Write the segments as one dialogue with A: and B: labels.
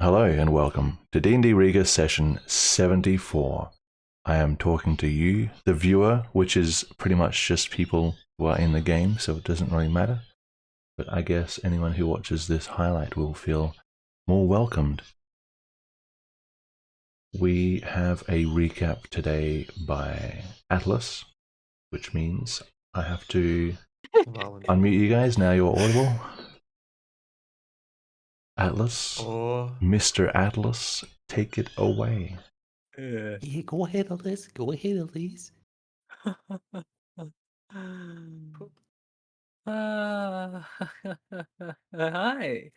A: Hello and welcome to DnD Riiga session 74. I am talking to you, the viewer, which is pretty much just people who are in the game, so it doesn't really matter. But I guess anyone who watches this highlight will feel more welcomed. We have a recap today by Atlas, which means I have to unmute you guys. Now you're audible. Atlas,
B: Oh,
A: Mr. Atlas, take it away.
B: yeah.
C: Yeah, go ahead, Elise. Go ahead, Elise.
B: Ah, hi.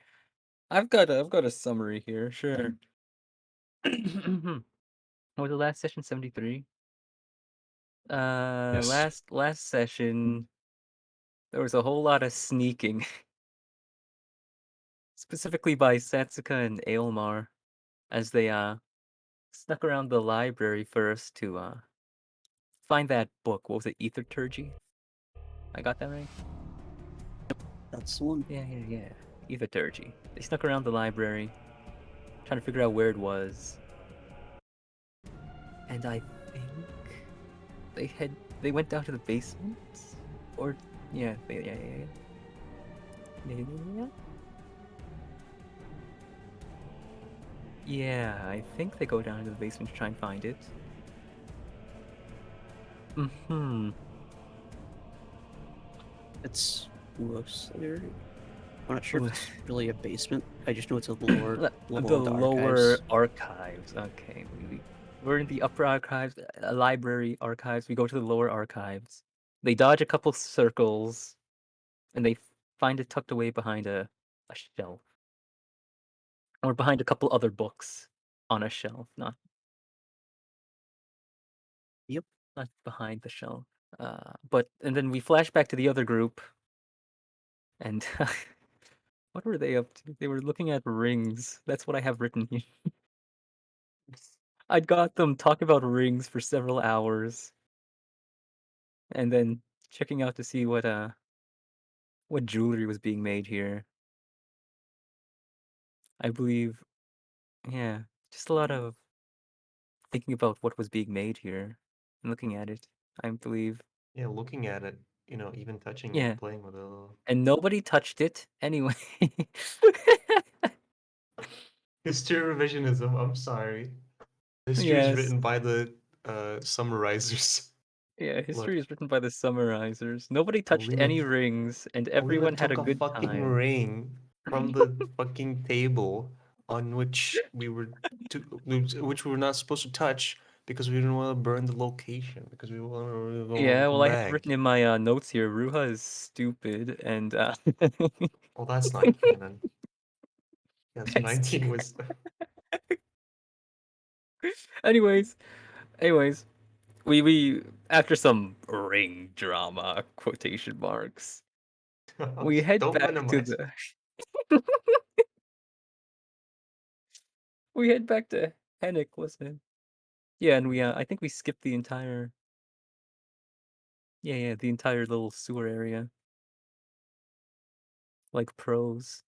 B: I've got a summary here. Sure. Was the last session 73?
A: Yes.
B: Last session there was a whole lot of sneaking, specifically by Satsuka and Aelmar, as they snuck around the library first to find that book. What was it, Etherturgy? I got that right?
C: That's the one.
B: Yeah. Etherturgy. They snuck around the library, trying to figure out where it was. And I think they went down to the basement? Or yeah. Yeah, I think they go down to the basement to try and find it. Mm-hmm.
C: It's mostly. I'm not sure if it's really a basement. I just know it's a lower level
B: The
C: of the
B: lower
C: archives.
B: archives. Okay. We're in the upper archives, library archives. We go to the lower archives. They dodge a couple circles, and they find it tucked away behind a shelf. Or behind a couple other books on a shelf,
C: Yep.
B: not behind the shelf. And then we flash back to the other group, and what were they up to? They were looking at rings. That's what I have written here. I got them talking about rings for several hours, and then checking out to see what jewelry was being made here. I believe, yeah, just a lot of thinking about what was being made here and looking at it. I believe,
D: Yeah, looking at it, even touching
B: yeah,
D: it, playing with it a little.
B: and nobody touched it anyway.
D: History revisionism, I'm sorry. History is
B: Yes.
D: written by the summarizers.
B: Yeah, history
D: Look,
B: is written by the summarizers. Nobody touched
D: Olina,
B: any rings, and
D: Olina
B: everyone had a
D: took a
B: good
D: fucking
B: time.
D: ring from the fucking table on which to, which we were not supposed to touch because we didn't want to burn the location because we want to
B: Yeah,
D: come
B: well, I have written
D: back.
B: in my notes here, Ruha is stupid, and
D: Well, that's not canon. Yes,
B: that's
D: 19
B: true.
D: was.
B: Anyways, anyways, we after some ring drama quotation marks, we head
D: Don't
B: back to
D: minimize.
B: the we head back to Hennick, listen. Yeah, and we I think we skipped the entire the entire little sewer area, like pros.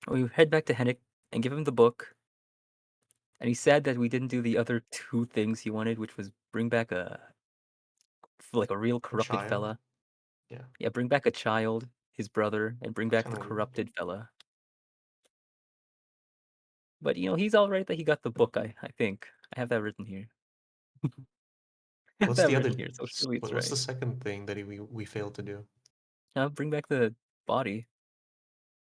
B: We head back to Hennick and give him the book. And he said that we didn't do the other two things he wanted, which was bring back a real
D: A
B: corrupted
D: child.
B: fella.
D: Yeah,
B: Yeah, bring back a child, his brother, and bring
D: that's
B: back
D: kind
B: the
D: of weird.
B: corrupted fella. But he's all right that he got the book. I think I have that written here. I have
D: What's
B: that
D: the
B: written
D: other?
B: here, so surely it's
D: What's the
B: right.
D: second thing that we failed to do?
B: Bring back the body,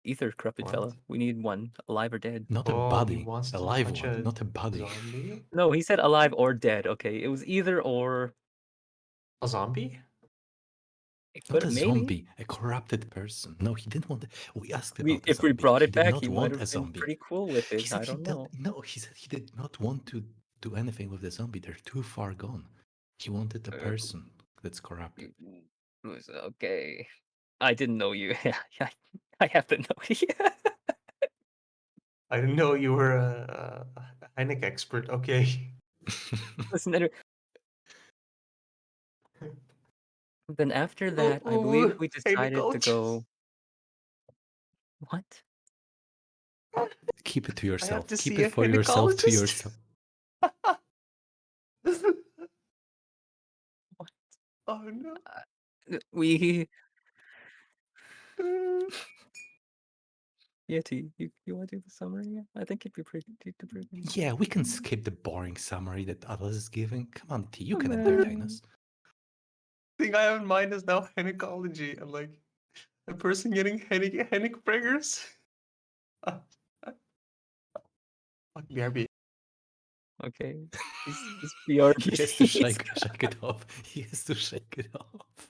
B: ether corrupted
D: What?
B: fella. We need one, alive or dead.
C: Not a
D: Oh, he
C: body.
D: wants
C: A
D: to
C: live
D: touch
C: one,
D: a
C: not a body.
D: zombie?
B: No, he said alive or dead. Okay, it was either or.
D: A zombie?
B: It
C: Not
B: could
C: a
B: maybe.
C: zombie, a corrupted person. No, he didn't want. We asked
B: We
C: about a
B: if we
C: zombie.
B: brought
C: He
B: it
C: did
B: back,
C: not
B: he might
C: want a
B: have been
C: zombie.
B: pretty cool with
C: He
B: it. I
C: said he
B: don't
C: did.
B: know.
C: No, he said he did not want to do anything with the zombie. They're too far gone. He wanted a
B: Uh,
C: person that's corrupted.
B: It was okay. I didn't know you. Yeah, I have to know.
D: I didn't know you were a Heineck expert. Okay.
B: Listen, anyway, then after that, I believe
D: Ooh,
B: we
D: Heineck
B: decided to
D: coach.
B: go. What?
E: Keep it to
D: I
E: yourself.
D: have to
E: Keep
D: see
E: it
D: a
E: for yourself to
D: gynecologist.
E: yourself.
D: Oh no.
B: We Yeti, you want to do the summary? Yeah, I think it'd be pretty good.
E: Yeah, we can skip the boring summary that Atlas is giving. Come on, T, you
B: Oh,
E: can
B: man.
E: entertain us.
D: Thing I have in mind is now gynecology. I'm like a person getting hennic preggers. Fuck BRB.
B: Okay. This BRB.
E: He has to shake it off. He has to shake it off.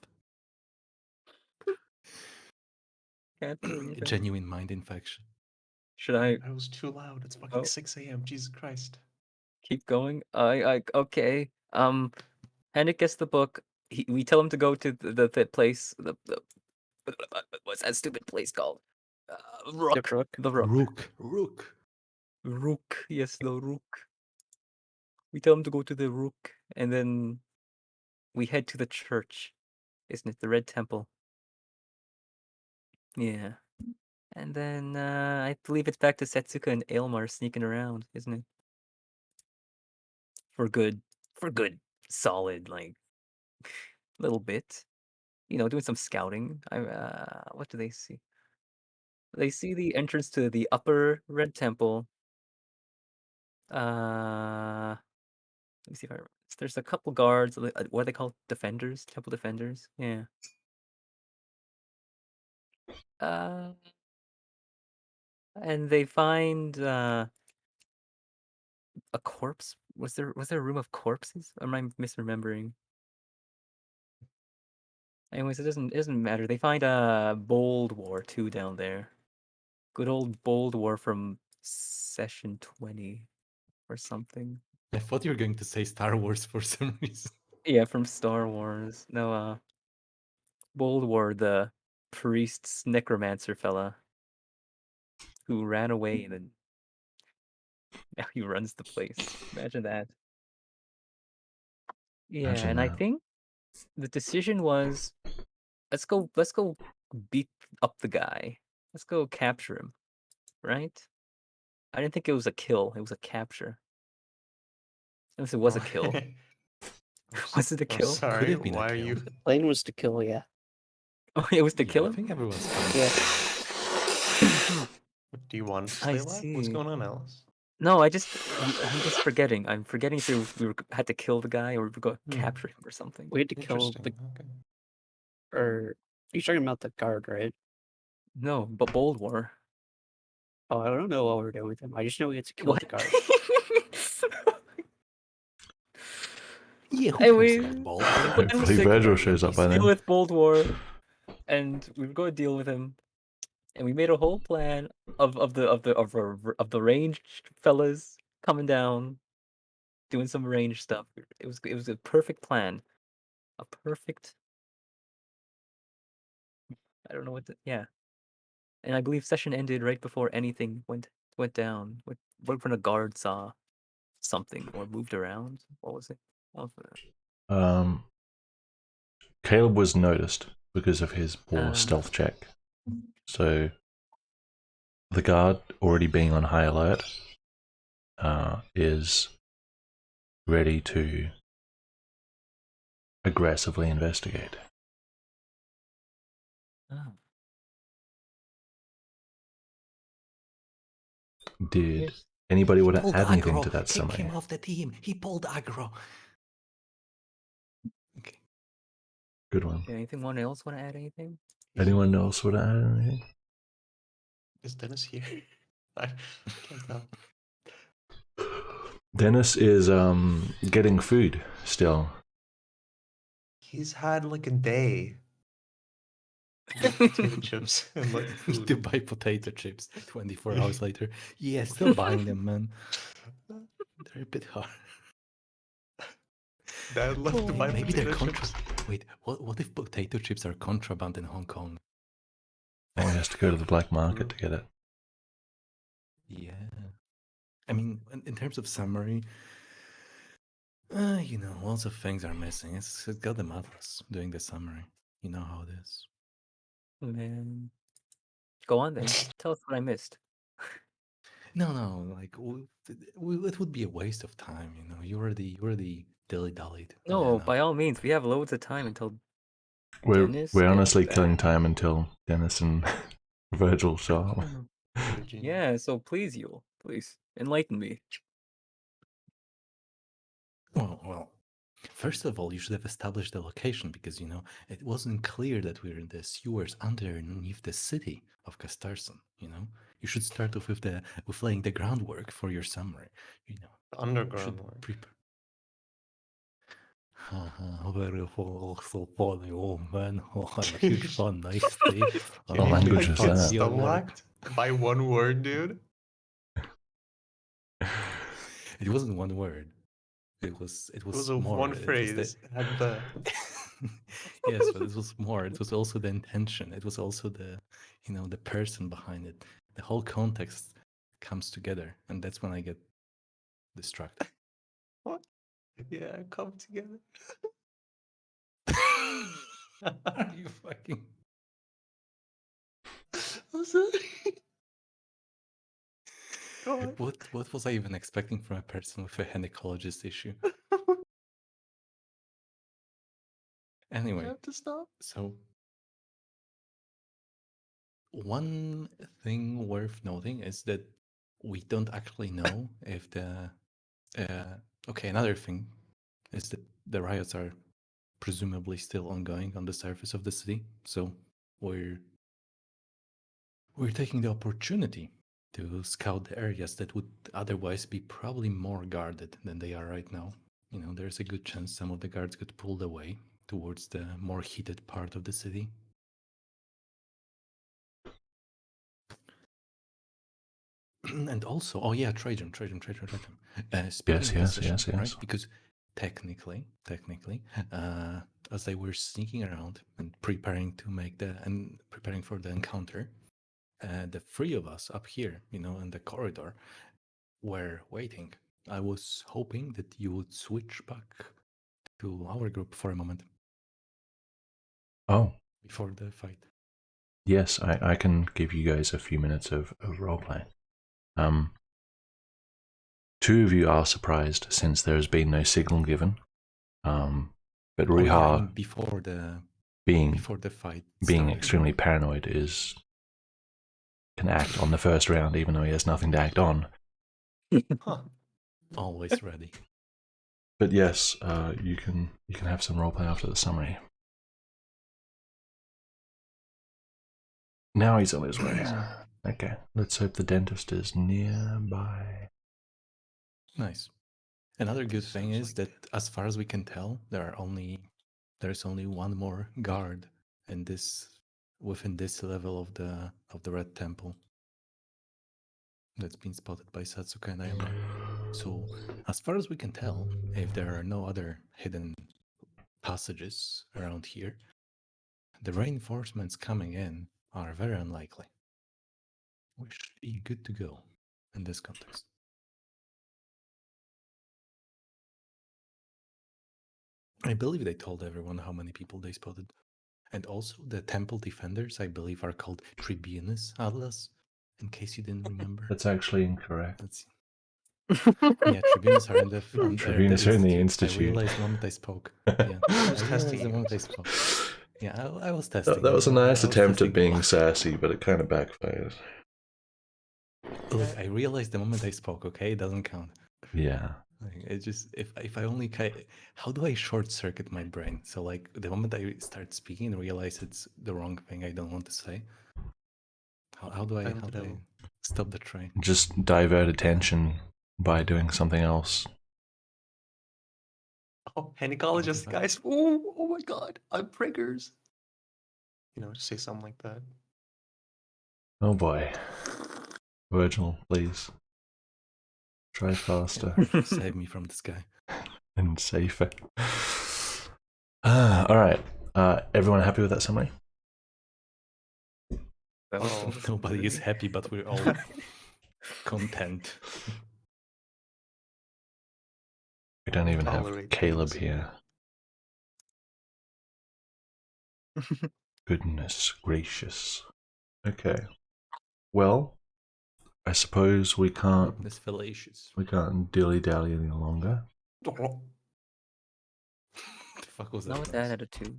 B: Can't believe
E: A
B: it.
E: genuine mind infection.
B: Should I
D: That was too loud. It's fucking
B: Oh.
D: 6 a.m. Jesus Christ.
B: keep going? Okay. Henrik gets the book. We tell him to go to the place. The what's that stupid place called? Rook.
C: Rook.
B: The Rook.
E: Rook.
B: Rook. Yes, the Rook. We tell him to go to the Rook, and then we head to the church, isn't it? The Red Temple. Yeah. And then I believe it's back to Setsuka and Aylmar sneaking around, isn't it? For good, solid, like little bit. Doing some scouting. What do they see? They see the entrance to the upper Red Temple. Let me see if I remember. There's a couple guards. What are they called? Defenders? Temple defenders? Yeah. And they find a corpse. Was there a room of corpses? Or am I misremembering? Anyways, it doesn't matter. They find a Bold War 2 down there. Good old Bold War from session 20 or something.
E: I thought you were going to say Star Wars for some reason.
B: Yeah, from Star Wars. No, Bold War, the priest's necromancer fella who ran away and then now he runs the place. Imagine that. Yeah,
A: Imagine
B: and I
A: that.
B: think the decision was let's go beat up the guy. Let's go capture him. Right? I didn't think it was a kill, it was a capture. Unless it was a kill. Was it a
D: I'm
B: kill?
D: sorry.
E: Could have been a
D: Why are
E: kill.
D: you?
C: The plan was to kill, yeah.
B: Oh, it was to
E: Yeah,
B: kill
E: I
B: him?
E: think everyone's fine.
C: Yeah.
D: Do you want to
B: I
D: stay alive? What's
B: see.
D: going on, Alice?
B: No, I'm just forgetting. I'm forgetting if we had to kill the guy or we were going to
D: Hmm.
B: capture him or something.
C: We had to kill
D: Interesting.
C: the.
D: Okay.
C: Or you're talking about the guard, right?
B: No, but Bold War.
C: Oh, I don't know what we're doing with him. I just know we had to kill
B: What?
C: the guard.
E: Yeah, who
B: Anyway,
E: cares about Bald?
B: the plan was
A: Hopefully
B: to
A: Virgil shows up by
B: deal
A: then.
B: with Bold War, and we were going to deal with him. And we made a whole plan of the ranged fellas coming down, doing some ranged stuff. It was a perfect plan, a perfect. I don't know what to. Yeah, and I believe session ended right before anything went down. What when a guard saw something or moved around? What was it? What was it?
A: Caleb was noticed because of his poor stealth check. So the guard, already being on high alert, is ready to aggressively investigate.
B: Oh.
A: Did
B: Yes.
A: anybody
E: He
A: want to
E: pulled
A: add anything
E: aggro.
A: to that
E: Take
A: summary?
E: him off the team. He pulled aggro. Okay.
A: Good one.
B: Yeah, anyone else want to add anything?
A: Anyone else want to add anything?
D: Is Dennis here? I can't tell.
A: Dennis is getting food still.
D: He's had like a day. Potato chips and like
E: Need to
D: food.
E: buy potato chips 24 hours later. Yeah, still buying them, man. They're a bit hard.
D: Dad left to buy
E: Maybe they're
D: potato
E: contra.
D: chips.
E: Wait, what if potato chips are contraband in Hong Kong?
A: Oh, he has to go to the black market to get it.
E: Yeah. I mean, in terms of summary, lots of things are missing. It's got the Atlas doing the summary. You know how it is.
B: Man. Go on then. Tell us what I missed.
E: No, like it would be a waste of time. You know, you already dilly-dallied.
B: No,
E: enough.
B: by all means, we have loads of time until
A: We're
B: Dennis
A: we're
B: gets
A: honestly killing
B: back.
A: time until Dennis and Virgil show up.
D: Virginia.
B: Yeah, so please, Yule, please enlighten me.
E: Well, first of all, you should have established the location because, you know, it wasn't clear that we're in the sewers underneath the city of Castarson. You know, you should start off with laying the groundwork for your summary. You know, you
D: Underground
E: should
D: work.
E: prepare. Very so funny, oh man. Oh, I'm a huge fan. Nice day.
A: What language is
D: Get
A: that?
D: stomached by one word, dude.
E: It wasn't one word. It was
D: It was
E: more.
D: one
E: It was the
D: phrase. It had the.
E: yes, but it was more. It was also the intention. It was also the, you know, the person behind it. The whole context comes together, and that's when I get distracted.
D: What? Yeah, come together.
E: Are you fucking?
D: I'm sorry. Go on.
E: What was I even expecting from a person with a gynecologist issue?
D: You
E: Anyway,
D: have to stop.
E: so one thing worth noting is that we don't actually know if the. Okay, another thing is that the riots are presumably still ongoing on the surface of the city. So we're taking the opportunity to scout the areas that would otherwise be probably more guarded than they are right now. You know, there's a good chance some of the guards get pulled away towards the more heated part of the city. And also, oh yeah, Trajan. Speaking of
A: Yes,
E: decision,
A: yes, yes.
E: right? Because technically, as they were sneaking around and preparing for the encounter, the three of us up here, you know, in the corridor, were waiting. I was hoping that you would switch back to our group for a moment
A: Oh,
E: before the fight.
A: yes, I can give you guys a few minutes of roleplay. Two of you are surprised since there has been no signal given. But
E: Oh, yeah, I
A: Riiga,
E: mean before the
A: being
E: fight
A: being
E: started.
A: extremely paranoid, can act on the first round, even though he has nothing to act on.
D: Huh.
E: Always ready.
A: But yes, you can have some roleplay after the summary. Now he's on his way. Okay, let's hope the dentist is nearby.
E: Nice. Another good thing is that, as far as we can tell, there's only one more guard in within this level of the Red Temple that's been spotted by Satsuka and Ayama. So, as far as we can tell, if there are no other hidden passages around here, the reinforcements coming in are very unlikely. We should be good to go in this context. I believe they told everyone how many people they spotted. And also, the temple defenders, I believe, are called Tribunus Atlas, in case you didn't remember.
A: That's actually incorrect.
E: Let's see. Yeah, Tribunus are in the
A: Tribunus are in the Institute.
E: I realized the moment I spoke. Yeah, I
D: was
E: realized
D: testing
E: the
D: you.
E: moment I spoke. Yeah, I was testing.
A: That was a
E: you.
A: nice
E: I was
A: attempt
E: testing
A: at being
E: luck.
A: sassy, but it kind of backfired.
E: Look, I realized the moment I spoke. Okay, it doesn't count.
A: Yeah.
E: Like, it just if I only how do I short circuit my brain? So like the moment I start speaking and realize it's the wrong thing I don't want to say. How do I stop the train?
A: Just divert attention by doing something else.
D: Oh, gynecologist, guys. Oh my god. I'm triggers. You know, just say something like that.
A: Oh boy. Virgil, please. Try faster.
E: Save me from this guy.
A: And safer. Alright. Everyone happy with that summary?
D: Oh.
E: Nobody is happy, but we're all content.
A: We don't even have
D: Tolerate
A: Caleb
D: things.
A: here. Goodness gracious. Okay. Well, I suppose we can't
E: Miss Fallacious.
A: dilly dally any longer.
D: Oh,
E: The fuck was that?
B: Not with that attitude.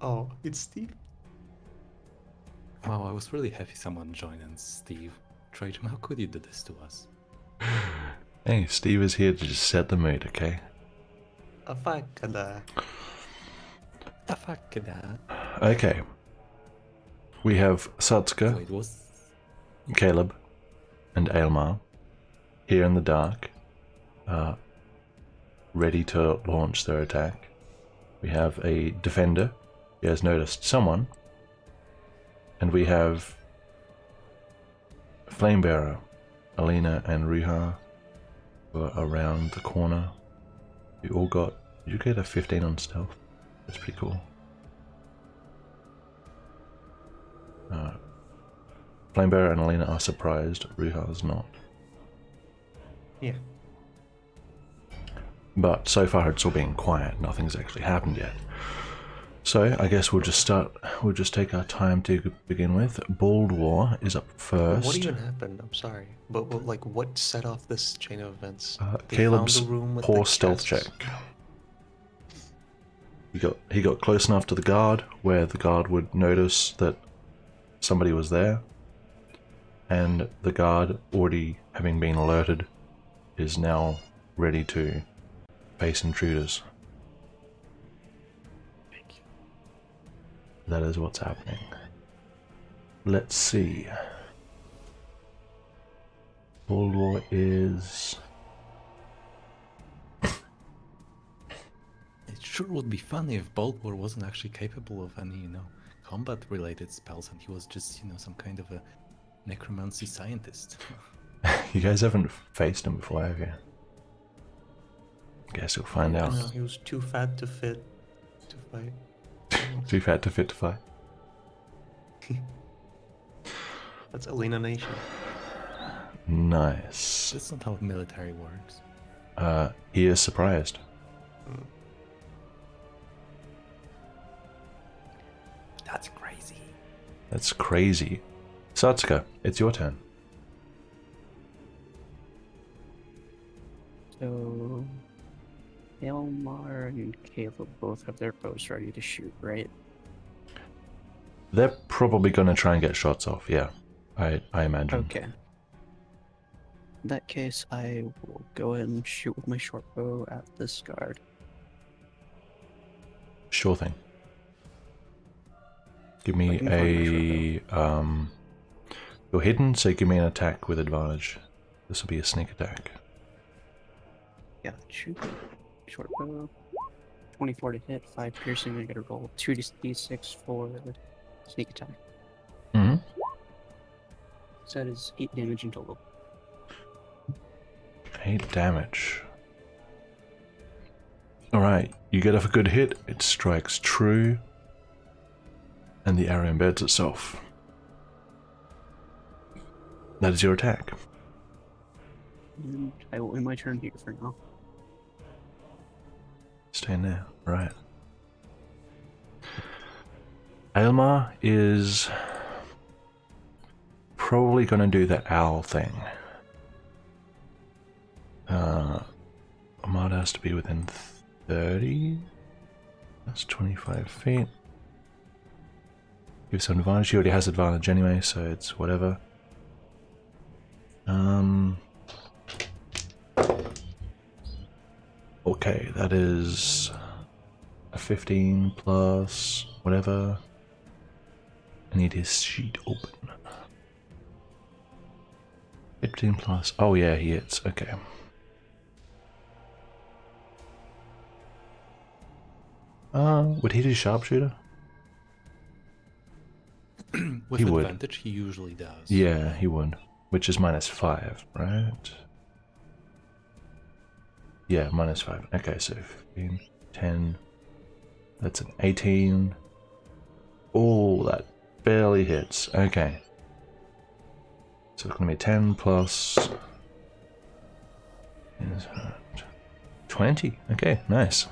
D: oh, it's Steve.
E: Wow, I was really happy someone joined in, Steve. Trajan, how could you do this to us?
A: Hey, Steve is here to just set the mood, okay?
D: Afakada.
E: The fuck that?
A: Okay. We have Satsuka,
E: Wait, was...
A: Caleb, and Aelmar here in the dark, ready to launch their attack. We have a defender. He has noticed someone. And we have Flamebearer, Alina and Ruha were around the corner. You all got... Did you get a 15 on stealth? That's pretty cool. Flamebearer and Alina are surprised. Ruha is not.
D: Yeah.
A: But so far it's all been quiet. Nothing's actually happened yet. So I guess we'll just start. We'll just take our time to begin with. Bald War is up first.
D: What even happened? I'm sorry, but like, what set off this chain of events? They
A: Caleb's
D: found the room with
A: poor
D: the
A: stealth
D: chests.
A: check. He got close enough to the guard where the guard would notice that somebody was there, and the guard, already having been alerted, is now ready to face intruders. That is what's happening. Let's see. Bald War is...
E: It sure would be funny if Bulgor wasn't actually capable of any, combat-related spells, and he was just, some kind of a necromancy scientist.
A: You guys haven't faced him before, have you? Guess you'll find out.
D: No, he was too fat to fit to fight.
A: Too fat to fit to fight.
D: That's Alina Nation.
A: Nice.
E: That's not how military works.
A: He is surprised.
E: That's crazy.
A: That's crazy. Satsuka, it's your turn.
C: So, Elmar and Caleb both have their bows ready to shoot, right?
A: They're probably going to try and get shots off, yeah. I imagine.
C: Okay. In that case, I will go ahead and shoot with my short bow at this guard.
A: Sure thing. Give me
C: I can find my
A: you're hidden, so give me an attack with advantage. This will be a sneak attack.
C: Yeah, shoot. Short bow. 24 to hit, 5 piercing. I gotta roll 2d6 for the sneak attack.
A: Mm-hmm.
C: So that is 8 damage in total.
A: 8 damage. Alright, you get off a good hit, it strikes true, and the arrow embeds itself. That is your attack.
C: And I will end my turn here for now.
A: Stay there, right. Aelmar is probably going to do that owl thing. Ahmad has to be within 30. That's 25 feet. Give some advantage. He already has advantage anyway, so it's whatever. Okay, that is a 15 plus whatever. I need his sheet open. 15 plus. Oh yeah, he hits. Okay. Would he do sharpshooter?
E: With
A: He would.
E: advantage, he usually does.
A: Yeah, he would. Which is -5, right? Yeah, -5. Okay, so 15, 10. That's an 18. Oh, that barely hits. Okay. So it's going to be 10 plus... 20. Okay, nice.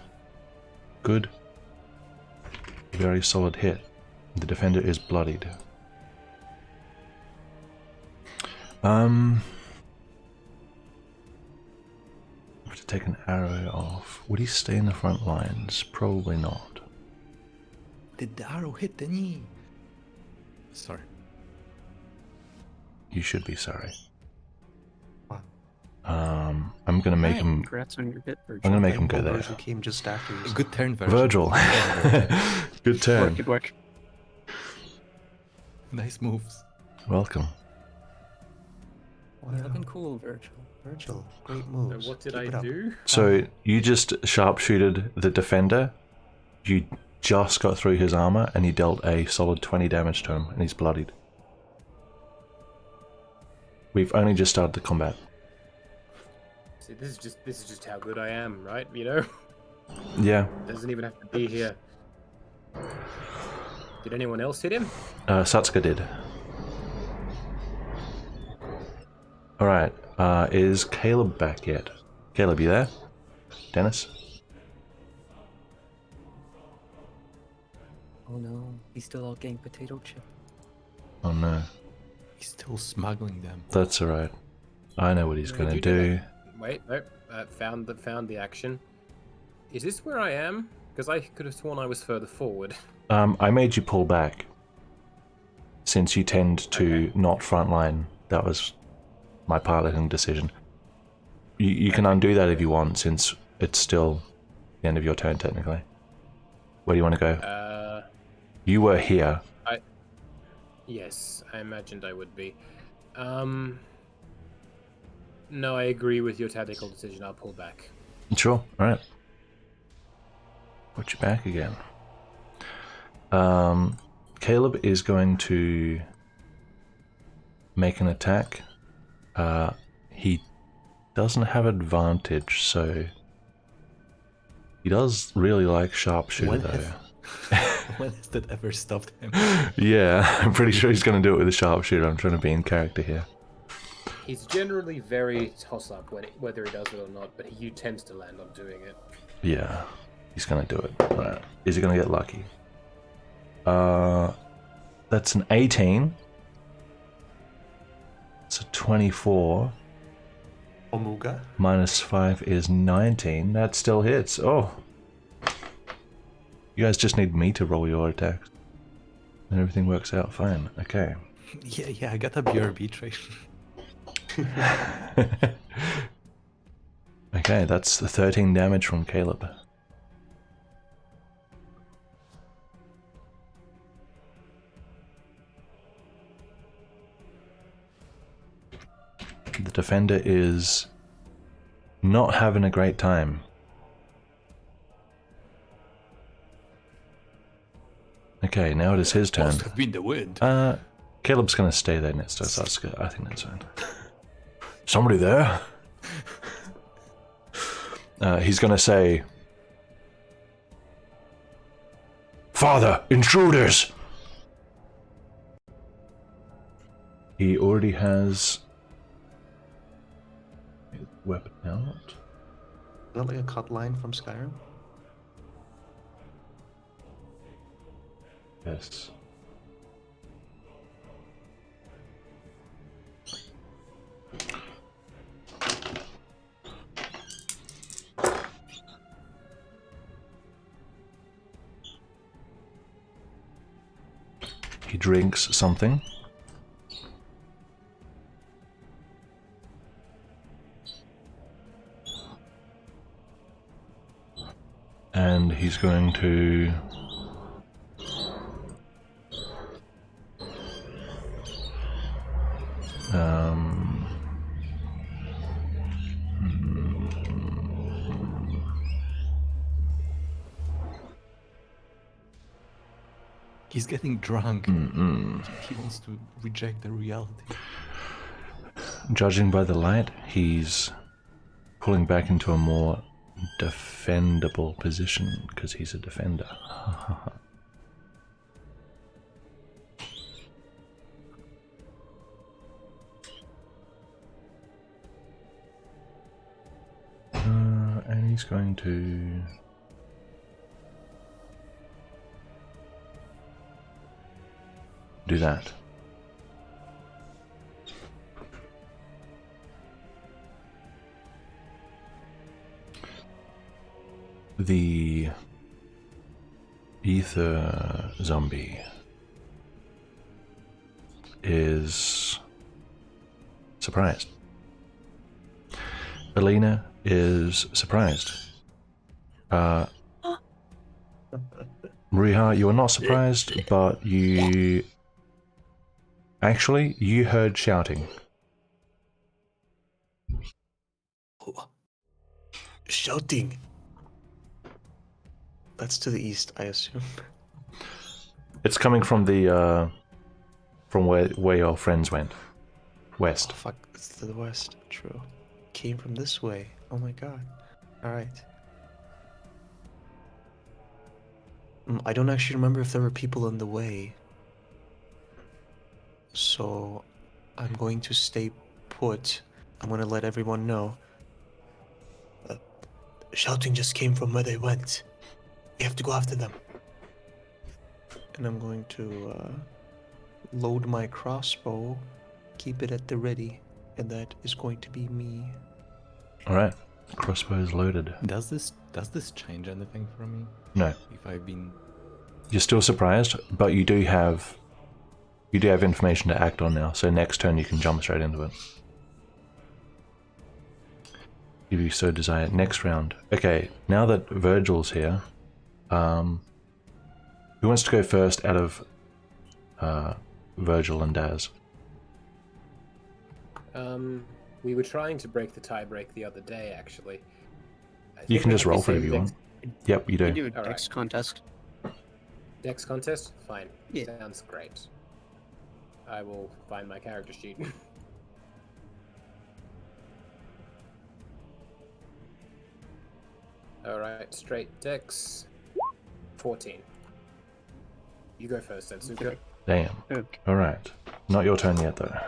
A: Good. Very solid hit. The defender is bloodied. Have to take an arrow off. Would he stay in the front lines? Probably not.
E: Did the arrow hit the knee? Sorry.
A: You should be sorry.
D: What?
A: I'm gonna make
E: Hi.
A: him.
C: Congrats on your hit,
A: I'm
C: Virgil.
A: gonna make him go
D: Rainbow
A: there.
D: version came just after you.
E: Good turn, Virgil.
A: Virgil. Good turn.
C: Good work.
E: Nice moves.
A: Welcome.
D: Wow.
B: Looking cool, Virgil.
D: Virgil, great moves.
F: So what did
D: Keep
F: I
D: it up.
F: do?
A: So you just sharpshooted the defender. You just got through his armor, and you dealt a solid 20 damage to him, and he's bloodied. We've only just started the combat.
F: See, this is just how good I am, right? You know,
A: Yeah.
F: doesn't even have to be here. Did anyone else hit him?
A: Satsuka did. Alright, is Caleb back yet? Caleb, you there? Dennis?
B: Oh no, he's still out getting potato chip.
A: Oh no.
E: He's still smuggling them.
A: That's alright. I know what he's
F: Did
A: gonna
F: you do
A: do.
F: Wait, no, found the action. Is this where I am? Because I could have sworn I was further forward.
A: I made you pull back. Since you tend to not frontline, that was my piloting decision. You can undo that if you want, since it's still the end of your turn technically. Where do you want to go? You were here.
F: Yes, I imagined I would be. No, I agree with your tactical decision. I'll pull back.
A: Sure, alright. Put you back again. Caleb is going to make an attack. He doesn't have advantage, so he does really like sharpshooter
E: When
A: though.
E: When has that ever stopped him?
A: Yeah, I'm pretty sure he's going to do it with a sharpshooter. I'm trying to be in character here.
F: He's generally very toss-up whether he does it or not, but he tends to land on doing it.
A: Yeah, he's going to do it. Right. Is he going to get lucky? That's an 18. It's a 24.
D: Omuga?
A: Minus 5 is 19. That still hits. Oh. You guys just need me to roll your attacks. And everything works out fine. Okay.
E: Yeah, I got a BRB trait.
A: Okay, that's the 13 damage from Caleb. The defender is not having a great time. Okay, now it is his turn.
E: Must have been the wind.
A: Caleb's gonna stay there next to Sasuke. I think that's fine. Somebody there? He's gonna say, "Father, intruders!" He already has his weapon out.
D: Is that like a cut line from Skyrim?
A: Yes. He drinks something. And he's going to
E: He's getting drunk. He wants to reject the reality.
A: judging by the light, he's pulling back into a more defendable position because he's a defender. And he's going to do that. the ether zombie is surprised. Alina is surprised. Riiga, you are not surprised, but you... Actually, you heard shouting.
D: Oh. Shouting. That's to the east, I assume.
A: It's coming from the, from where your friends went. West.
D: Oh, fuck, it's to the west. True. Came from this way. Oh my god. Alright. I don't actually remember if there were people in the way. So, I'm going to stay put. I'm going to let everyone know. Shouting just came from where they went. We have to go after them. And I'm going to load my crossbow, keep it at the ready, and that is going to be me.
A: Alright. Crossbow is loaded.
E: Does this change anything for me?
A: No.
E: If I've been...
A: You're still surprised, but you do have information to act on now, so next turn you can jump straight into it. If you so desire. Next round. Okay, now that Virgil's here, who wants to go first out of Virgil and Daz?
F: We were trying to break the tie break the other day, actually.
A: You can just roll for it if you want. Yep, you
C: We
A: do.
C: do a
F: All
C: dex
F: right.
C: contest.
F: Dex contest? Fine.
C: Yeah.
F: Sounds great. I will find my character sheet. Alright, straight Dex. 14. You go first, Setsuka.
A: Damn.
C: Okay.
A: Alright. Not your turn yet, though.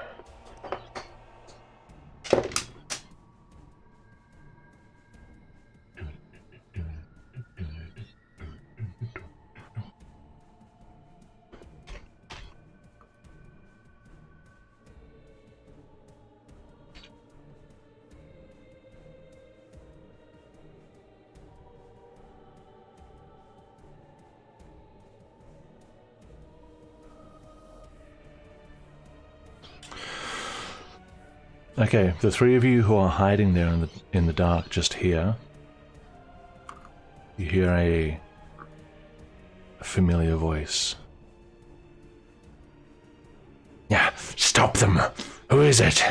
A: Okay, the three of you who are hiding there in the dark just here, you hear a familiar voice. Yeah, stop them! Who is it?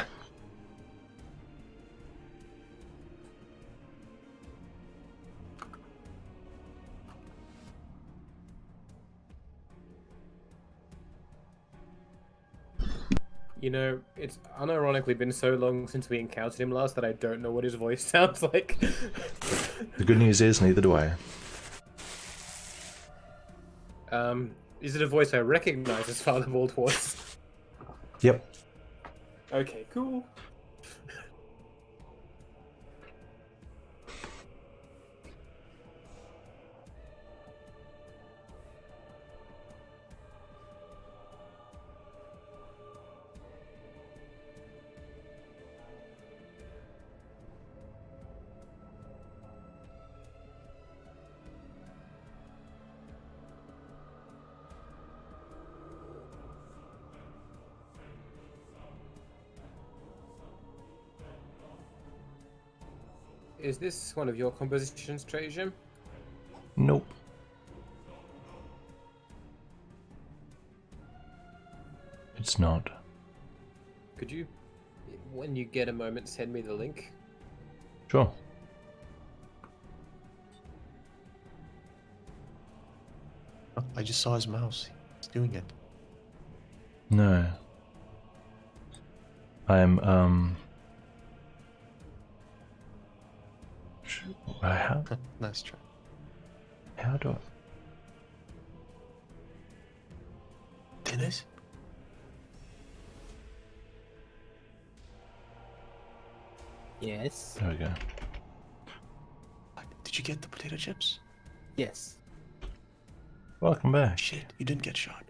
F: You know, it's unironically been so long since we encountered him last that I don't know what his voice sounds like.
A: The good news is, neither do I.
F: Is it a voice I recognize as Father Baldwar's?
A: Yep.
F: Okay, cool. Is this one of your compositions, Trajan?
A: Nope. It's not.
F: Could you, when you get a moment, send me the link?
A: Sure.
D: Oh, I just saw his mouse. He's doing it.
A: No. I'm, How
D: Nice try.
A: do I...
D: Dennis?
C: Yes.
A: There we go.
D: Did you get the potato chips?
C: Yes.
A: Welcome back.
D: Shit, you didn't get shot.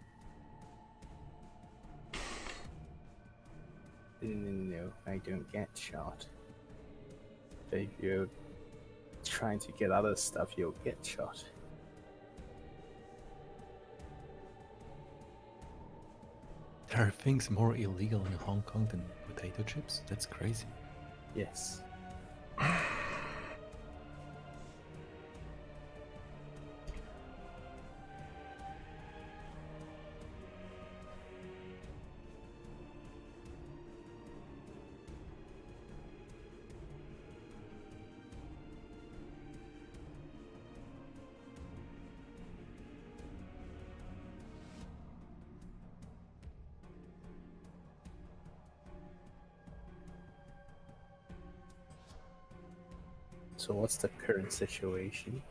G: No, I don't get shot. If you
F: trying to get other stuff, you'll get shot.
E: There are things more illegal in Hong Kong than potato chips? That's crazy.
F: Yes. So what's the current situation?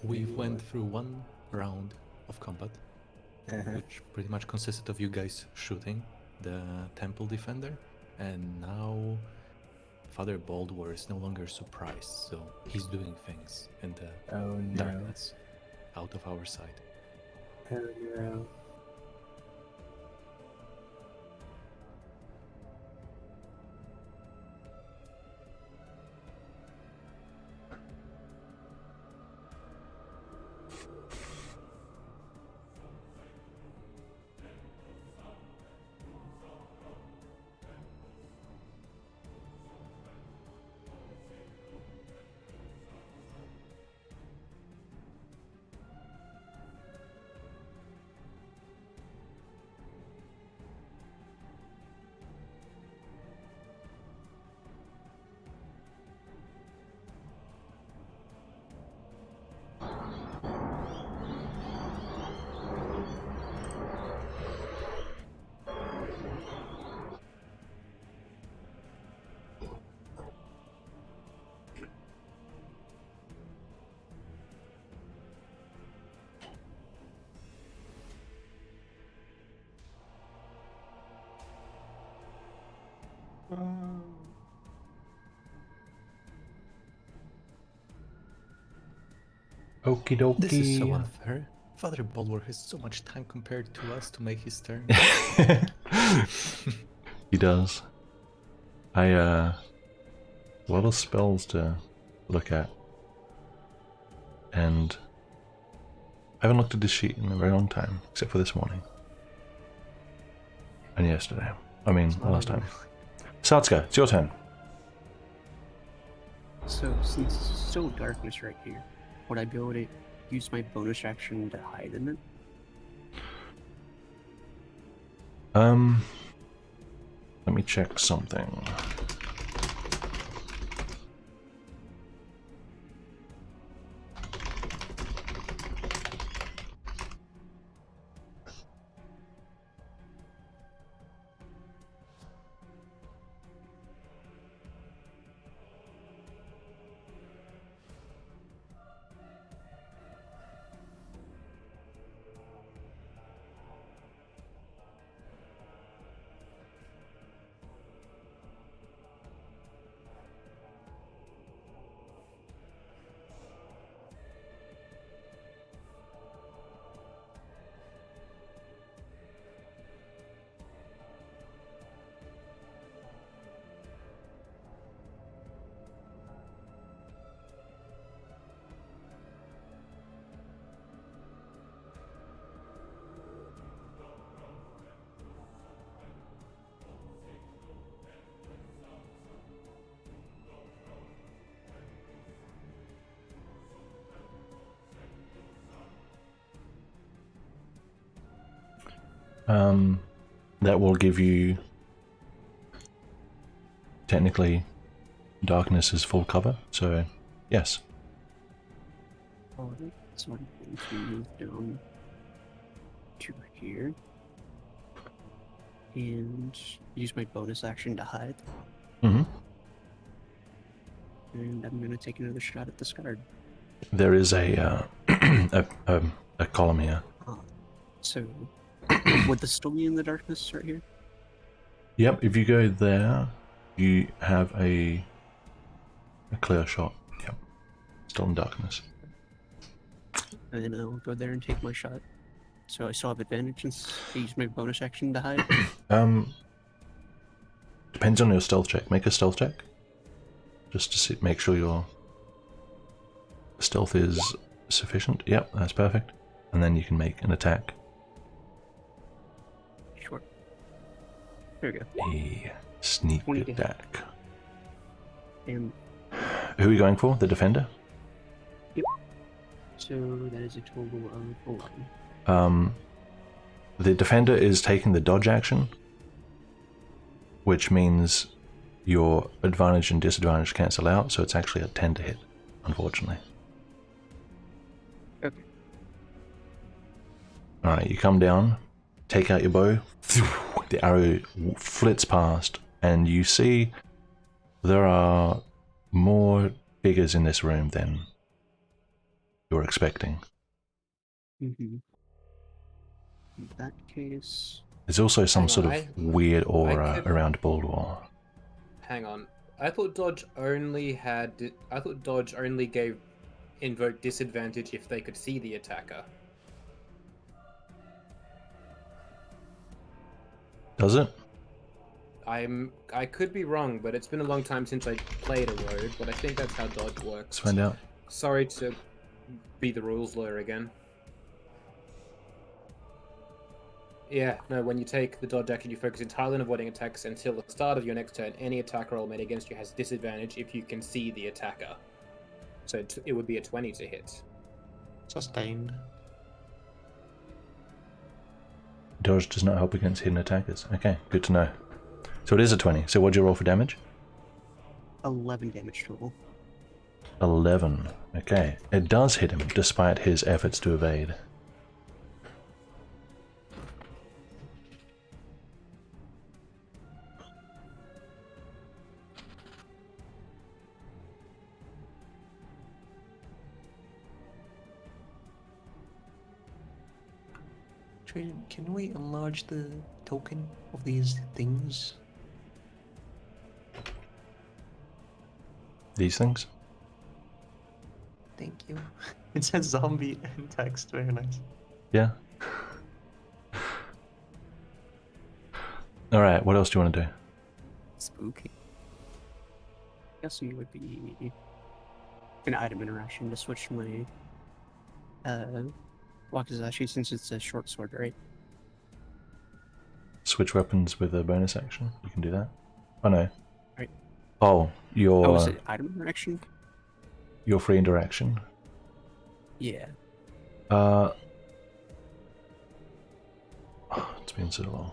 E: We went through one round of combat, which pretty much consisted of you guys shooting the temple defender, and now Father Baldwar is no longer surprised, so he's doing things in the
F: Oh no.
E: darkness, out of our sight.
F: Oh no.
A: Okie dokie.
E: This is so unfair. Father Baldwar has so much time compared to us to make his turn.
A: He does. A lot of spells to look at. And I haven't looked at this sheet in a very long time, except for this morning. And yesterday. I mean, last time. Satsuka, it's your turn.
C: So, since it's so darkness right here, would I be able to use my bonus action to hide in it?
A: Let me check something. That will give you technically darkness is full cover, so yes.
C: Alright, so I'm going to move down to here. And use my bonus action to hide.
A: Mm-hmm.
C: And I'm going to take another shot at this card.
A: There is a column here.
C: So, would this still be in the darkness right here?
A: Yep, if you go there, you have a clear shot. Yep, still in darkness.
C: And then I'll go there and take my shot. So I still have advantage since I use my bonus action to hide.
A: Depends on your stealth check. Make a stealth check. Just to see, make sure your stealth is sufficient. Yep, that's perfect. And then you can make an attack.
C: Sure. There we go.
A: A sneak
C: 20 to hit.
A: attack.
C: And
A: Who are you going for? The defender?
C: so that is a total of 11.
A: The defender is taking the dodge action, which means your advantage and disadvantage cancel out, so it's actually a 10 to hit, unfortunately.
C: Okay.
A: Alright, you come down, take out your bow, the arrow flits past, and you see there are more figures in this room than you're expecting.
C: Mm-hmm. In that case,
A: There's also some
F: Hang
A: sort
F: on,
A: of weird aura
F: could-
A: around Baldur.
F: Hang on. I thought dodge only gave invoke disadvantage if they could see the attacker.
A: Does it?
F: I could be wrong, but it's been a long time since I played a rogue, but I think that's how dodge works.
A: Let's find out.
F: Sorry to be the rules lawyer again. Yeah, no, when you take the dodge action, you focus entirely on avoiding attacks until the start of your next turn. Any attack roll made against you has disadvantage if you can see the attacker. So it would be a 20 to hit.
D: Sustained.
A: Dodge does not help against hidden attackers. Okay, good to know. So it is a 20. So what'd you roll for damage?
C: 11 damage total.
A: 11. Okay. It does hit him, despite his efforts to evade.
D: Trajan, can we enlarge the token of these things?
A: These things?
D: Thank you. It says zombie in text. Very nice.
A: Yeah. Alright, what else do you want to do?
C: Spooky. Guessing it would be an item interaction to switch my Wakizashi since it's a short sword, right?
A: Switch weapons with a bonus action? You can do that? Oh no.
C: Right.
A: Oh,
C: Oh, is it item interaction?
A: your free interaction.
C: Yeah.
A: It's been so long.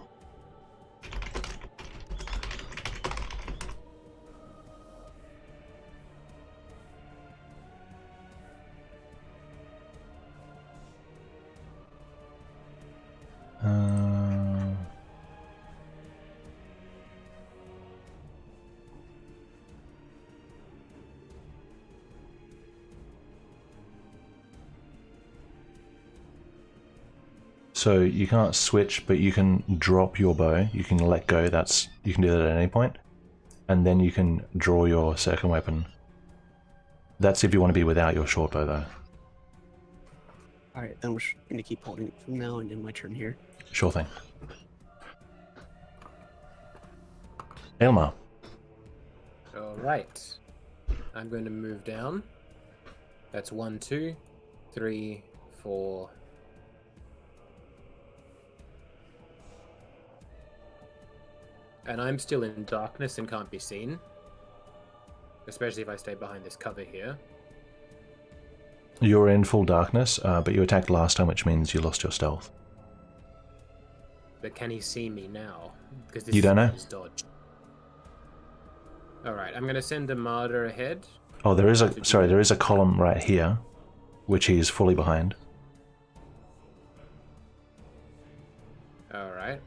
A: So you can't switch, but you can drop your bow. You can let go. You can do that at any point, and then you can draw your second weapon. That's if you want to be without your short bow, though.
C: Alright, then we're just gonna keep holding it from now and in my turn here.
A: Sure thing. Elmar.
F: Alright. I'm going to move down. That's 1, 2, 3, 4. And I'm still in darkness and can't be seen. Especially if I stay behind this cover here.
A: You're in full darkness, but you attacked last time, which means you lost your stealth.
F: But can he see me now? Because this
A: You don't know?
F: is dodge. Alright, I'm going to send a martyr ahead.
A: Oh, there is a column right here, which he is fully behind.
F: Alright.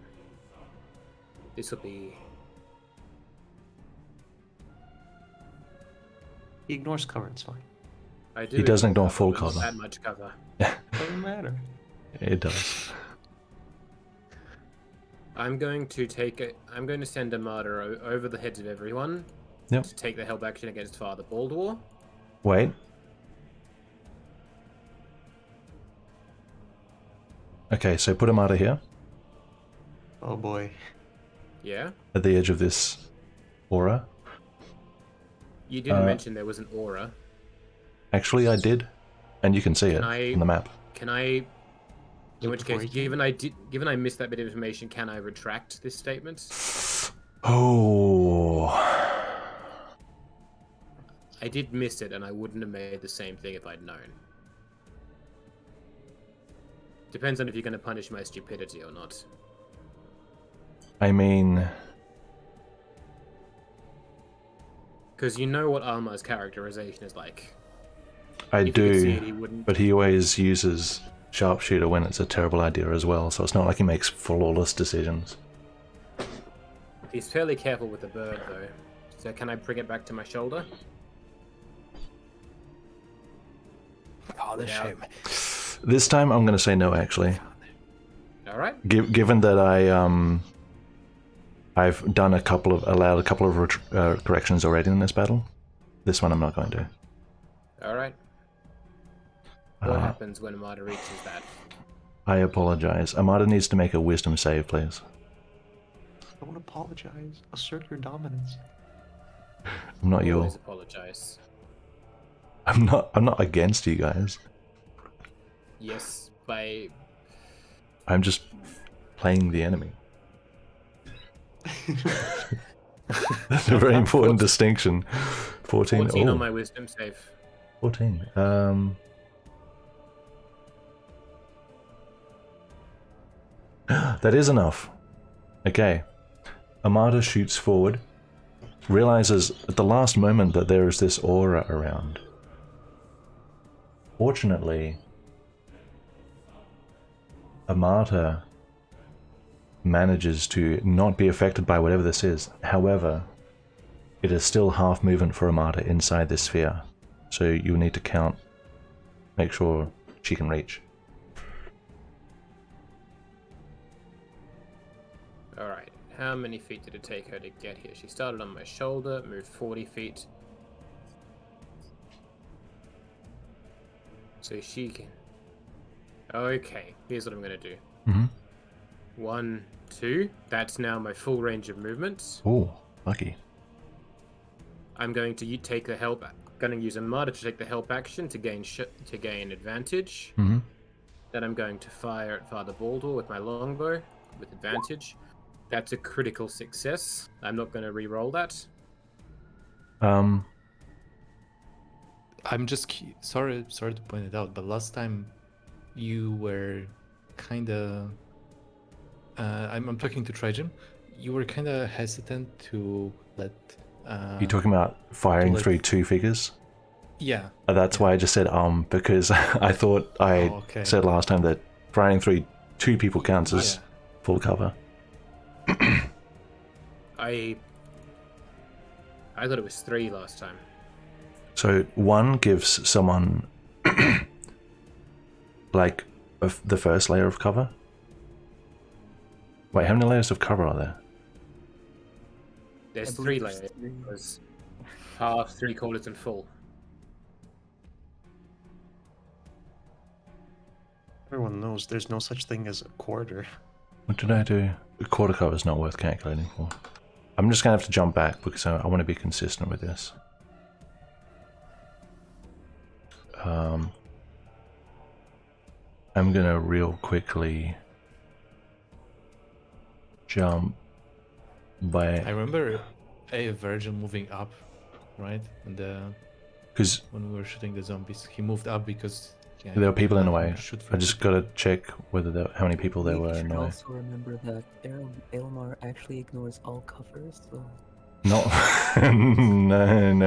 F: This will be...
D: He ignores cover, it's fine.
F: I do
A: He doesn't ignore
F: cover,
A: full
F: but not
A: cover.
F: that much cover.
D: Doesn't matter.
A: It does.
F: I'm going to send a martyr over the heads of everyone.
A: Yep.
F: To take the help action against Father Baldur.
A: Wait. Okay, so put a martyr here,
D: Oh boy.
F: Yeah?
A: at the edge of this aura.
F: You didn't mention there was an aura.
A: Actually, I did, and you can see it on the map.
F: Can I? In which
C: before
F: case,
C: you
F: given I missed that bit of information, can I retract this statement?
A: Oh,
F: I did miss it, and I wouldn't have made the same thing if I'd known. Depends on if you're going to punish my stupidity or not.
A: I mean,
F: Because you know what Almar's characterization is like.
A: I
F: If he could see
A: do,
F: it, he wouldn't.
A: but he always uses sharpshooter when it's a terrible idea as well, so it's not like he makes flawless decisions.
F: He's fairly careful with the bird, though. So can I bring it back to my shoulder?
D: Polish
F: Yeah.
D: him.
A: This time I'm going to say no, actually.
F: All right.
A: Given that I've done allowed a couple of corrections already in this battle, this one I'm not going to.
F: All right. What happens when Amada reaches that?
A: I apologize. Amada needs to make a wisdom save, please.
D: Don't apologize. Assert your dominance.
A: I'm not your.
F: Always apologize.
A: I'm not against you guys.
F: Yes, by
A: I'm just playing the enemy. That's a very important distinction. 14.
F: 14
A: Oh,
F: on my wisdom save.
A: 14. That is enough. Okay. Amada shoots forward, realizes at the last moment that there is this aura around. Fortunately, Amada manages to not be affected by whatever this is. However, it is still half movement for Amada inside this sphere. So you need to count, make sure she can reach.
F: Alright, how many feet did it take her to get here? She started on my shoulder, moved 40 feet. So she can... Okay, here's what I'm going to do.
A: Mm-hmm.
F: 1, 2. That's now my full range of movements.
A: Oh, lucky.
F: I'm going to take the help... Going to use Amada to take the help action to gain advantage.
A: Mm-hmm.
F: Then I'm going to fire at Father Baldur with my longbow with advantage. That's a critical success. I'm not going to re-roll that.
E: I'm just sorry to point it out, but last time you were kind of I'm talking to Trajan. You were kind of hesitant to let.
A: You're talking about firing
E: like-
A: through two figures?
E: Yeah.
A: That's why I just said because I thought I
E: Oh, okay.
A: said last time that firing through two people counts as full cover.
F: I thought it was 3 last time.
A: So one gives someone like the first layer of cover. Wait, how many layers of cover are there?
F: There's
B: I
F: 3
B: believe
F: layers.
B: there's 3.
F: There's half, 3/4, and full.
D: Everyone knows there's no such thing as a quarter.
A: What did I do? The quarter cover is not worth calculating for. I'm just gonna have to jump back because I want to be consistent with this. I'm gonna real quickly jump
E: I
A: by
E: remember a Virgil moving up, right? And
A: because
E: when we were shooting the zombies, he moved up because
A: there were people in the way.
E: Shoot
A: I just gotta check whether how many people there
B: We
A: were in
B: should
A: the way.
B: also remember that Elmar actually ignores all covers, so
A: Not no.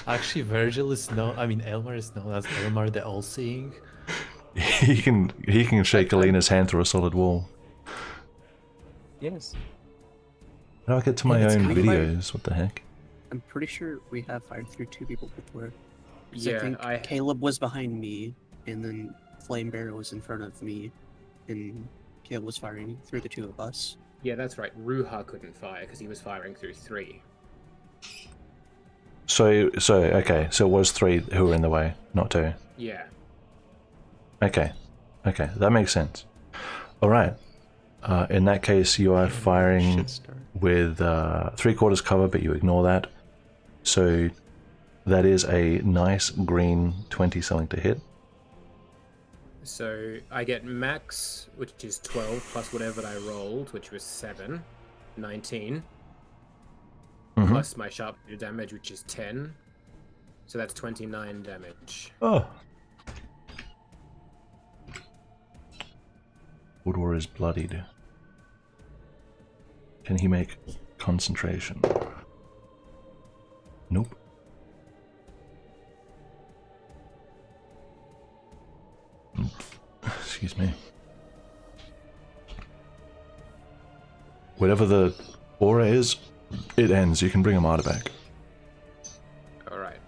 E: Actually, Virgil is known. I mean, Elmar is known as Elmar the All-Seeing.
A: He can shake Alina's hand through a solid wall.
B: yes.
A: How do I get to my
E: Yeah, it's
A: own
C: kinda
A: videos? What the heck?
C: I'm pretty sure we have fired through 2 people before. 'Cause I
F: Yeah,
C: think Caleb was behind me, and then Flame Bear was in front of me, and Caleb was firing through the 2 of us.
F: Yeah, that's right. Ruha couldn't fire because he was firing through 3.
A: So okay, so it was 3 who were in the way, not 2.
F: Yeah.
A: Okay, that makes sense. All right. In that case, you are firing
D: Shitstorm.
A: with 3/4 cover, but you ignore that. So that is a nice green 20 something to hit.
F: So I get max, which is 12, plus whatever I rolled, which was 7, 19,
A: Mhm.
F: plus my sharp damage, which is 10. So that's 29 damage.
A: Oh. Woodwar is bloodied. Can he make concentration? Nope. Excuse me. Whatever the aura is, it ends. You can bring Amada back.
F: All right.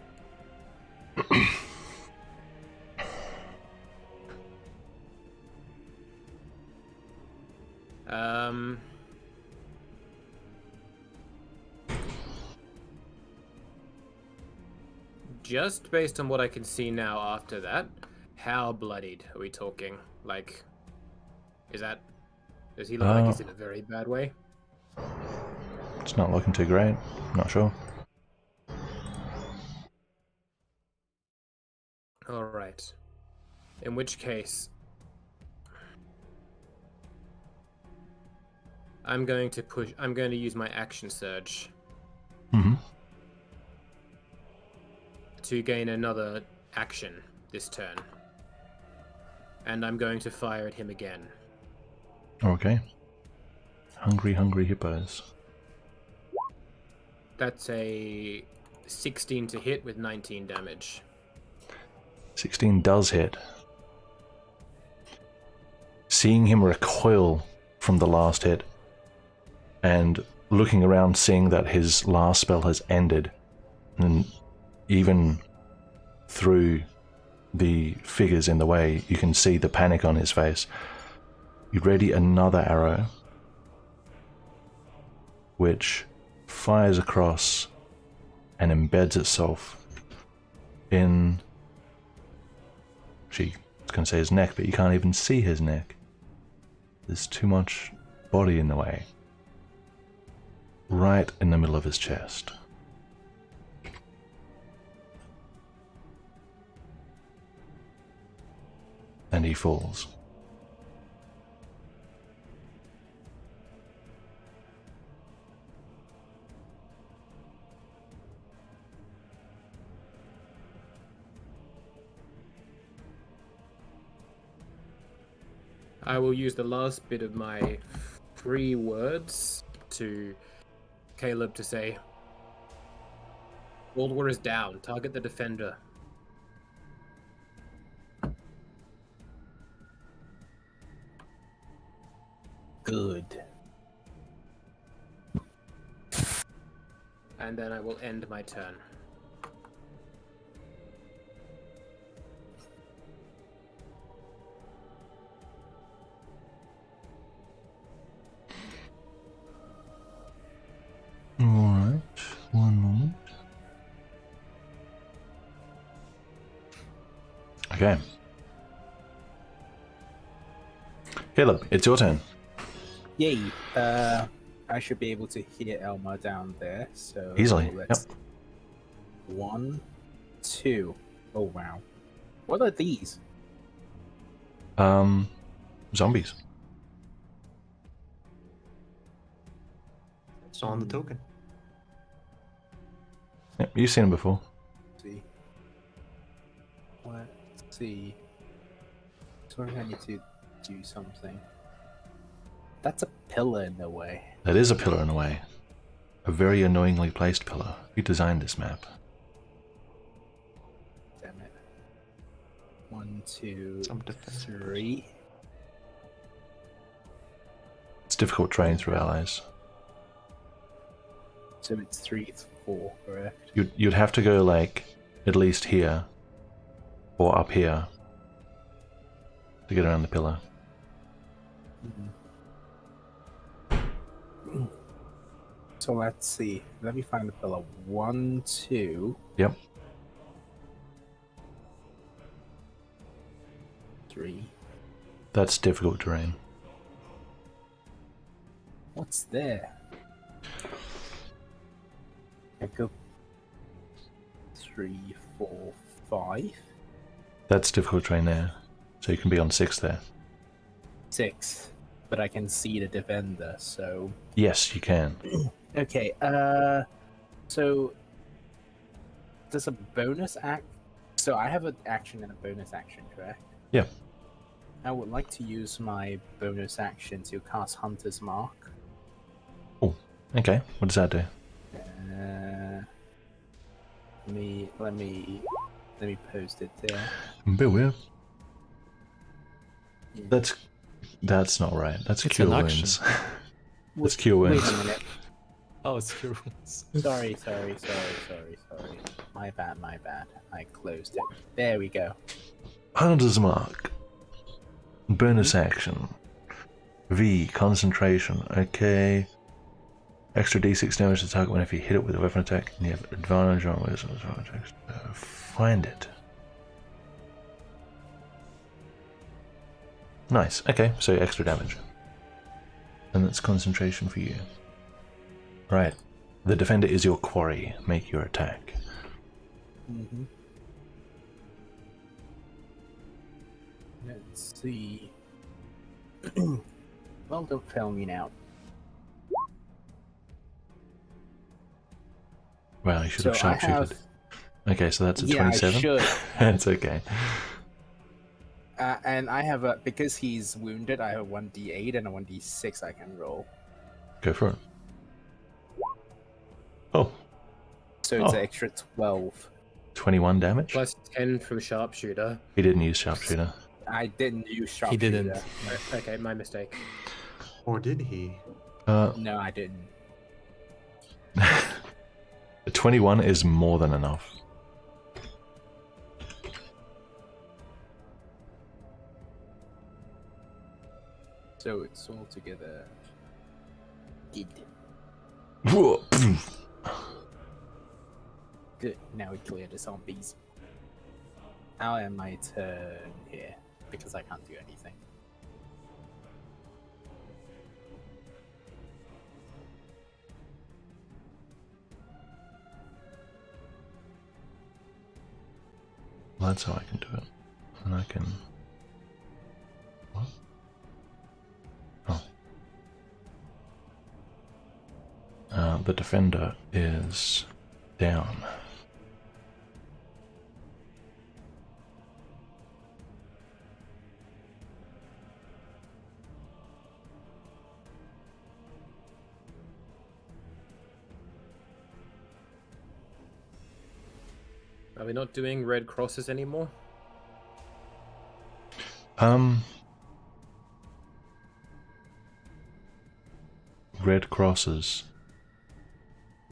F: Just based on what I can see now after that, how bloodied are we talking? Like, does he look like he's in a very bad way?
A: It's not looking too great. Not sure.
F: All right. In which case, I'm going to use my action surge
A: Mm-hmm.
F: to gain another action this turn. And I'm going to fire at him again.
A: Okay. Hungry, hungry hippos.
F: That's a 16 to hit with 19 damage.
A: 16 does hit. Seeing him recoil from the last hit and looking around, seeing that his last spell has ended, and even through the figures in the way, you can see the panic on his face. You ready another arrow, which fires across and embeds itself in... She was going to say his neck, but you can't even see his neck. There's too much body in the way. Right in the middle of his chest. And he falls.
F: I will use the last bit of my free words to Caleb to say, World War is down. Target the defender.
G: Good.
F: And then I will end my turn.
A: Alright, one moment. Okay. Caleb, it's your turn.
G: Yay. I should be able to hear Elma down there, so
A: Easily,
G: let's 1, 2. Oh wow. What are these?
A: Zombies.
D: It's on the token.
A: Yep, you've seen them before.
G: Let's see. Let's see. So I need to do something. That's a pillar in the way.
A: That is a pillar in a way. A very annoyingly placed pillar. Who designed this map?
G: Damn it. 1, 2,
D: Some defense.
G: 3.
A: It's difficult terrain through allies.
G: So it's 3, 4, correct?
A: You'd have to go like at least here or up here to get around the pillar.
G: So let's see. Let me find the pillar. 1, 2.
A: Yep.
G: 3.
A: That's difficult terrain.
G: What's there? I go 3, 4, 5,
A: That's difficult terrain there. So you can be on 6 there.
G: 6. But I can see the defender, so
A: Yes, you can.
G: okay. So does a bonus act? So I have an action and a bonus action, correct?
A: Yeah.
G: I would like to use my bonus action to cast Hunter's Mark.
A: Oh, okay. What does that do?
G: Let me post it there.
A: Bit weird. That's not right. That's
E: It's
A: cure
E: an action.
A: wounds. That's cure wounds.
G: Wait a minute.
E: Oh, it's cure wounds.
G: Sorry. My bad. I closed it. There we go.
A: Hunter's Mark. Bonus action. V. Concentration. Okay. Extra d6 damage to target whenever you hit it with a weapon attack, and you have advantage on wisdom attacks. Find it. Nice. Okay, so extra damage. And that's concentration for you. Right. The defender is your quarry. Make your attack.
G: Mm-hmm. Let's see. Well, don't fail me now.
A: Well, you should have
G: So I
A: sharpshooted. Okay, so that's a
G: Yeah, I
A: 27.
G: should.
A: That's okay.
G: And I have a, because he's wounded, I have 1d8 and a 1d6 I can roll.
A: Go for it. Oh,
G: So it's
A: Oh.
G: an extra 12.
A: 21 damage?
F: Plus 10 from sharpshooter.
A: He didn't use sharpshooter.
G: I didn't use
E: He
G: sharpshooter.
E: didn't.
F: Okay, my mistake.
D: Or did he?
G: No, I didn't.
A: 21 is more than enough.
G: So it's all together. Good. Good. Now we clear the zombies. Now am my turn here because I can't do anything.
A: Well, that's how I can do it. And I can... What? Oh. The defender is down.
F: Are we not doing red crosses anymore?
A: Red crosses.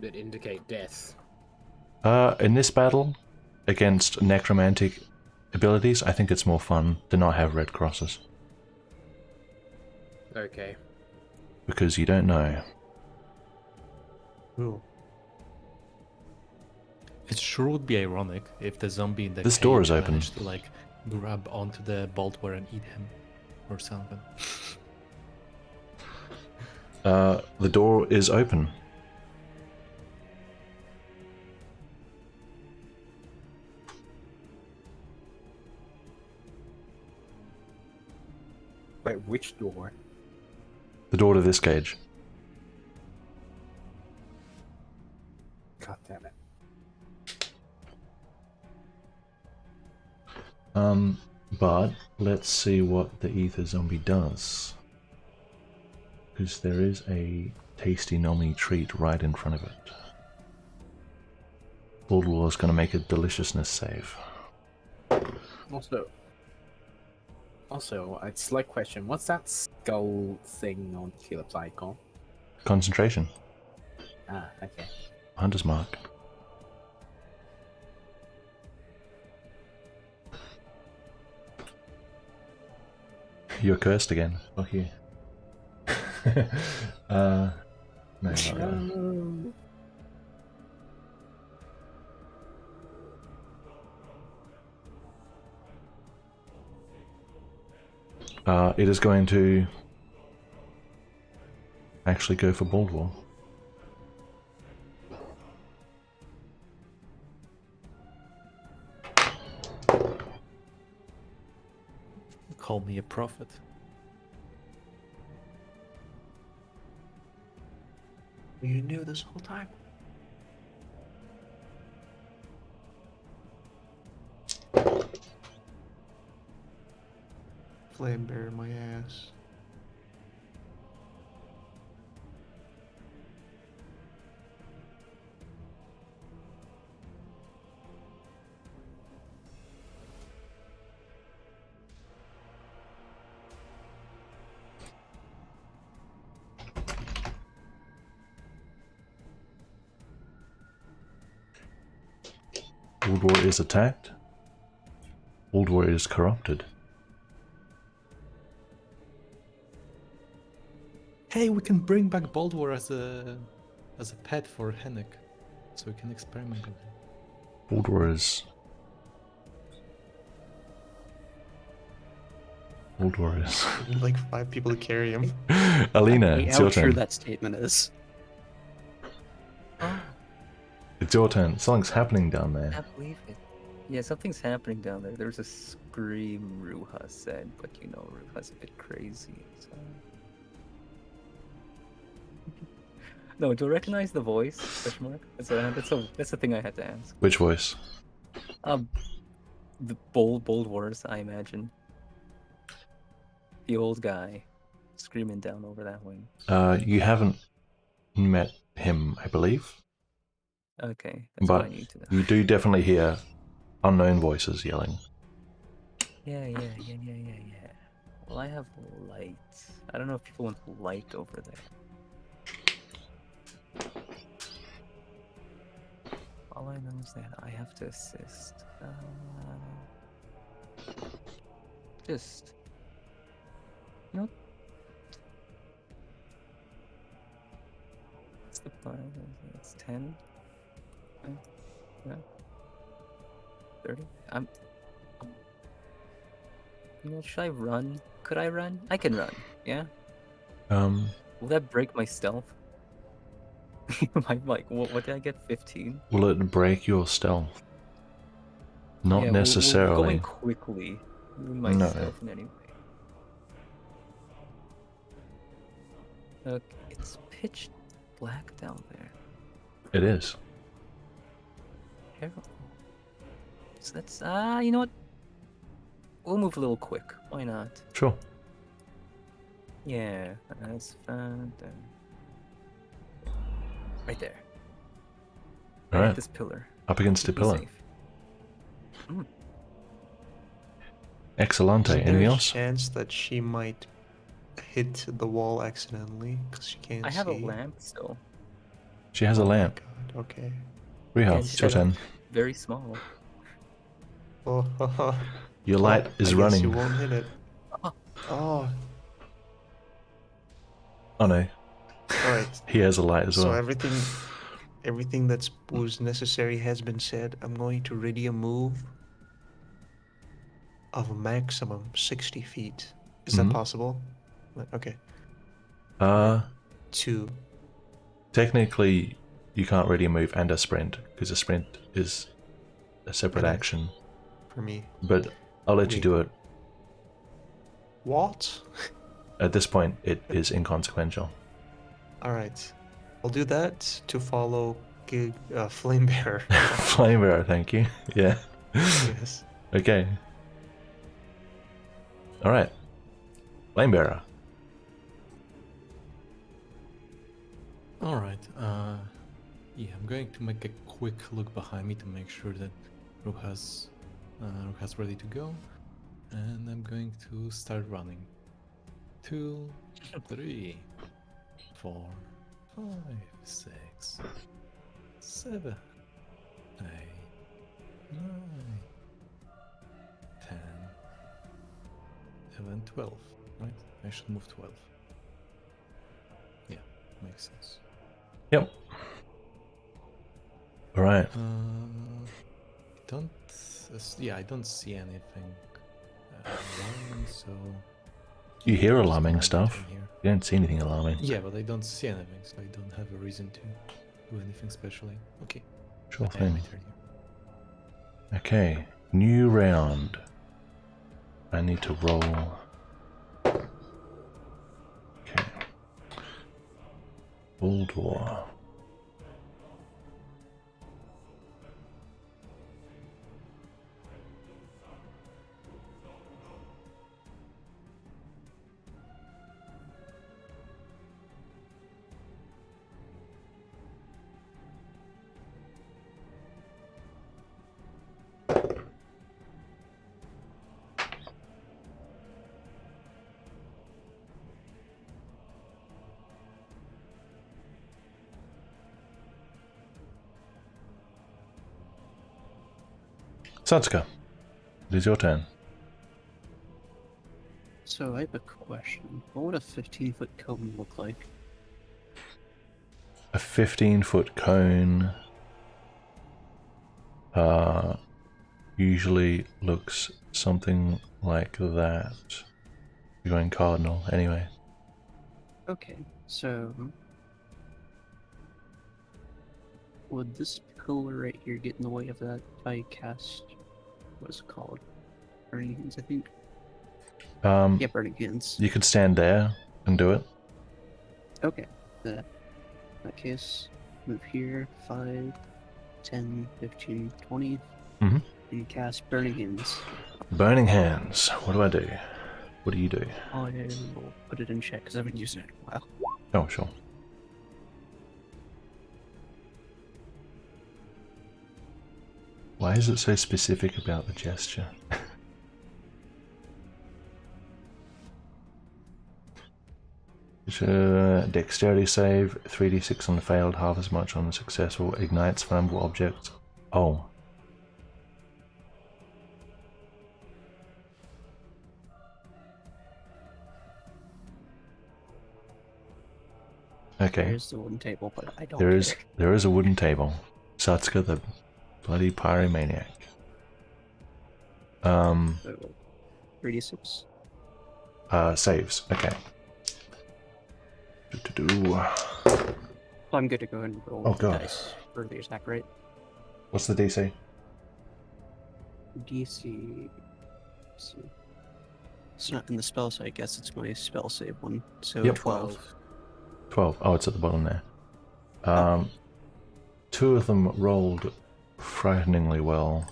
F: That indicate death.
A: In this battle, against necromantic abilities, I think it's more fun to not have red crosses.
F: Okay.
A: Because you don't know.
D: Ooh.
E: It sure would be ironic if the zombie in the
A: This door is
E: cage
A: open.
E: managed to like grab onto the Baltware and eat him or something.
A: The door is open.
G: Wait, which door?
A: The door to this cage.
G: God damn it.
A: But let's see what the ether zombie does. Because there is a tasty nommy treat right in front of it. Baldwin is going to make a deliciousness save.
G: Also, a slight question. What's that skull thing on Caleb's icon?
A: Concentration.
G: Ah, okay.
A: Hunter's Mark. You're cursed again. Fuck you. No, not really. It is going to actually go for Baldwin.
E: Call me a prophet.
D: You knew this whole time. Flame bear my ass.
A: Baldwin is attacked. Baldwin is corrupted.
E: Hey, we can bring back Baldwin as a pet for Hennek, so we can experiment with him.
A: Baldwin is... Baldwin is...
D: Like 5 people to carry him.
A: Alina,
C: Hey,
A: it's
C: how
A: your
C: true
A: turn.
C: that statement is.
B: Oh,
A: It's your turn. Something's happening down
B: I
A: there.
B: can't believe it. Yeah, something's happening down there. There's a scream, Ruha said, but you know, Ruha's a bit crazy. So... No, do you recognize the voice? Question mark? That's a thing I had to ask.
A: Which voice?
B: The bold wars, I imagine. The old guy screaming down over that way.
A: You haven't met him, I believe.
B: Okay, that's all I
A: But
B: need to know.
A: you do definitely hear unknown voices yelling.
B: Yeah. Well, I have light. I don't know if people want light over there. All I know is that I have to assist. Just... You know... What's the plan? It's 10? Yeah. 30? You know, should I run? Could I run? I can run, yeah? Will that break my stealth? What did I get? 15?
A: Will it break your stealth? Not
B: Yeah,
A: necessarily.
B: going quickly. My
A: No.
B: stealth in any way. Okay, it's pitch black down there.
A: It is.
B: Terrible. So that's you know what? We'll move a little quick. Why not?
A: Sure.
B: Yeah, that's fine. Right there. Right
A: Alright.
B: at this pillar.
A: Up against the
B: Keep me
A: pillar.
B: safe.
A: Excellente.
D: Is there
A: Anything
D: a
A: else?
D: chance that she might hit the wall accidentally because she can't
B: I
D: see?
B: have a lamp still.
A: She has a
D: Oh my
A: lamp.
D: God, okay.
A: Reha,
B: Yeah,
A: it's
B: just
A: your
B: set up
A: turn.
B: very small.
D: Oh,
A: Your light is
D: I guess
A: running.
D: you won't hit it.
B: Oh.
D: Oh,
A: Oh no.
D: alright.
A: He has a light as
D: So
A: well.
D: everything that was necessary has been said. I'm going to ready a move of a maximum 60 feet. Is that
A: Mhm.
D: possible? Okay. 2.
A: Technically, you can't really move and a sprint because a sprint is a separate
D: It is.
A: action.
D: For me.
A: But I'll let you
D: Wait.
A: do it.
D: What?
A: At this point, it is inconsequential.
D: Alright. I'll do that to follow Flame Bearer.
A: Flame bearer, thank you. Yeah.
D: Yes.
A: Okay. Alright. Flame bearer.
E: Alright, yeah, I'm going to make a quick look behind me to make sure that Ruha's ready to go. And I'm going to start running. 2, 3, 4, 5, 6, 7, 8, 9, 10, 11, 12, right? I should move 12. Yeah, makes sense.
A: Yep. Alright.
E: I don't see anything wrong, so
A: You hear
E: Just
A: alarming
E: hide
A: stuff.
E: from here.
A: You don't see anything alarming.
E: Yeah, but I don't see anything, so I don't have a reason to do anything specially. Okay.
A: Sure
E: I am
A: thing.
E: right here.
A: Okay, new round. I need to roll. Okay. Baldur. Satsuka, it is your turn.
C: So I have a question. What would a 15-foot cone look like?
A: A 15-foot cone usually looks something like that. You're going cardinal anyway.
C: Okay, so would this pillar right here get in the way of that if I cast, what's it called? Burning Hands, I think? Yeah, Burning Hands.
A: You could stand there and do it.
C: Okay, in that case, move here, 5, 10, 15, 20,
A: Mhm.
C: and cast Burning Hands.
A: Burning Hands. What do I do? What do you do?
C: I will put it in check because I haven't used it in a while.
A: Oh, sure. Why is it so specific about the gesture? Dexterity save, 3d6 on the failed, half as much on the successful, ignites flammable objects. Oh. Okay.
C: There's the wooden table, but I don't
A: There is a wooden table. Satsuka the bloody pyromaniac.
C: So, 3d6.
A: Saves. Okay.
C: So I'm good to go ahead and roll
A: Oh, God.
C: dice for the attack, right?
A: What's the DC?
C: DC. So it's not in the spell, so I guess it's my spell save one. So
A: Yep.
C: 12.
A: 12. Oh, it's at the bottom there. Two of them rolled frighteningly well.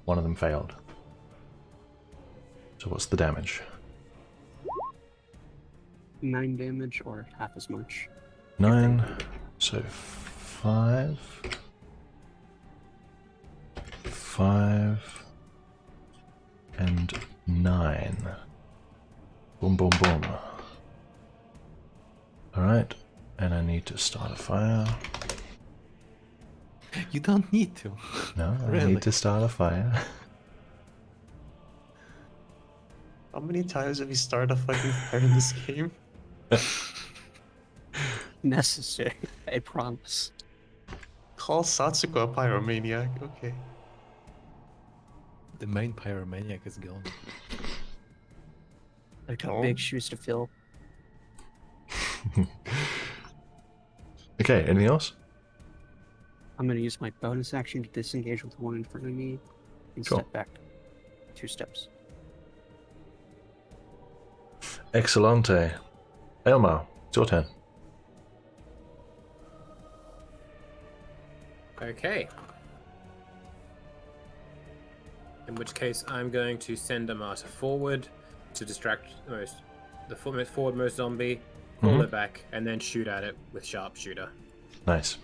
A: One of them failed. So what's the damage?
C: 9 damage or half as much.
A: 9. So 5. 5. And 9. Boom, boom, boom. Alright. And I need to start a fire.
E: You don't need to.
A: No, I
E: Really?
A: need to start a fire.
D: How many times have you started a fucking fire in this game?
C: Necessary, I promise.
D: Call Satsuko a pyromaniac. Okay.
E: The main pyromaniac is gone.
C: I've got
D: Oh.
C: big shoes to fill.
A: Okay, anything else?
C: I'm going to use my bonus action to disengage with the one in front of me and
A: Sure.
C: step back 2 steps.
A: Excellente. Elmar, it's your turn.
F: Okay. In which case, I'm going to send a martyr forward to distract the forwardmost zombie, pull
A: Mhm.
F: it back, and then shoot at it with sharpshooter.
A: Nice.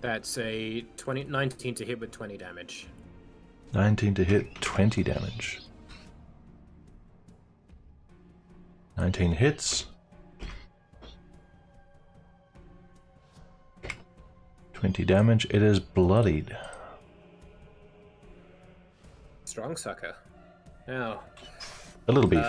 F: That's a 19 to hit with 20 damage.
A: 19 to hit, 20 damage. 19 hits. 20 damage. It is bloodied.
F: Strong sucker. Now,
A: A little beefy.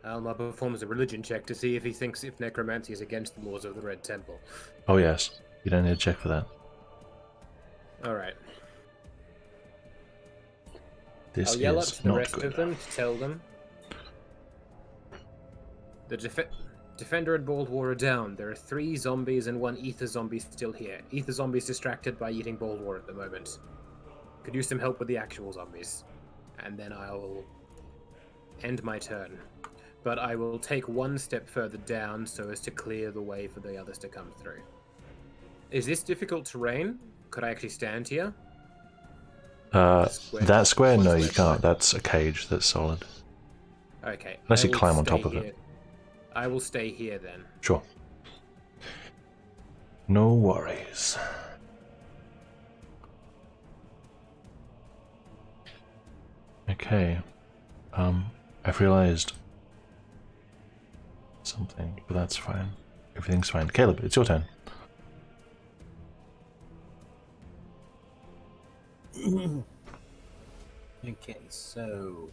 F: Alma performs a religion check to see if he thinks if necromancy is against the laws of the Red Temple.
A: Oh yes, you don't need to check for that.
F: Alright.
A: This
F: I'll yell up
A: is
F: to the
A: not
F: rest
A: good.
F: of them to tell them. The Defender and Bald War are down. There are 3 zombies and 1 Ether zombie still here. Ether zombie's distracted by eating Bald War at the moment. Could use some help with the actual zombies. And then I'll end my turn. But I will take 1 step further down so as to clear the way for the others to come through. Is this difficult terrain? Could I actually stand here?
A: That square? No,
F: One
A: you
F: square
A: can't. That's a cage. That's solid.
F: Okay.
A: Unless
F: I
A: you
F: will
A: climb on
F: stay
A: top of
F: here.
A: it.
F: I will stay here then.
A: Sure. No worries. Okay. I've realized something, but that's fine. Everything's fine. Caleb, it's your turn.
G: Okay, so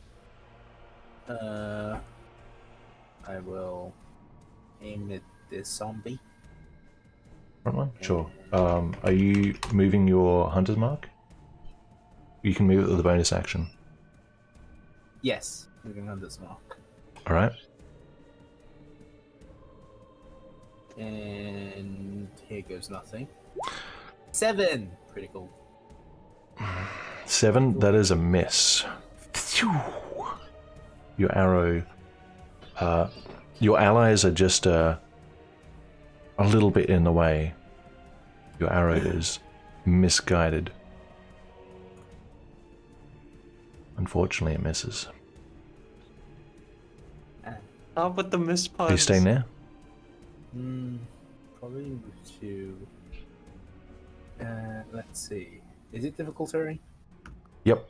G: I will aim at this zombie.
A: Front one? Sure. Are you moving your hunter's mark? You can move it with the bonus action.
G: Yes, moving on this mark.
A: Alright.
G: And here goes nothing. 7! Critical.
A: 7, that is a miss. Your arrow. Your allies are just a little bit in the way. Your arrow is misguided. Unfortunately, it misses.
D: Oh, but the mispuns.
A: Are you staying there?
G: Probably move to... let's see. Is it difficult terrain?
A: Yep.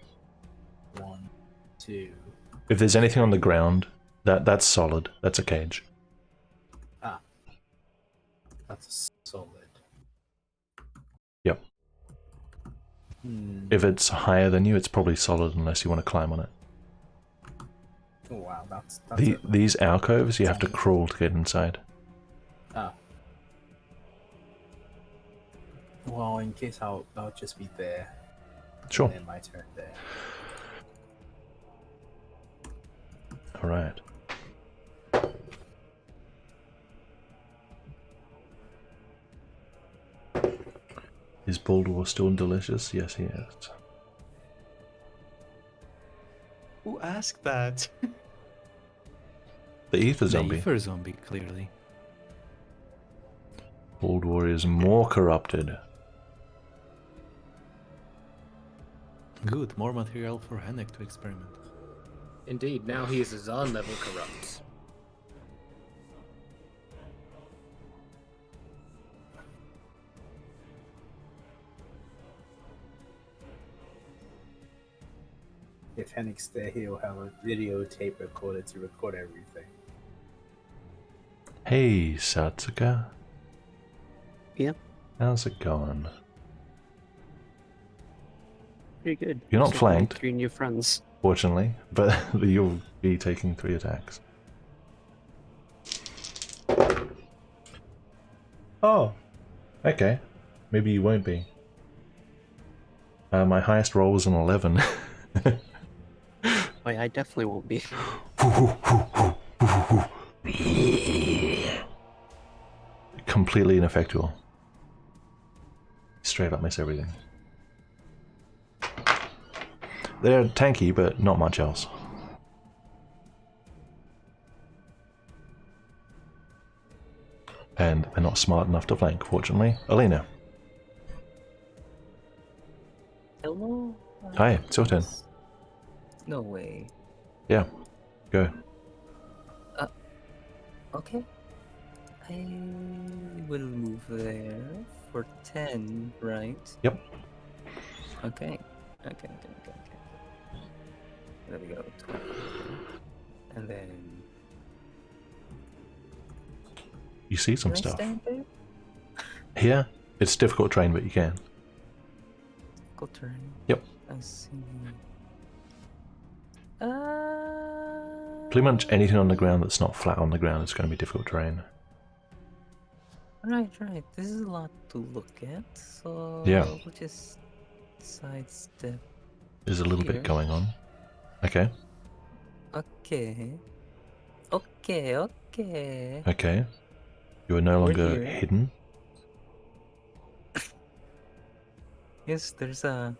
G: 1, 2...
A: If there's anything on the ground, that's solid. That's a cage.
G: Ah. That's solid.
A: Yep.
G: Hmm.
A: If it's higher than you, it's probably solid unless you want to climb on it.
G: Oh wow, that's it.
A: These alcoves, you have to crawl to get inside.
G: Ah. Well, in case I'll just be there.
A: Sure.
G: And then my turn there.
A: Alright. Is Baldur still delicious? Yes, he is.
D: Who asked that?
A: The ether zombie.
E: The ether zombie, clearly.
A: Baldur is more corrupted.
E: Good, more material for Hennek to experiment.
F: Indeed, now he is a Zahn level corrupt.
G: If Hennick's there, he'll have a videotape recorder to record everything.
A: Hey, Satsuka.
C: Yeah.
A: How's it going?
C: Pretty good.
A: You're not
C: So,
A: flanked.
C: 3 new friends.
A: Fortunately, but you'll be taking 3 attacks. Oh, okay. Maybe you won't be. My highest roll was an 11.
C: Oh, yeah, I definitely won't be.
A: Completely ineffectual. Straight up miss everything. They're tanky, but not much else. And they're not smart enough to flank, fortunately. Alina.
B: Hello?
A: Hi, it's your turn.
B: No way.
A: Yeah, go.
B: Okay. I will move there for 10, right?
A: Yep.
B: Okay. Okay. There we go. 20. And then...
A: You see some
B: Can I
A: stuff.
B: stand there?
A: Here, it's difficult terrain, but you can.
B: Go turn.
A: Yep.
B: I see.
A: Pretty much anything on the ground that's not flat on the ground is going to be difficult terrain.
B: Right. This is a lot to look at, so
A: Yeah.
B: we'll just sidestep.
A: There's a little
B: Here.
A: bit going on. Okay.
B: Okay.
A: Okay. You are no
B: We're
A: longer
B: here.
A: hidden.
B: Yes, there's a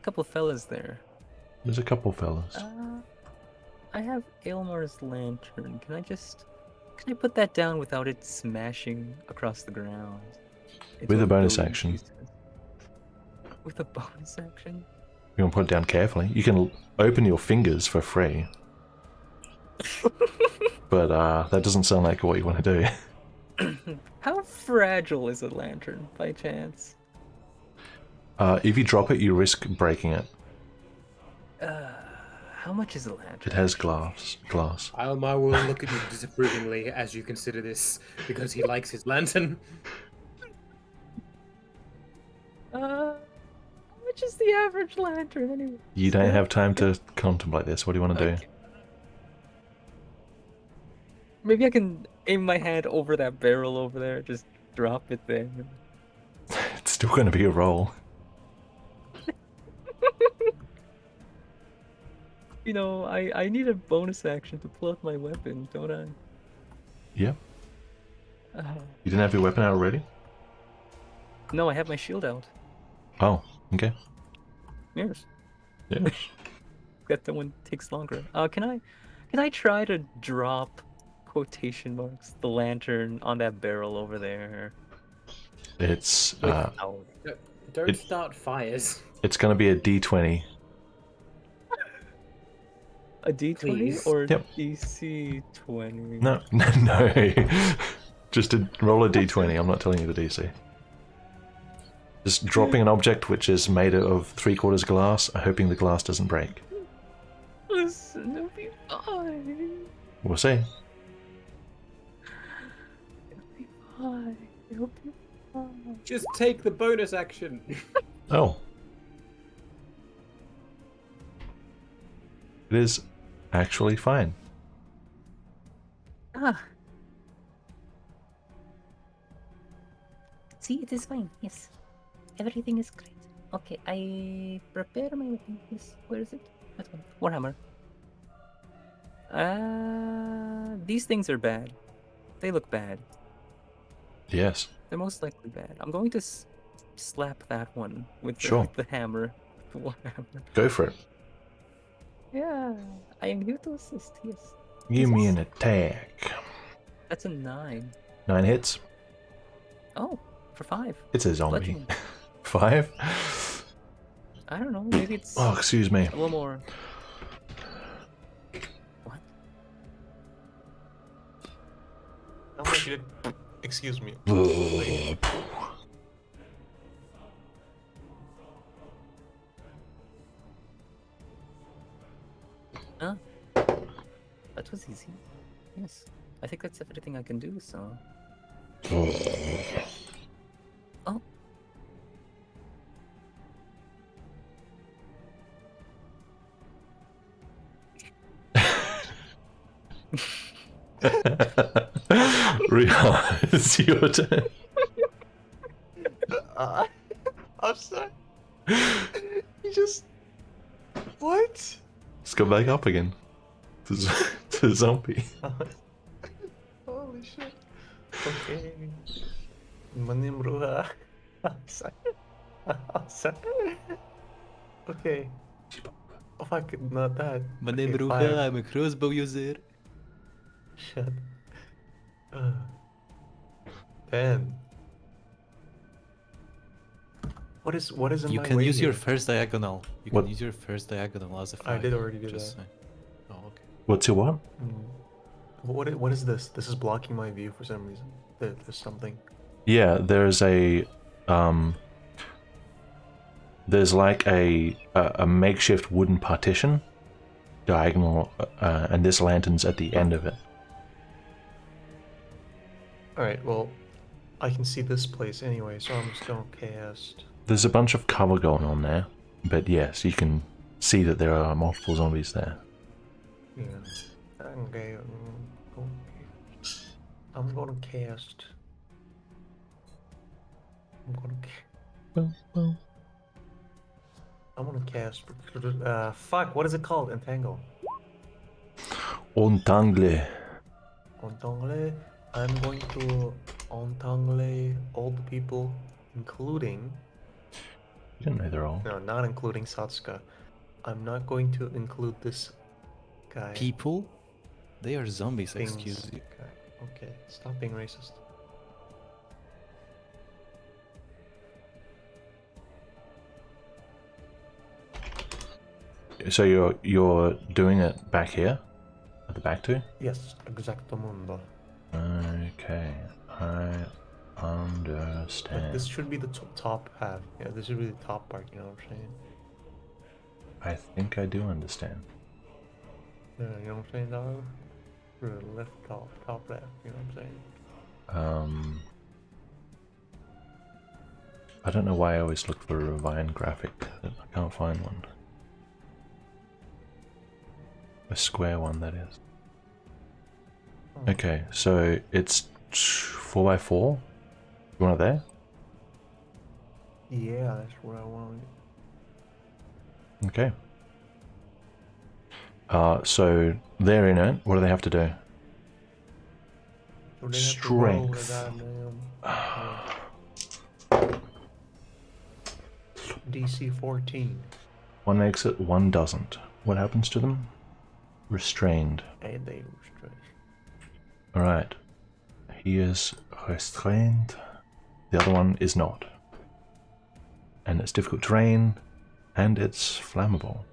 B: couple fellas there.
A: There's a couple fellas.
B: I have Aylmar's lantern. Can I put that down without it smashing across the ground?
A: With a bonus
B: building
A: action.
B: pieces? With a bonus action?
A: You want to put it down carefully. You can open your fingers for free. But that doesn't sound like what you want to do.
B: How fragile is a lantern, by chance?
A: If you drop it, you risk breaking it.
B: How much is a lantern?
A: It has glass.
F: Almar will look at you disapprovingly as you consider this, because he likes his lantern.
B: How much is the average lantern anyway?
A: You don't have time to contemplate this. What do you want to do?
B: Okay. Maybe I can aim my hand over that barrel over there, just drop it there.
A: It's still going to be a roll.
B: You know, I need a bonus action to pull out my weapon, don't I?
A: Yeah. You didn't have your weapon out already?
B: No, I have my shield out.
A: Oh, okay.
B: Yes.
A: Yeah.
B: That one takes longer. Can I try to drop quotation marks the lantern on that barrel over there?
A: It's
B: Without
F: Don't start fires.
A: it's going to be a D20.
B: a D20
F: Please.
B: or
A: Yep.
B: DC 20?
A: No. Just to roll a D20. I'm not telling you the DC. Just dropping an object which is made of 3/4 glass, hoping the glass doesn't break.
B: Listen, it'll be fine.
A: We'll see.
B: It'll be fine. It'll be fine.
F: Just take the bonus action.
A: Oh. It is actually fine.
H: See, it is fine. Yes, everything is great. Okay, I prepare my weapon. Yes, where is it?
B: That one. Warhammer. These things are bad. They look bad.
A: Yes.
B: They're most likely bad. I'm going to slap that one with the,
A: Sure.
B: with the hammer. The warhammer.
A: Go for it.
B: Yeah, I am here to assist. Yes,
A: Give me an attack.
B: that's a 9.
A: 9 hits.
B: Oh, for 5.
A: It's a zombie.
B: Bludgeoning.
A: 5?
B: I don't know. Maybe it's
A: Oh, excuse me.
B: a little more. What?
D: I want you to... Excuse me.
B: That was easy. Yes, I think that's everything I can do. So. Oh.
A: Riiga, it's your turn.
D: I'm sorry. You just... What?
A: Let's go back up again. To zombie.
D: Holy shit. Okay. Manim Ruha. Okay. Oh fuck, not that.
E: My name
D: Okay,
E: is
D: five.
E: Ruha, I'm a crossbow user.
D: Shit. 10. What is in
E: You
D: my
E: can
D: way
E: use your
D: here?
E: first diagonal. You
A: What?
E: can use your first diagonal as a 5.
D: I did already do
E: just
D: that.
E: saying. Oh, okay.
A: What's your what?
D: What is this? This is blocking my view for some reason. There's something.
A: Yeah, there's a there's like a makeshift wooden partition diagonal, and this lantern's at the end of it.
D: Alright, well, I can see this place anyway, so I'm just gonna cast.
A: There's a bunch of cover going on there, but yes, you can see that there are multiple zombies there.
D: Yeah. Okay. I'm gonna cast. I'm gonna cast. Fuck. What is it called? Entangle.
A: Entangle.
D: Entangle. I'm going to entangle all the people, including.
A: You didn't know they're all.
D: No, not including Satsuka. I'm not going to include this guy.
E: People? They are zombies,
D: Things
E: excuse you.
D: guy. Okay, stop being racist.
A: So you're doing it back here? At the back too?
D: Yes, exactamundo.
A: Okay. I understand.
D: Like, this should be the top half. Yeah, this should be the top part, you know what I'm saying?
A: I think I do understand.
D: Yeah, you know what I'm saying, dog? Left top left, you know what I'm saying?
A: I don't know why I always look for a Vine graphic. I can't find one. A square one, that is.
D: Oh.
A: Okay, so it's 4x4. You want it there?
D: Yeah, that's what I want.
A: Okay. So they're in it. What do they have to do?
D: So they have to roll the
A: Strength.
D: goddamn, DC 14.
A: One makes it, one doesn't. What happens to them? Restrained.
D: And they restrain.
A: Alright. He is restrained. The other one is not. And it's difficult terrain. And it's flammable.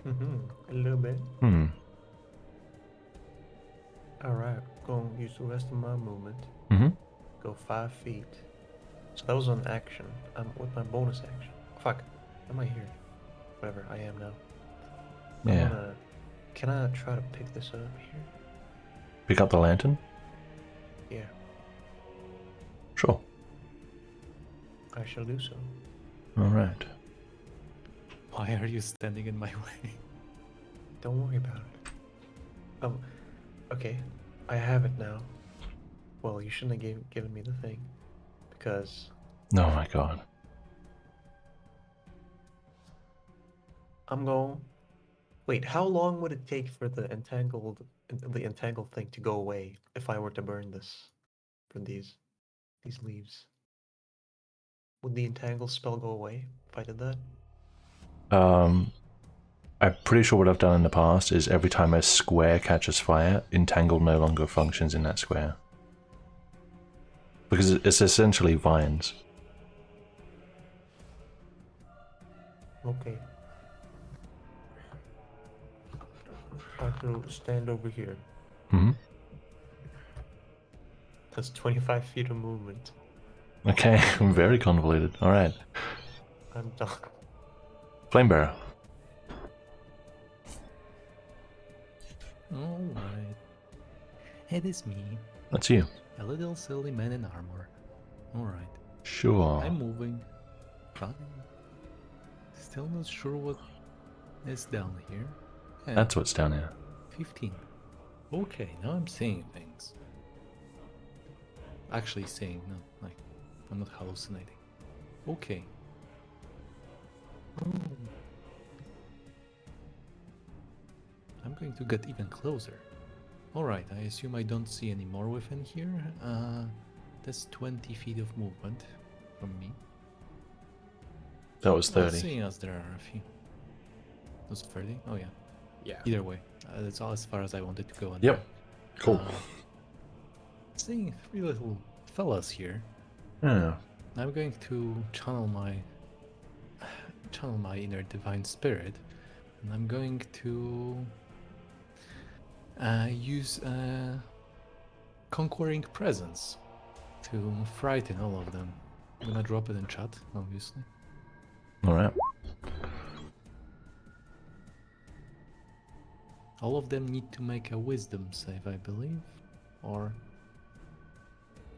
D: A little bit. Alright, gonna use the rest of my movement. Go 5 feet. So that was an action. I'm with my bonus action. Fuck. Am I here? Whatever, I am now.
A: Yeah.
D: Can I try to pick this up here?
A: Pick up the lantern?
D: Yeah,
A: Sure.
D: I shall do so.
A: Alright.
E: Why are you standing in my way?
D: Don't worry about it. Okay, I have it now. Well, you shouldn't have given me the thing. Because
A: Oh my god.
D: I'm going... Wait, how long would it take for the entangled thing to go away if I were to burn this from these leaves? Would the entangle spell go away if I did that?
A: I'm pretty sure what I've done in the past is every time a square catches fire, Entangle no longer functions in that square. Because it's essentially vines.
D: Okay. I have to stand over here. That's 25 feet of movement.
A: Okay, very convoluted. Alright.
D: I'm done.
A: Flamebearer.
E: Alright. It is me.
A: That's you.
E: A little silly man in armor. Alright.
A: Sure.
E: I'm moving. Fine. Still not sure what is down here. And
A: That's what's down here.
E: 15. Okay, now I'm seeing things. Actually seeing, no, like, I'm not hallucinating. Okay. I'm going to get even closer. Alright, I assume I don't see any more within here. That's 20 feet of movement from me.
A: That was
E: Well,
A: 30.
E: seeing as there are a few. Was it 30? Oh yeah.
F: Yeah.
E: Either way, that's all as far as I wanted to go. On
A: Yep. Cool.
E: Seeing 3 little fellas here,
A: Yeah.
E: I'm going to channel my inner divine spirit, and I'm going to use conquering presence to frighten all of them. I'm gonna drop it in chat, obviously.
A: Alright.
E: All of them need to make a wisdom save, I believe, or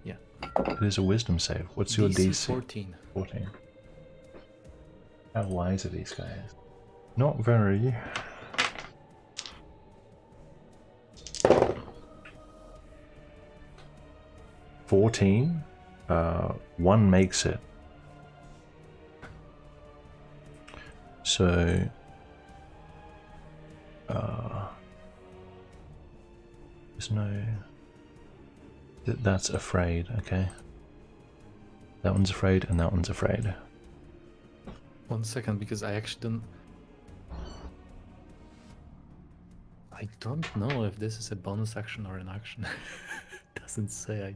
E: yeah.
A: It is a wisdom save. What's your DC?
E: 14.
A: 14. How wise are these guys? Not very. 14. One makes it. So there's no. That's afraid. Okay. That one's afraid, and that one's afraid.
E: 1 second, because I actually don't. I don't know if this is a bonus action or an action. It doesn't say.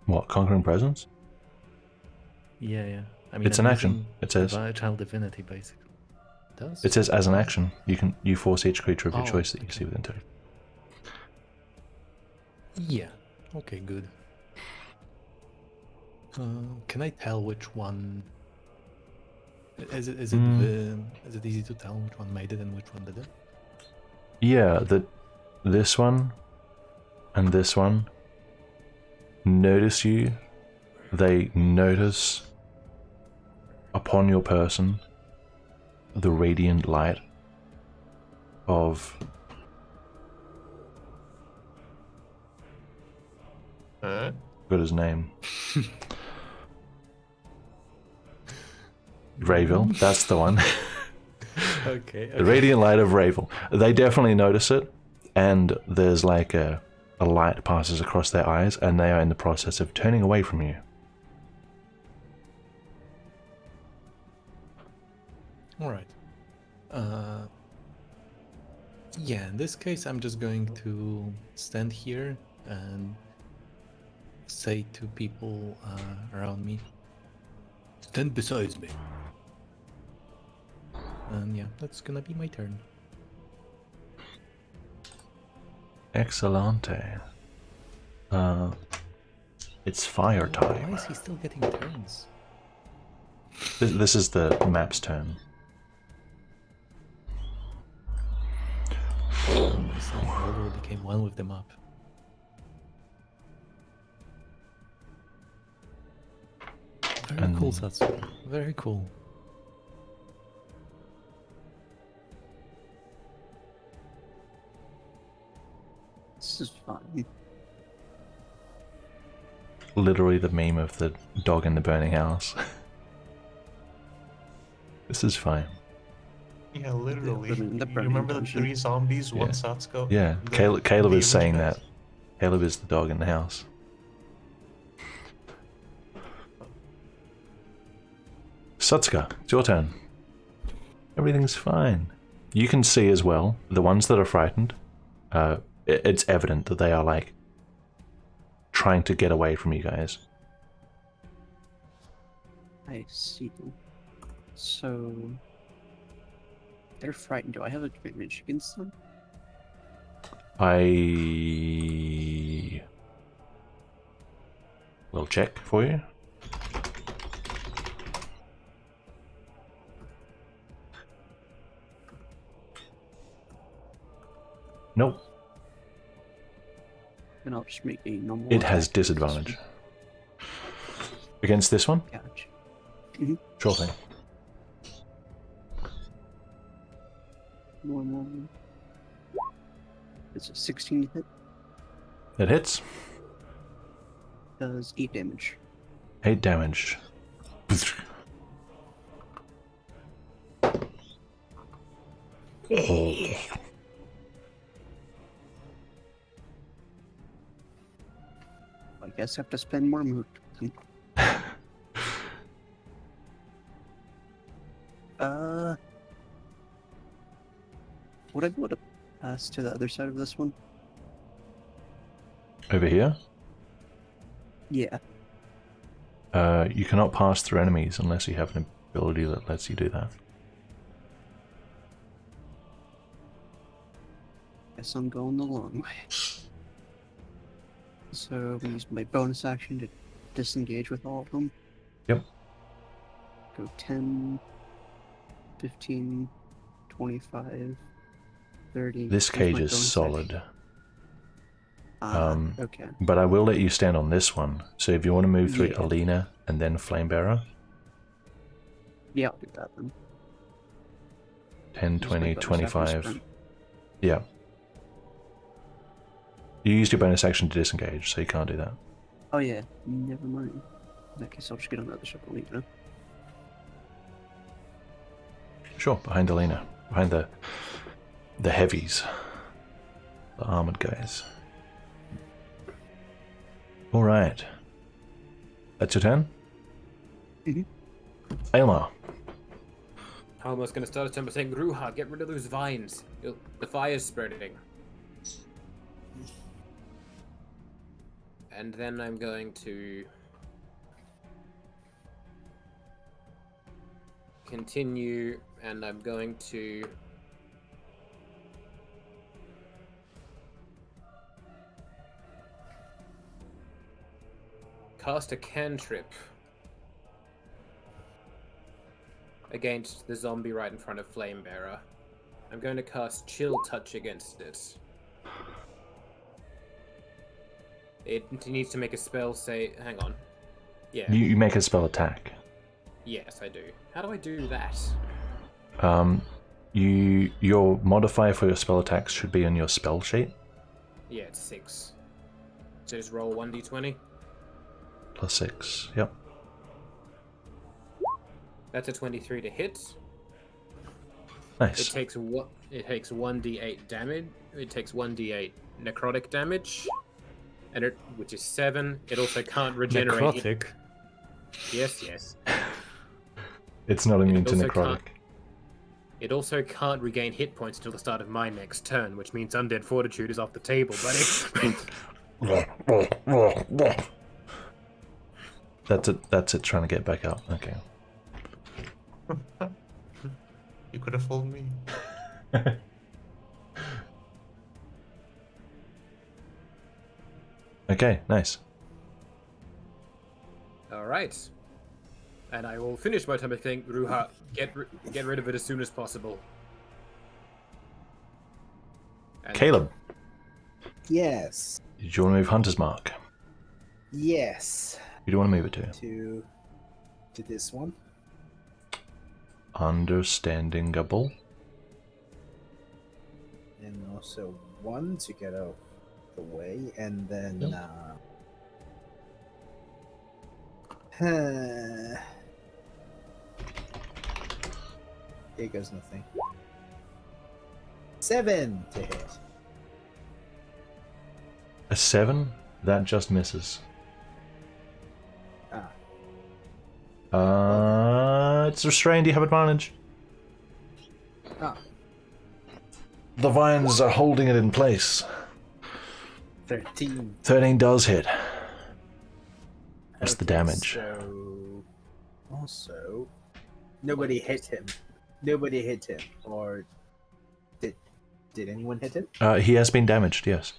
A: What, Conquering Presence?
E: Yeah. I mean,
A: It's
E: I'm
A: an action.
E: using
A: It says.
E: Child Divinity, basically. Does?
A: It says as an action. You force each creature of your
E: Oh,
A: choice that you
E: okay.
A: see within 30.
E: Yeah. Okay, good. Can I tell which one? Is it is it easy to tell which one made it and which one didn't?
A: Yeah, this one and this one notice you. They notice upon your person the radiant light of got his name. Rayville, that's the one.
E: Okay.
A: The radiant light of Rayville. They definitely notice it, and there's like a light passes across their eyes, and they are in the process of turning away from you.
E: All right. Yeah, in this case, I'm just going to stand here and say to people around me, stand beside me. And yeah, that's gonna be my turn.
A: Excellente. It's fire
E: Why
A: time.
E: is he still getting turns?
A: This is the map's turn.
E: I already became one with the map. Very cool, Satsu. Very cool.
C: This is fun.
A: Literally the meme of the dog in the burning house. This is fine.
D: Yeah, literally.
C: The
D: You
C: burning
D: remember the
C: dungeon.
D: 3 zombies,
A: Yeah.
D: one Satsuko?
A: Yeah,
D: The
A: Caleb is
D: image
A: saying
D: guys?
A: that. Caleb is the dog in the house. Satsuka, it's your turn. Everything's fine. You can see as well, the ones that are frightened, it's evident that they are like trying to get away from you guys.
C: I see. So they're frightened. Do I have advantage against them?
A: I will check for you. Nope.
C: And I'll just make a normal.
A: It has
C: attack against this
A: disadvantage. Against this one?
C: one. Gotcha.
A: Sure thing.
C: Normal. It's a 16 hit.
A: It hits.
C: Does 8 damage.
A: 8 damage.
C: I guess I have to spend more mood. Would I be able to pass to the other side of this one?
A: Over here?
C: Yeah.
A: You cannot pass through enemies unless you have an ability that lets you do that.
C: Guess I'm going the long way. So I'm gonna use my bonus action to disengage with all of them.
A: Yep.
C: Go 10, 15, 25, 30.
A: This
C: Use my
A: cage is
C: bonus action.
A: solid.
C: Okay.
A: But I will let you stand on this one. So if you want to move through
C: Yeah.
A: Alina and then Flamebearer,
C: Yeah, I'll do that then.
A: 10,
C: Use my
A: 20,
C: bonus action
A: 25.
C: sprint.
A: Yeah. You used your bonus action to disengage, so you can't do that.
C: Oh yeah, never mind. In that case, I'll just get another circle lead, huh?
A: Sure, behind Alina. Behind the heavies. The armored guys. Alright. That's your turn?
C: Mhm.
A: Aylmar.
F: Almost going to start a turn by saying, Ruha, get rid of those vines. The fire's spreading. And then I'm going to continue, and I'm going to cast a cantrip against the zombie right in front of Flamebearer. I'm going to cast Chill Touch against it. It needs to make a spell say... Hang on. Yeah.
A: You make a spell attack.
F: Yes, I do. How do I do that?
A: Your modifier for your spell attacks should be on your spell sheet.
F: Yeah, it's 6. So just roll 1d20.
A: Plus 6, yep.
F: That's a 23 to hit.
A: Nice.
F: It takes 1d8 damage. It takes 1d8 necrotic damage, and which is 7. It also can't regenerate.
E: Necrotic.
F: Yes.
A: It's not immune to
F: also
A: necrotic.
F: It also can't regain hit points till the start of my next turn, which means Undead Fortitude is off the table, buddy.
A: That's it trying to get back up. Okay.
D: You could have fooled me.
A: Okay, nice.
F: All right. And I will finish my time by saying, Ruha, get rid of it as soon as possible. And
A: Caleb,
G: Yes.
A: did you want to move Hunter's Mark?
G: Yes.
A: You do want to move it to?
G: To this one.
A: Understandable.
G: And also one to get out the way, and then here goes nothing. 7 to hit.
A: A 7? That just misses. It's restrained, you have advantage. The vines are holding it in place.
G: 13.
A: 13 does hit. That's the
G: Okay,
A: damage.
G: So also, nobody hit him. Nobody hit him, or did anyone hit him?
A: He has been damaged, yes.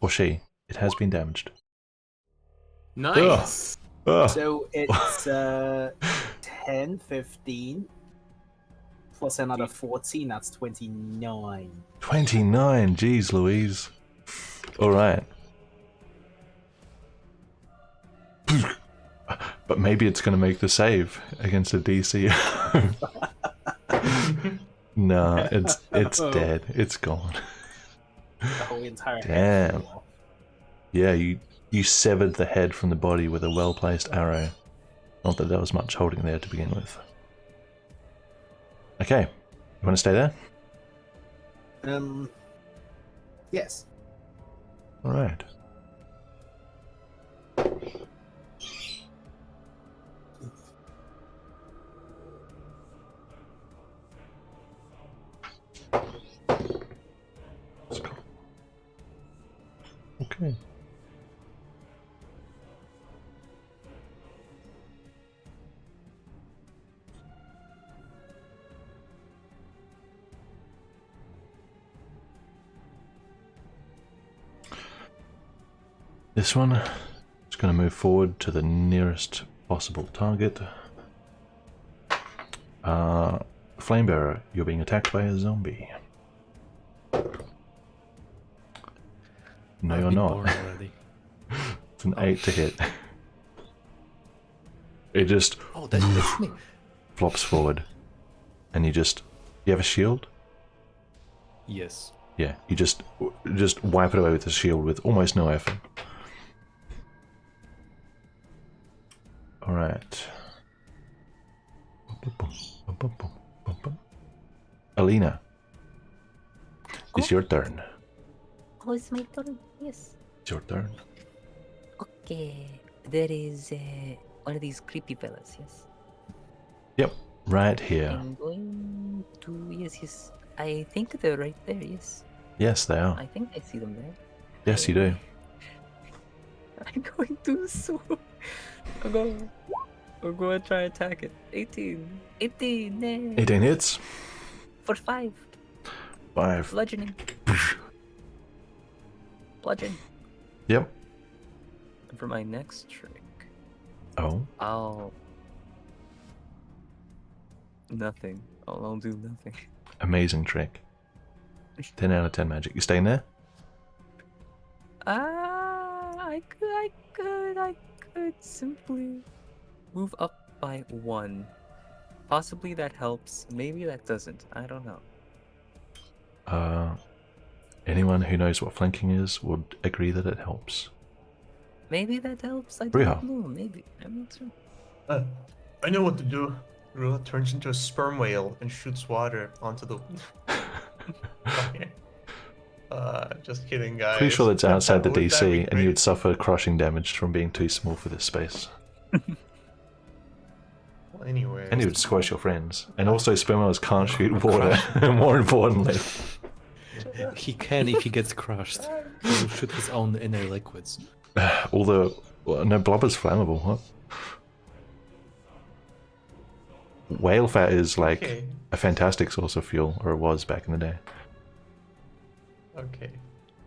A: Or she. It has been damaged.
F: nice.
A: Ugh.
G: So it's 10, 15, plus another 14, that's 29.
A: 29, jeez Louise. Alright. But maybe it's going to make the save against a DC. No, it's dead. It's gone.
G: The whole entire
A: Damn.
G: head flew off.
A: Yeah, you severed the head from the body with a well-placed arrow. Not that there was much holding there to begin with. Okay, you want to stay there?
G: Yes.
A: Alright. Let's go. Okay. This one is going to move forward to the nearest possible target. Flamebearer, you're being attacked by a zombie. No,
E: I've
A: you're
E: been
A: not.
E: born already.
A: It's an 8 to hit. It just
E: Oh, that's me.
A: flops forward. And you have a shield?
E: Yes.
A: Yeah, you just wipe it away with the shield with almost no effort. All right. Alina, it's your turn.
H: Oh, it's my turn. Yes.
A: It's your turn.
H: Okay. There is one of these creepy fellas. Yes.
A: Yep, right here.
H: I'm going to. Yes. I think they're right there. Yes.
A: Yes, they are.
H: I think I see them there.
A: Yes, you do.
H: I'm going to sword. I'm going to try and attack it. 18. 18. Nay.
A: 18 hits.
H: For 5.
A: 5.
H: Bludgeoning. Bludgeon.
A: Yep.
B: And for my next trick,
A: Oh.
B: I'll nothing. I'll do nothing.
A: Amazing trick. 10 out of 10 magic. You staying there?
B: I could simply move up by 1. Possibly that helps. Maybe that doesn't. I don't know.
A: Anyone who knows what flanking is would agree that it helps.
B: Maybe that helps. I
A: Riiga.
B: don't know. Maybe. I'm not sure.
D: I know what to do. Rua turns into a sperm whale and shoots water onto the. Okay. Just kidding, guys.
A: Pretty sure that's outside the
D: Wouldn't that be
A: DC, and you
D: great?
A: would suffer crushing damage from being too small for this space.
D: Well, anyway.
A: And you would squash your friends. And also, sperm whales can't shoot water, more importantly.
E: He can if he gets crushed. He will shoot his own inner liquids.
A: Although, well, no, blubber's flammable, what? Whale fat is like
D: Okay.
A: a fantastic source of fuel, or it was back in the day.
D: Okay.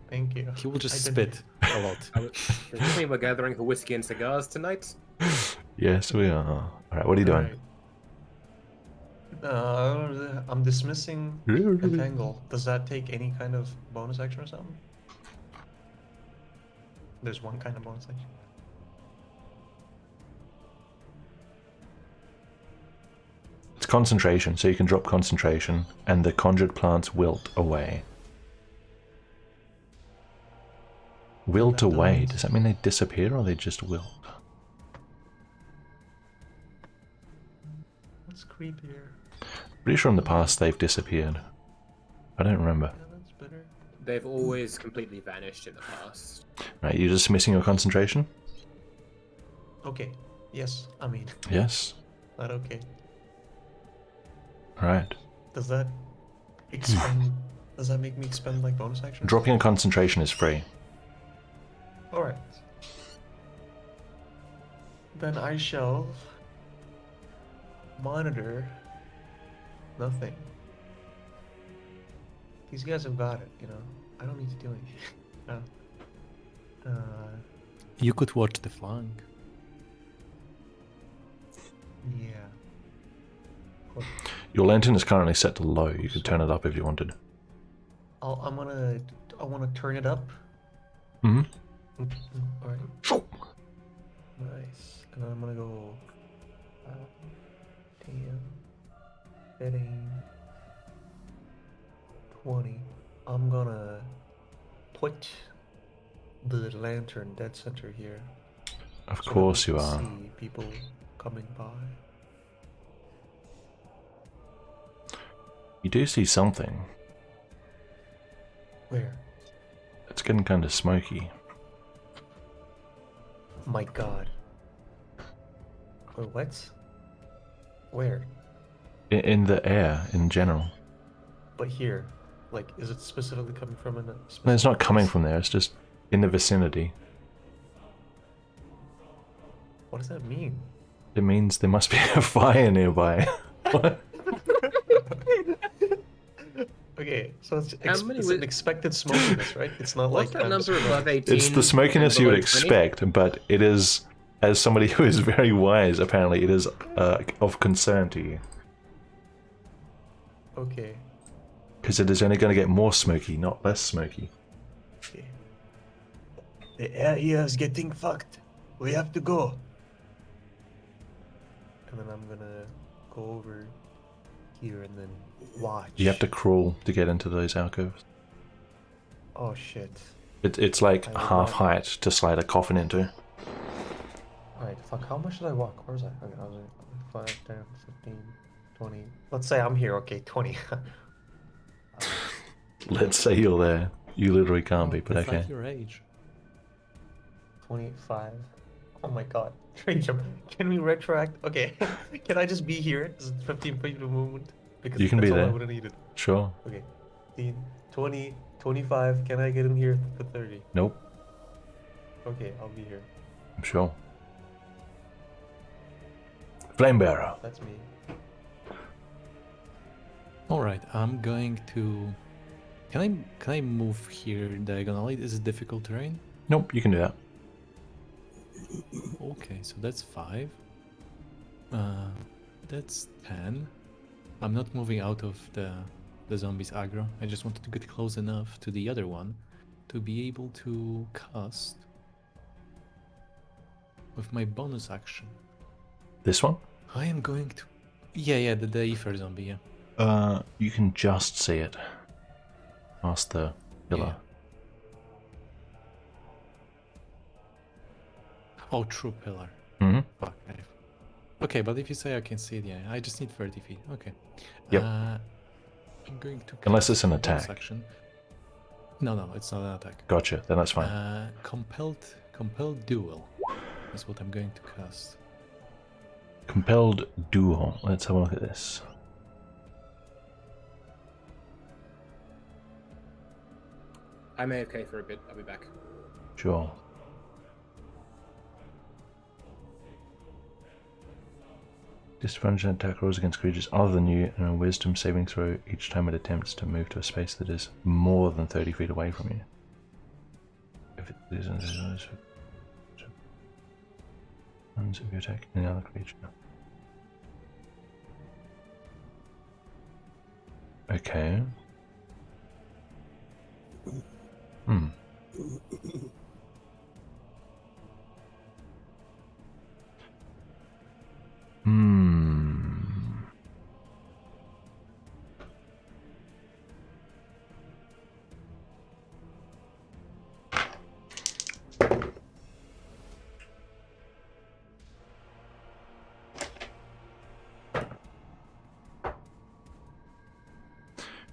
D: Thank you.
E: He will just
D: I didn't-
E: spit a lot.
F: Does this mean we're gathering for whiskey and cigars tonight?
A: Yes, we are. Alright, what are you doing?
D: Alright. I'm dismissing Entangle. Does that take any kind of bonus action or something? There's one kind of bonus action.
A: It's concentration, so you can drop concentration, and the conjured plants wilt away. Wilt
D: That
A: away?
D: doesn't-
A: Does that mean they disappear, or they just wilt?
D: What's creepier?
A: Pretty sure in the past they've disappeared. I don't remember.
D: Yeah, that's better.
F: They've always completely vanished in the past.
A: Right, you're just missing your concentration?
D: Okay. Yes. I mean,
A: Yes.
D: not okay.
A: Right.
D: Does that expend? Does that make me expend like bonus action?
A: Dropping a concentration is free.
D: All right. Then I shall monitor nothing. These guys have got it, you know. I don't need to do anything. No.
E: You could watch the flank.
D: Yeah.
A: Your lantern is currently set to low. You could turn it up if you wanted.
D: I want to turn it up.
A: Mm-hmm.
D: All right. Nice. And then I'm gonna go. 10, 15, 20. I'm gonna put the lantern dead center here.
A: Of
D: so that
A: course
D: we
A: you
D: can
A: are.
D: See people coming by.
A: You do see something.
D: Where?
A: It's getting kind of smoky.
D: My God. Wait, what? Where?
A: In the air, in general.
D: But here, like, is it specifically coming from a?
A: No, it's not coming from there. It's just in the vicinity.
D: What does that mean?
A: It means there must be a fire nearby. What?
D: Okay, so it's,
F: How many
D: it's
F: was-
D: an expected smokiness, right? It's not
F: What's
D: like
F: that number above 18?
A: It's the smokiness
F: and
A: you would
F: below 20?
A: expect, but it is, as somebody who is very wise, apparently, it is of concern to you.
D: Okay.
A: Because it is only going to get more smoky, not less smoky.
D: Okay. The area is getting fucked. We have to go. And then I'm gonna go over here and then watch.
A: You have to crawl to get into those alcoves.
D: Oh shit.
A: It's like
D: I would
A: half
D: not-
A: height to slide a coffin into.
D: Alright, fuck, how much did I walk? Where was I? Okay, I was at 5, 10, 15, 20. Let's say I'm here, okay, 20.
A: Let's say you're there. You literally can't
E: Oh,
A: be, but
E: that's
A: okay.
E: like your age.
D: 25. Oh my god. Train jump. Can we retroact? Okay. Can I just be here? This is 15 feet of movement? Because
A: You can
D: that's
A: be
D: all I
A: there.
D: would have needed.
A: Sure.
D: Okay. 15, 20, 25. Can I get in here for 30?
A: Nope.
D: Okay, I'll be here.
A: I'm sure. Flame bearer.
D: That's me.
E: Alright, I'm going to... Can I move here diagonally? Is it difficult terrain?
A: Nope, you can do that.
E: Okay, so that's 5. That's 10. I'm not moving out of the zombies aggro. I just wanted to get close enough to the other one to be able to cast with my bonus action.
A: This one?
E: I am going to... Yeah, the Ether zombie, yeah.
A: You can just see it. Past the pillar.
E: Oh, true pillar.
A: Mm-hmm.
E: Fuck. Okay, but if you say I can see it, yeah, I just need 30 feet. Okay.
A: Yep.
E: I'm going to...
A: Unless
E: cast
A: it's an
E: my bonus
A: attack.
E: Action. No, it's not an attack.
A: Gotcha, then that's fine.
E: Compelled duel is what I'm going to cast.
A: Compelled duel. Let's have a look at this.
F: I'm AFK for a bit. I'll be back.
A: Sure. Disadvantage on attack rolls against creatures other than you, and a wisdom saving throw each time it attempts to move to a space that is more than 30 feet away from you. If it isn't, if you attack any other creature. Okay. Hmm.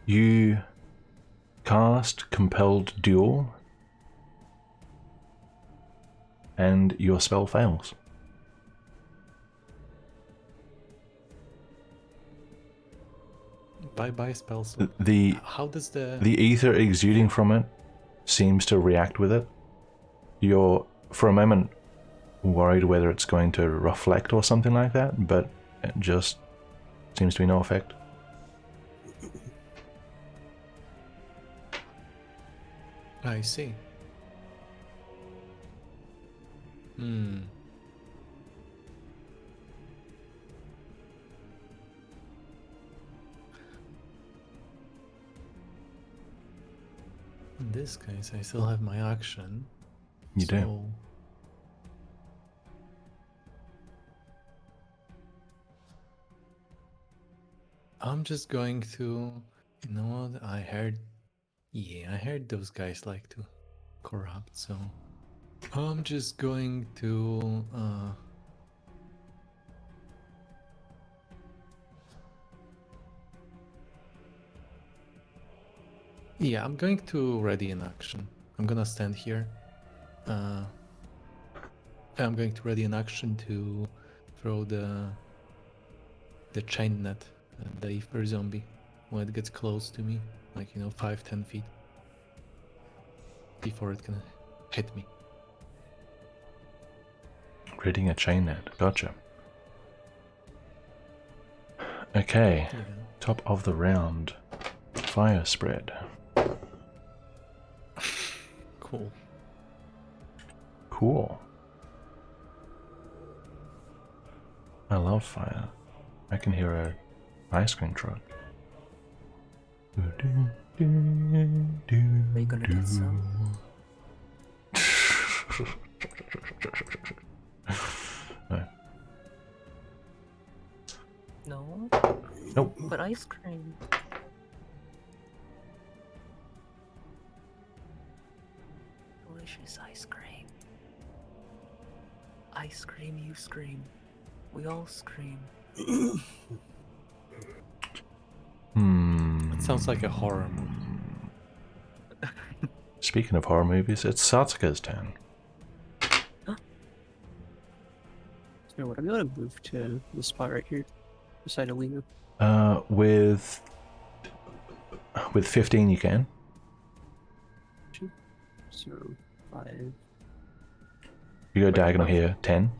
A: You cast Compelled Duel, and your spell fails.
E: Bye spells. How does the
A: ether exuding from it seems to react with it. You're for a moment worried whether it's going to reflect or something like that, but it just seems to be no effect.
E: I see. In this case, I still have my action.
A: You do.
E: So I'm just going to... You know what? I heard those guys like to corrupt, so I'm just going to yeah, I'm going to ready an action. I'm gonna stand here. I'm going to ready an action to throw the chain net at the Ether zombie when it gets close to me, like 5-10 feet before it can hit me.
A: Creating a chain net. Gotcha. Okay.
E: Yeah.
A: Top of the round. Fire spread.
E: Cool.
A: Cool. I love fire. I can hear a ice cream truck.
H: Are you gonna get some?
A: No.
H: No?
A: Nope.
H: But ice cream. delicious ice cream. I scream, you scream. We all scream.
E: It sounds like a horror movie.
A: Speaking of horror movies, it's Satsuka's turn.
C: So would I be able to move to the spot right here, beside Alina?
A: With 15 you can.
C: So 5.
A: You go diagonal here, 10,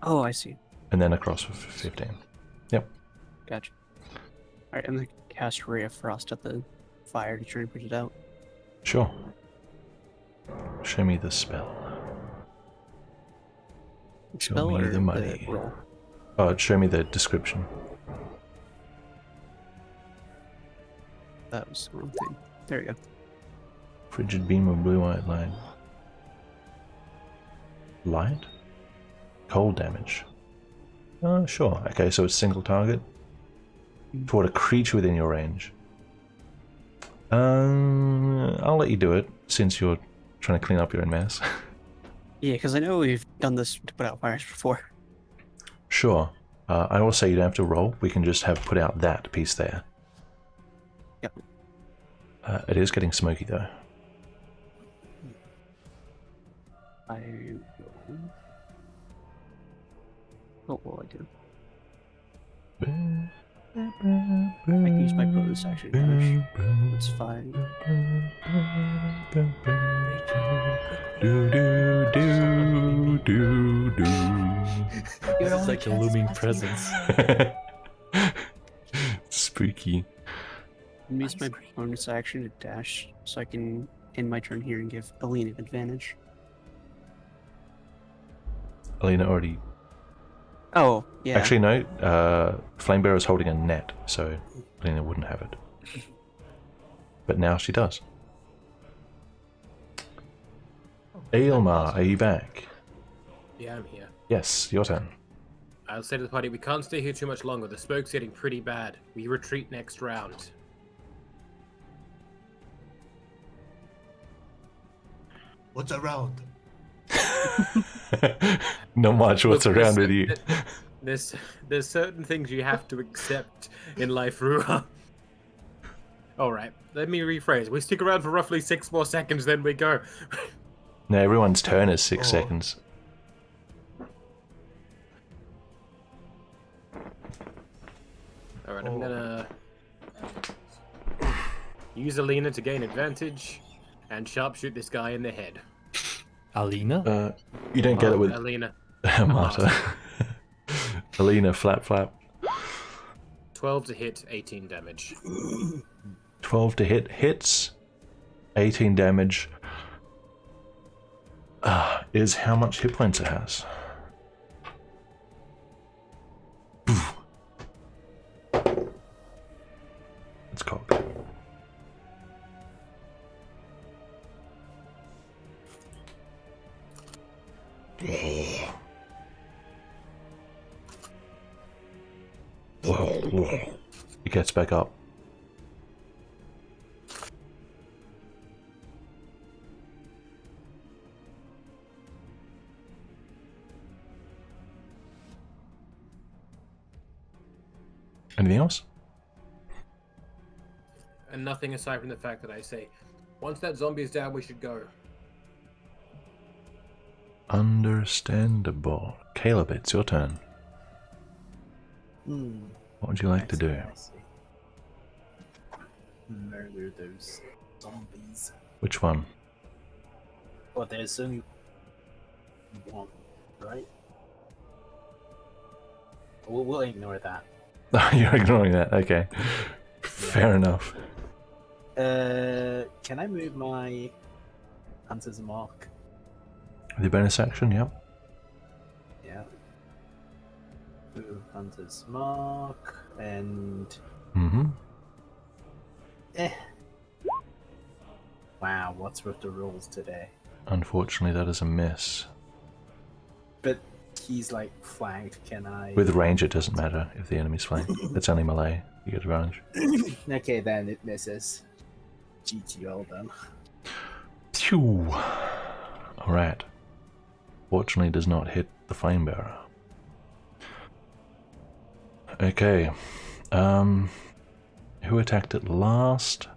C: Oh, I see.
A: and then across for 15. Yep.
C: Gotcha. Alright, I'm gonna cast Ray of Frost at the fire to try and put it out.
A: Sure. Show me the spell. Show
C: Spell
A: me
C: or
A: the money.
C: roll?
A: Oh, show me the description.
C: That was the wrong thing. There we go.
A: Frigid beam of blue-white light. Light? Cold damage. Sure. Okay, so it's single target. Toward a creature within your range. I'll let you do it, since you're trying to clean up your own mess.
C: Yeah, because I know we've done this to put out fires before.
A: Sure. I will say you don't have to roll. We can just have put out that piece there.
C: Yep.
A: It is getting smoky, though.
C: I will... What will I do? I can use my bonus action damage. That's fine.
A: Do do do do do.
E: This is like a looming presence.
A: Spooky.
C: I'm use my bonus action to dash so I can end my turn here and give Alina an advantage.
A: Alina already.
C: Oh, yeah.
A: Actually, no. Flamebearer is holding a net, so Alina wouldn't have it. But now she does. Aylmar, are you back?
F: Yeah, I'm here.
A: Yes, your turn.
F: I'll say to the party, we can't stay here too much longer. The smoke's getting pretty bad. We retreat next round.
D: What's around?
A: Not much what's
F: Look,
A: around with you.
F: There's certain things you have to accept in life, Ruha. Alright, let me rephrase. We stick around for roughly 6 more seconds, then we go.
A: No, everyone's turn is 6 seconds.
F: Alright, I'm gonna use Alina to gain advantage and sharpshoot this guy in the head.
E: Alina?
A: You don't get it with
F: Alina.
A: Marta. Alina, flap flap.
F: 12 to hit, 18 damage.
A: 12 to hit, hits. 18 damage. Is how much hit points it has. It's cocked. He gets back up. Anything else?
F: And nothing aside from the fact that I say, once that zombie is down, we should go.
A: Understandable. Caleb, it's your turn. What would you like to do?
G: I see. Murder those zombies.
A: Which one?
G: Well, there's only one, right? We'll ignore that.
A: You're ignoring that. Okay. Fair enough.
G: Can I move my Hunter's Mark?
A: The bonus action, yep.
G: Yeah. Move Hunter's Mark and
A: Mm-hmm.
G: Wow, what's with the rules today?
A: Unfortunately, that is a miss.
G: But he's like flanked. Can I?
A: With range, it doesn't matter if the enemy's flanked. It's only melee. You get advantage.
G: Okay, then it misses. GG, well done.
A: Phew. Alright. Fortunately does not hit the flame bearer. Okay. Who attacked it last?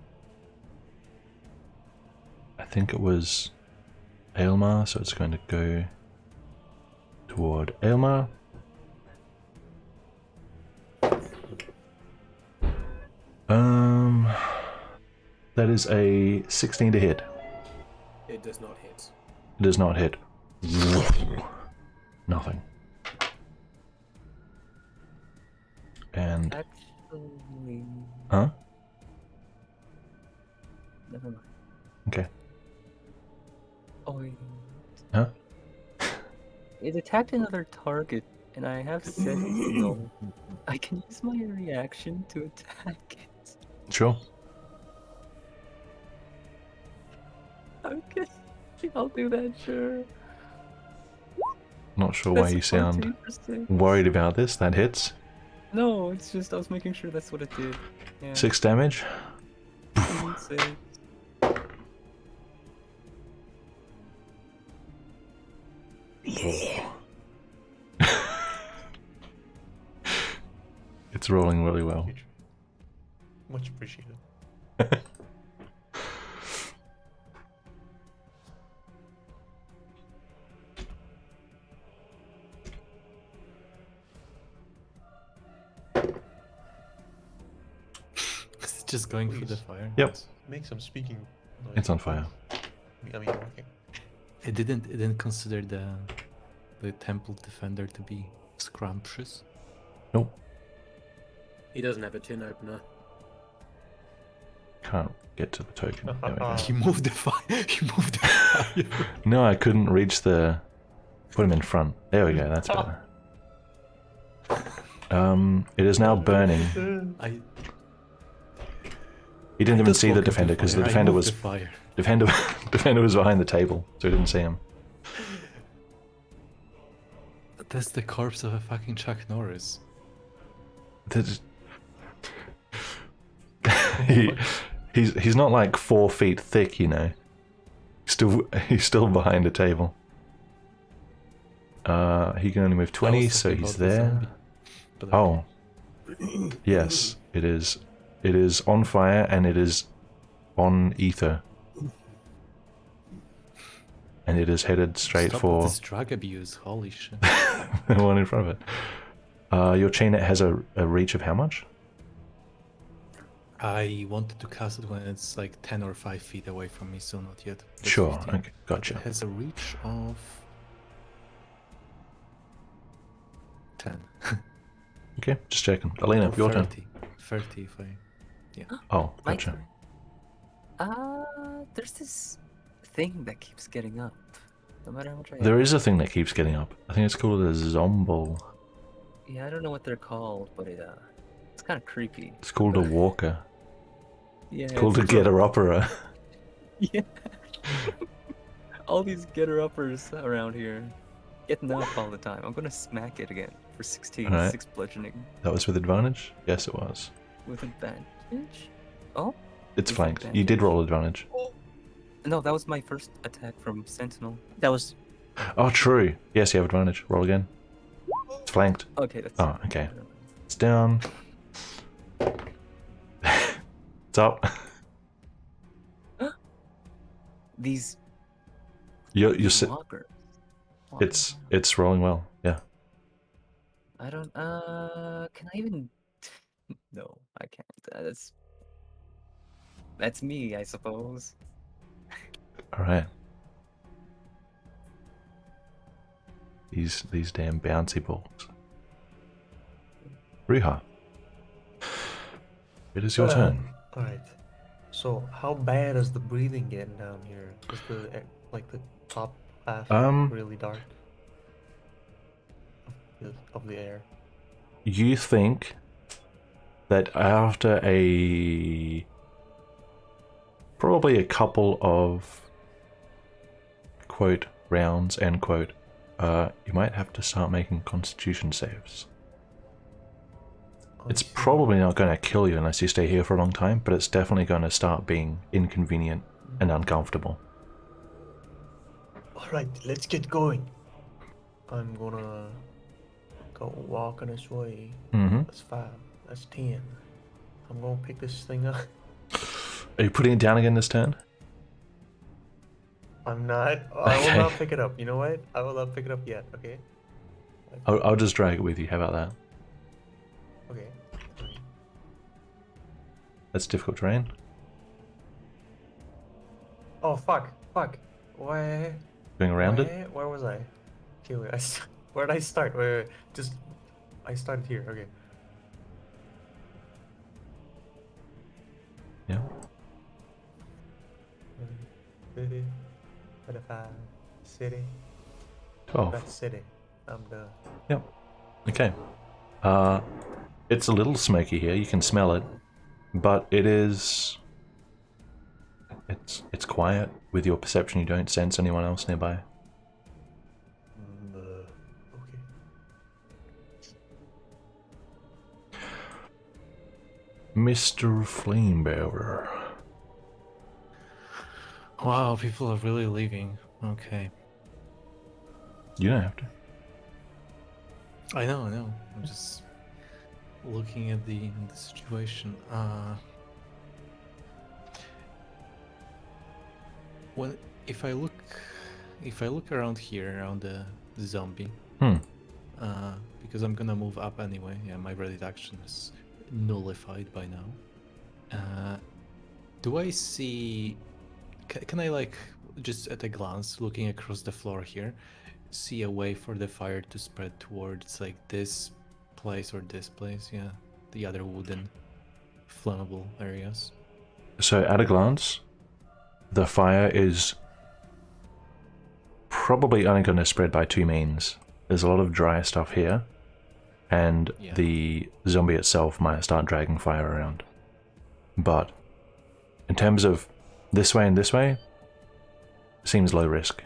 A: I think it was Aylmar, so it's going to go toward Aylmar. That is a 16 to hit.
F: It does not hit.
A: It does not hit. Nothing. And
B: Actually,
A: huh?
B: never mind.
A: Okay.
B: Oh, wait.
A: Huh?
B: It attacked another target, and I have Sentinel. I can use my reaction to attack it.
A: Sure.
B: Okay, I'll do that, sure.
A: Not sure why
B: That's
A: you sound
B: 14%.
A: worried about this. That hits.
B: No, it's just I was making sure that's what it did. Yeah.
A: 6 damage.
B: Six.
A: It's rolling really well.
D: Much appreciated.
E: It's just going through the fire.
A: Yep.
D: Make some speaking noise.
A: It's on fire.
D: I mean, walking.
E: It didn't consider the temple defender to be scrumptious.
A: Nope.
F: He doesn't have a tin opener.
A: Can't get to the token. There we go.
E: He moved the fire. He moved the fire.
A: No, I couldn't reach the... Put him in front. There we go, that's better. It is now burning.
E: I
A: He didn't even
E: just
A: see the
E: walked into
A: defender because the
E: fire. I
A: defender
E: moved
A: was
E: the fire.
A: defender was behind the table, so he didn't see him.
E: That's the corpse of a fucking Chuck Norris.
A: There's- he's not like 4 feet thick, you know. He's still behind the table. He can only move 20,
E: I was
A: so
E: talking
A: he's
E: about the
A: there.
E: zombie, but
A: Oh, yes, it is. It is on fire and it is on ether, and it is headed straight
E: Stop
A: for
E: with this drug abuse. Holy shit!
A: the one in front of it. Your chain has a reach of how much?
E: I wanted to cast it when it's like 10 or 5 feet away from me, so not yet. But
A: Sure.
E: 15.
A: Okay, gotcha.
E: It has a reach of 10.
A: Okay, just checking. Alina,
E: Or
A: your turn.
E: 30 if I...
A: Oh,
B: My
A: gotcha.
B: turn. There's this thing that keeps getting up. No matter how much I.
A: There is a thing that keeps getting up. I think it's called a zomble.
B: Yeah, I don't know what they're called, but it's kind of creepy.
A: It's called a walker.
B: Yeah.
A: It's called a
B: it's
A: getter-upperer.
B: Yeah. All these getter-uppers around here. Getting up all the time. I'm gonna smack it again for 16.
A: Alright.
B: 6 bludgeoning.
A: That was with advantage? Yes, it was.
B: With advantage? Oh?
A: It's
B: With
A: flanked. You
B: advantage.
A: did roll advantage.
B: No, that was my first attack from Sentinel.
C: That was
A: Oh, true. Yes, you have advantage. Roll again. It's flanked.
B: Okay, that's.
A: Oh, okay. It's down. It's up.
B: These
A: You're sit.
B: walkers. Oh,
A: It's rolling well. Yeah.
B: I don't. Can I even? No, I can't. That's me, I suppose.
A: All right. These damn bouncy balls. Riiga. It is your turn.
D: Alright. So, how bad is the breathing getting down here? Is the the top half really dark of the air?
A: You think that after probably a couple of quote rounds end quote, you might have to start making constitution saves. It's probably not going to kill you unless you stay here for a long time, but it's definitely going to start being inconvenient and uncomfortable.
D: Alright, let's get going. I'm gonna go walking this way.
A: Mm-hmm.
D: That's 5. That's 10. I'm gonna pick this thing up.
A: Are you putting it down again this turn?
D: I'm not. I will
A: Okay.
D: not pick it up. You know what? I will not pick it up yet. Okay.
A: I'll just drag it with you. How about that?
D: Okay.
A: That's difficult terrain.
D: Oh fuck! Fuck! Why?
A: Going around it.
D: Where was I? Okay, wait. Where did I start? Wait. Just. I started here. Okay.
A: Yeah.
D: City. 25. City.
A: 12.
D: That's city. I'm done.
A: Yep. Okay. It's a little smoky here. You can smell it, but it is. It's quiet. With your perception, you don't sense anyone else nearby.
D: Okay.
A: Mr. Flamebearer.
E: Wow, people are really leaving. Okay.
A: You don't have to.
E: I know. I'm just looking at the situation. When if I look around here, around the zombie, because I'm gonna move up anyway. Yeah, my ready action is nullified by now. Do I see? Can I, like, just at a glance, looking across the floor here, see a way for the fire to spread towards, like, this place or this place? Yeah, the other wooden flammable areas.
A: So, at a glance, the fire is probably only going to spread by two means. There's a lot of dry stuff here, and the zombie itself might start dragging fire around. But in terms of this way and this way, seems low risk.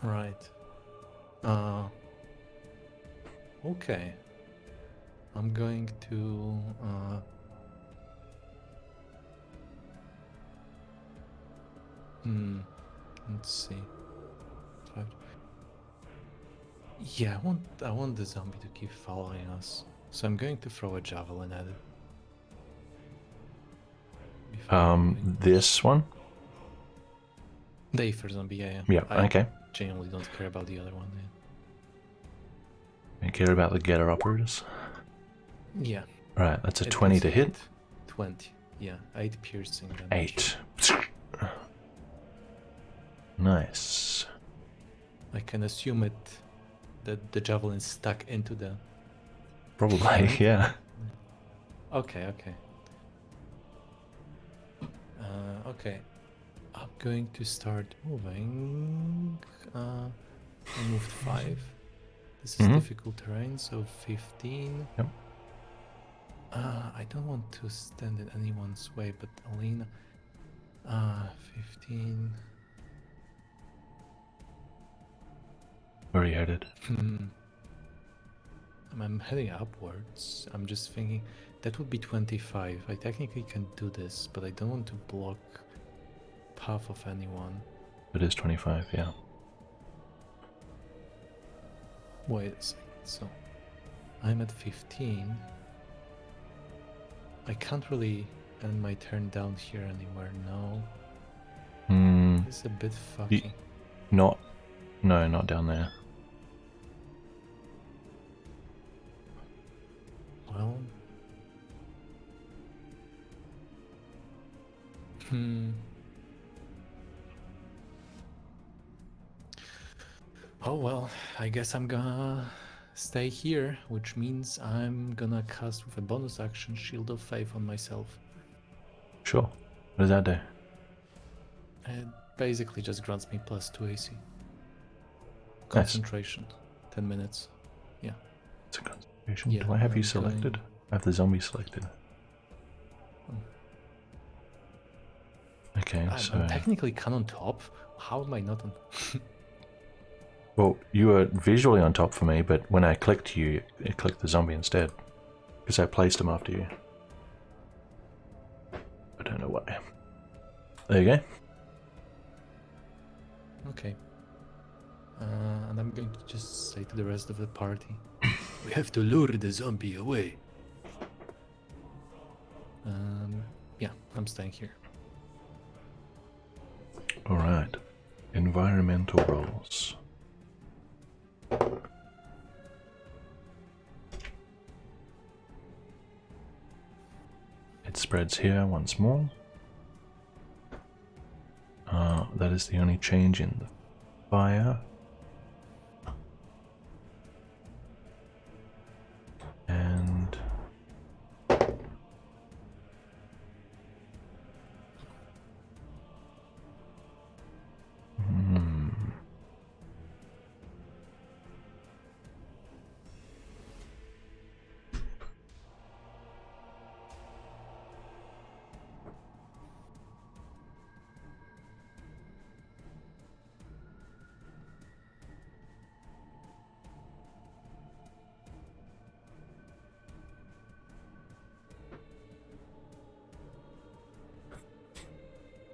E: Right. Okay. I'm going to let's see. Yeah, I want the zombie to keep following us. So I'm going to throw a javelin at it.
A: This one?
E: The Aether zombie, yeah.
A: Yeah,
E: I
A: okay.
E: genuinely don't care about the other one.
A: You care about the getter uppers?
E: Yeah.
A: Right, that's a
E: It
A: 20
E: gets
A: to hit.
E: 20, yeah. 8 piercing damage.
A: 8. Nice.
E: I can assume that the javelin stuck into the...
A: Probably, yeah.
E: Okay. Okay. I'm going to start moving. I moved 5. This is difficult terrain, so 15.
A: Yep.
E: I don't want to stand in anyone's way, but Alina. 15.
A: Where are you headed?
E: I'm heading upwards. I'm just thinking that would be 25. I technically can do this, but I don't want to block path of anyone.
A: It is 25, yeah.
E: Wait a second. So I'm at 15. I can't really end my turn down here anywhere. No. It's a bit fucky.
A: No, not down there.
E: Well. Oh well, I guess I'm gonna stay here, which means I'm gonna cast with a bonus action Shield of Faith on myself.
A: Sure. What does that do?
E: It basically just grants me +2 AC.
A: Nice.
E: Concentration. 10 minutes. Yeah.
A: It's a concentration.
E: Yeah,
A: Do I have you
E: I'm
A: selected?
E: going-
A: I have the zombie selected. Okay, so...
E: I'm technically on top. How am I not on?
A: Well, you were visually on top for me, but when I clicked you, it clicked the zombie instead. Because I placed him after you. I don't know why. There you go.
E: Okay. And I'm going to just say to the rest of the party, we have to lure the zombie away. Yeah, I'm staying here.
A: All right. Environmental roles. It spreads here once more. That is the only change in the fire. And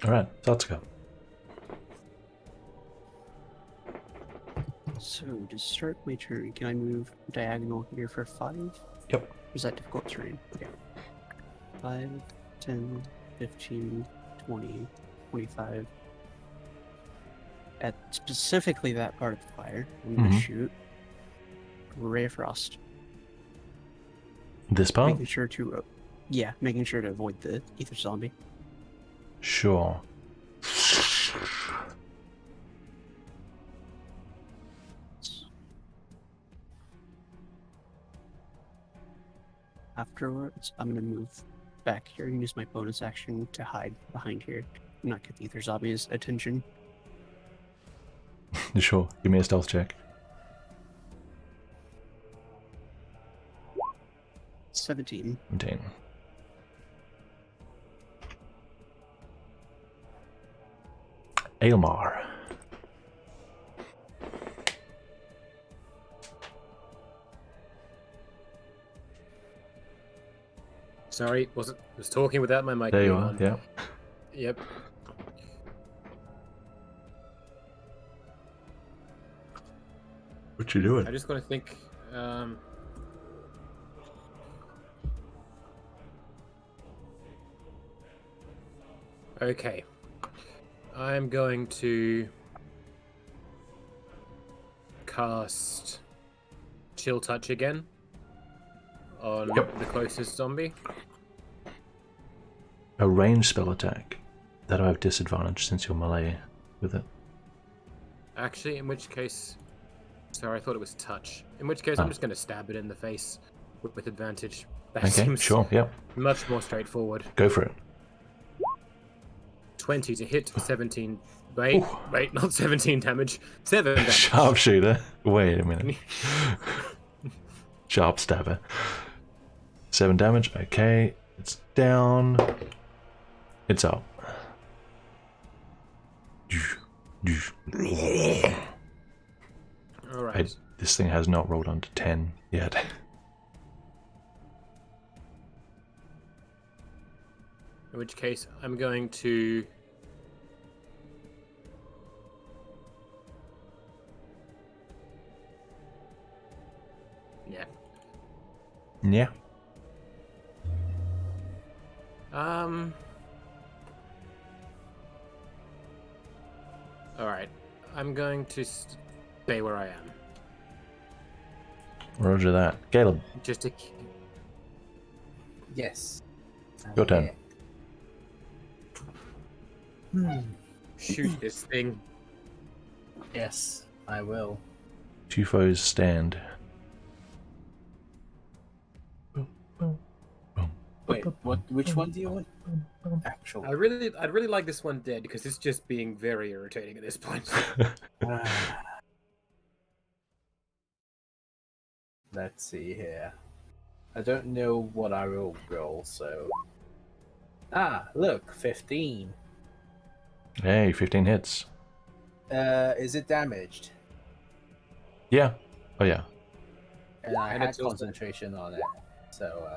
A: all right, so let's go.
C: So to start my turn, can I move diagonal here for 5?
A: Yep.
C: Or is that difficult terrain? Okay. 5, 10, 15, 20, 25. At specifically that part of the fire, I'm going to shoot Ray of Frost.
A: This part?
C: Making sure to, making sure to avoid the ether zombie.
A: Sure.
C: Afterwards, I'm going to move back here and use my bonus action to hide behind here and not get the ether zombie's attention.
A: Sure. Give me a stealth check.
C: 17.
A: 17. Aylmar.
F: Sorry, was talking without my mic.
A: There you
F: being
A: are,
F: on.
A: yeah.
F: Yep.
A: What you doing?
F: I just got to think. Okay. I'm going to cast Chill Touch again on the closest zombie.
A: A ranged spell attack. That I have disadvantage since you're melee with it.
F: Actually, in which case... Sorry, I thought it was touch. In which case, I'm just going to stab it in the face with advantage. That
A: Okay,
F: seems
A: sure, yep.
F: much more straightforward.
A: Go for it.
F: 20 to hit, 17... Wait, not 17 damage. 7 damage.
A: Sharpshooter. Wait a minute. Sharp stabber. 7 damage. Okay. It's down. It's up.
F: Alright.
A: This thing has not rolled under 10 yet.
F: In which case, I'm going to... Yeah.
A: Yeah.
F: Alright. I'm going to stay where I am.
A: Roger that. Caleb,
F: Just to...
G: Yes.
A: your turn.
F: shoot this thing.
G: Yes, I will.
A: 2 foes stand.
G: Wait, what? Which one do you want? Actually,
F: I'd really like this one dead because it's just being very irritating at this point.
G: let's see here. I don't know what I will roll, so. Look, 15.
A: Hey, 15 hits.
G: Is it damaged?
A: Yeah. Oh, yeah.
G: And I
F: And
G: had
F: it's also-
G: concentration on it, so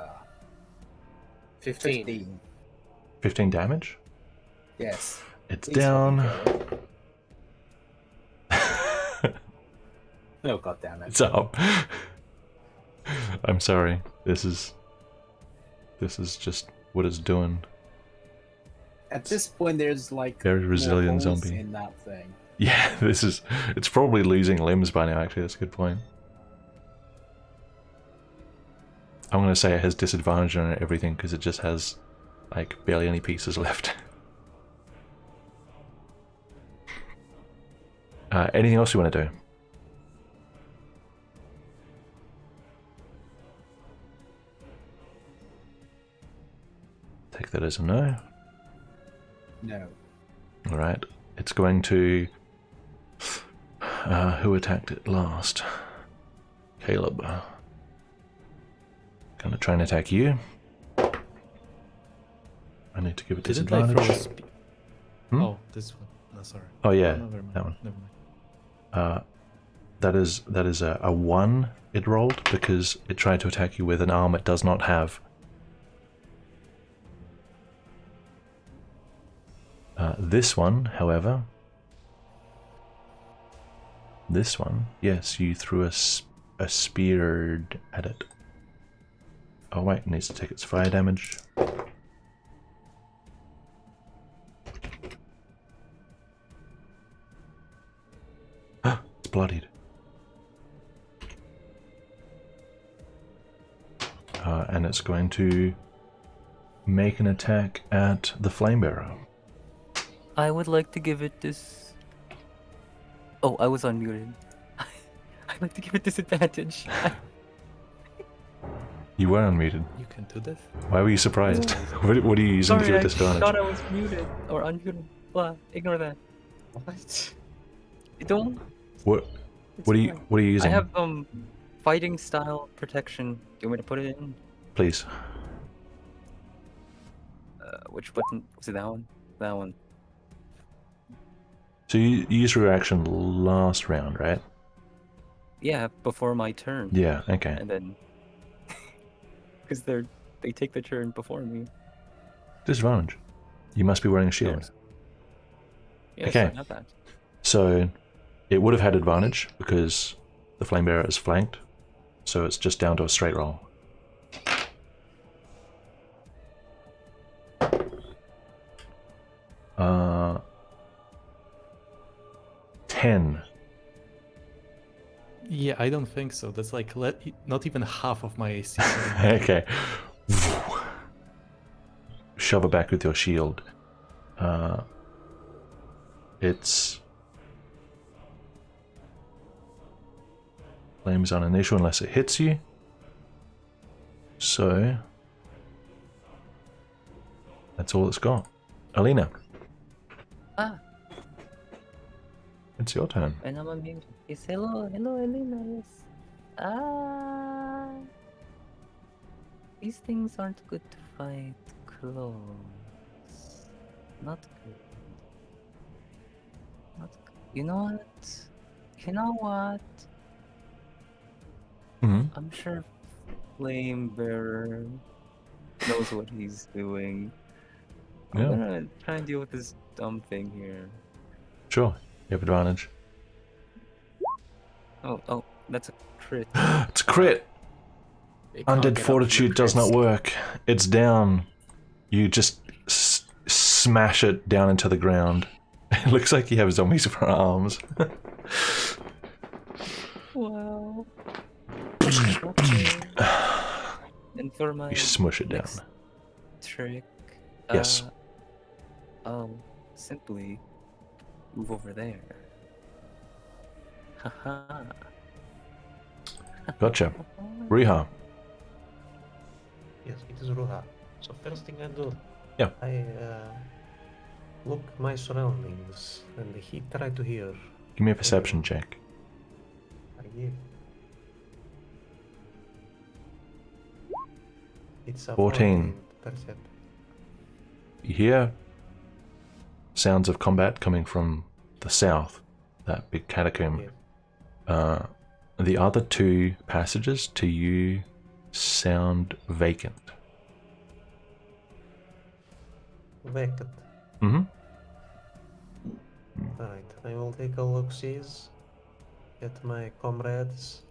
F: 15.
G: 15.
A: 15 damage.
G: Yes.
A: It's
G: Please help me
A: down.
G: kill it. Oh god damn it!
A: It's up. I'm sorry. This is just what it's doing.
G: At this point, there's like
A: Very
G: more
A: resilient
G: holes
A: zombie.
G: in that thing.
A: Yeah, it's probably losing limbs by now, actually. That's a good point. I'm going to say it has disadvantage on everything because it just has like barely any pieces left. Anything else you want to do? Take that as a no.
G: No.
A: Alright, it's going to... who attacked it last? Caleb. Gonna try and attack you. I need to give it
E: Didn't I throw a
A: disadvantage. Hmm?
E: Oh, this one. No, sorry.
A: Oh yeah,
E: No, never mind.
A: that one.
E: Never mind.
A: That is a 1 it rolled because it tried to attack you with an arm it does not have. This one, however, yes, you threw a spear at it. Oh wait, it needs to take its fire damage. It's bloodied. And it's going to make an attack at the flamebearer.
B: I would like to give it this. Oh, I was unmuted. I'd like to give it disadvantage.
A: You were unmuted.
E: You can do this?
A: Why were you surprised? What are you using to
B: Sorry,
A: give it
B: I
A: disadvantage?
B: thought I was muted or unmuted. Blah, ignore that.
D: What?
B: Don't.
A: What
B: It's
A: are you
B: fine.
A: using?
B: I have fighting style protection. Do you want me to put it in?
A: Please.
B: Which button was it? That one. That one.
A: So you used your action last round, right?
B: Yeah, before my turn.
A: Yeah, okay.
B: And then, because they take the turn before me.
A: Disadvantage. You must be wearing a shield.
B: Yes. Yes,
A: Okay.
B: I have that.
A: So it would have had advantage because the flamebearer is flanked. So it's just down to a straight roll. Uh, 10.
E: Yeah, I don't think so. That's like not even half of my AC.
A: Okay. Shove it back with your shield. It's flames on initial unless it hits you. So that's all it's got. Alina,
B: Ah,
A: it's your turn.
B: and I'm unmuted. Yes, hello, Elena. Yes. Ah, these things aren't good to fight close. Not good. Not good. You know what? You know what?
A: Mm-hmm.
B: I'm sure Flame Bearer knows what he's doing. I'm
A: Yeah.
B: gonna try and deal with this dumb thing here.
A: Sure, you have advantage.
B: Oh, that's a crit.
A: It's a crit.
E: It can't
A: Undead
E: get up to
A: fortitude does not
E: crits.
A: work. It's down. You just smash it down into the ground. It looks like you have zombies for arms.
B: Wow. Okay. And for my
A: You smush it down.
B: next trick,
A: Yes.
B: I'll simply move over there. Haha.
A: Gotcha. Riiga.
D: Yes, it is Ruha. So first thing I do,
A: Yeah.
D: I look my surroundings and he try to hear.
A: Give me a perception check.
D: I give. It's a
A: 14.
D: Percept.
A: You hear sounds of combat coming from the south, that big catacomb.
D: Yes.
A: The other two passages to you sound vacant.
D: Vacant.
A: Mm-hmm.
D: Alright, I will take a look. Sees. get my comrades.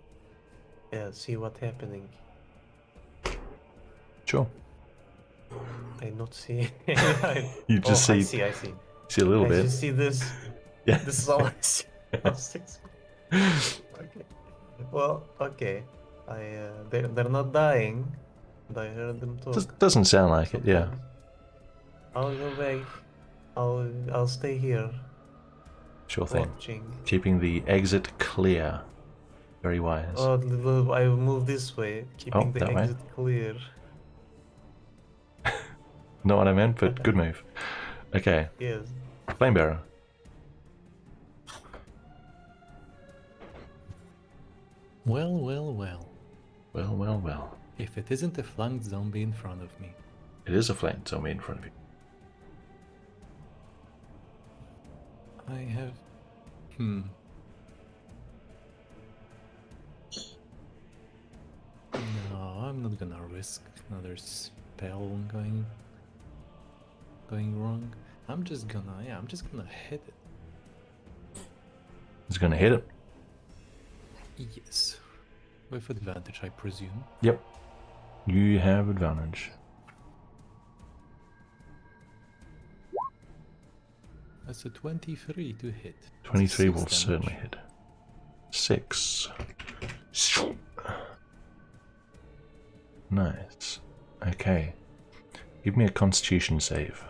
D: Yeah, see what's happening.
A: Sure.
D: I not see.
A: You just
D: I
A: see
D: see. I see.
A: a little
D: I
A: bit.
D: just see this.
A: Yeah.
D: This is all I see. Oh, 6. Okay. Well, okay. They're not dying. And I heard them talk.
A: Doesn't sound like it. Yeah.
D: sometimes. I'll go back. I'll stay here
A: Sure thing.
D: watching.
A: Keeping the exit clear. Very wise.
D: Oh, I will move this way, keeping the
A: that way?
D: exit clear.
A: Not what I meant, but good move. Okay.
D: Yes.
A: Flamebearer.
E: Well, well, well.
A: Well, well, well.
E: If it isn't a flanked zombie in front of me.
A: It is a flanked zombie in front of you.
E: I have... No, I'm not gonna risk another spell going wrong. I'm just gonna hit it.
A: It's gonna hit it.
E: Yes. With advantage, I presume.
A: Yep. You have advantage.
E: That's a 23 to hit.
A: 23 will
E: 6 damage.
A: certainly hit. 6. Nice. Okay. Give me a constitution save.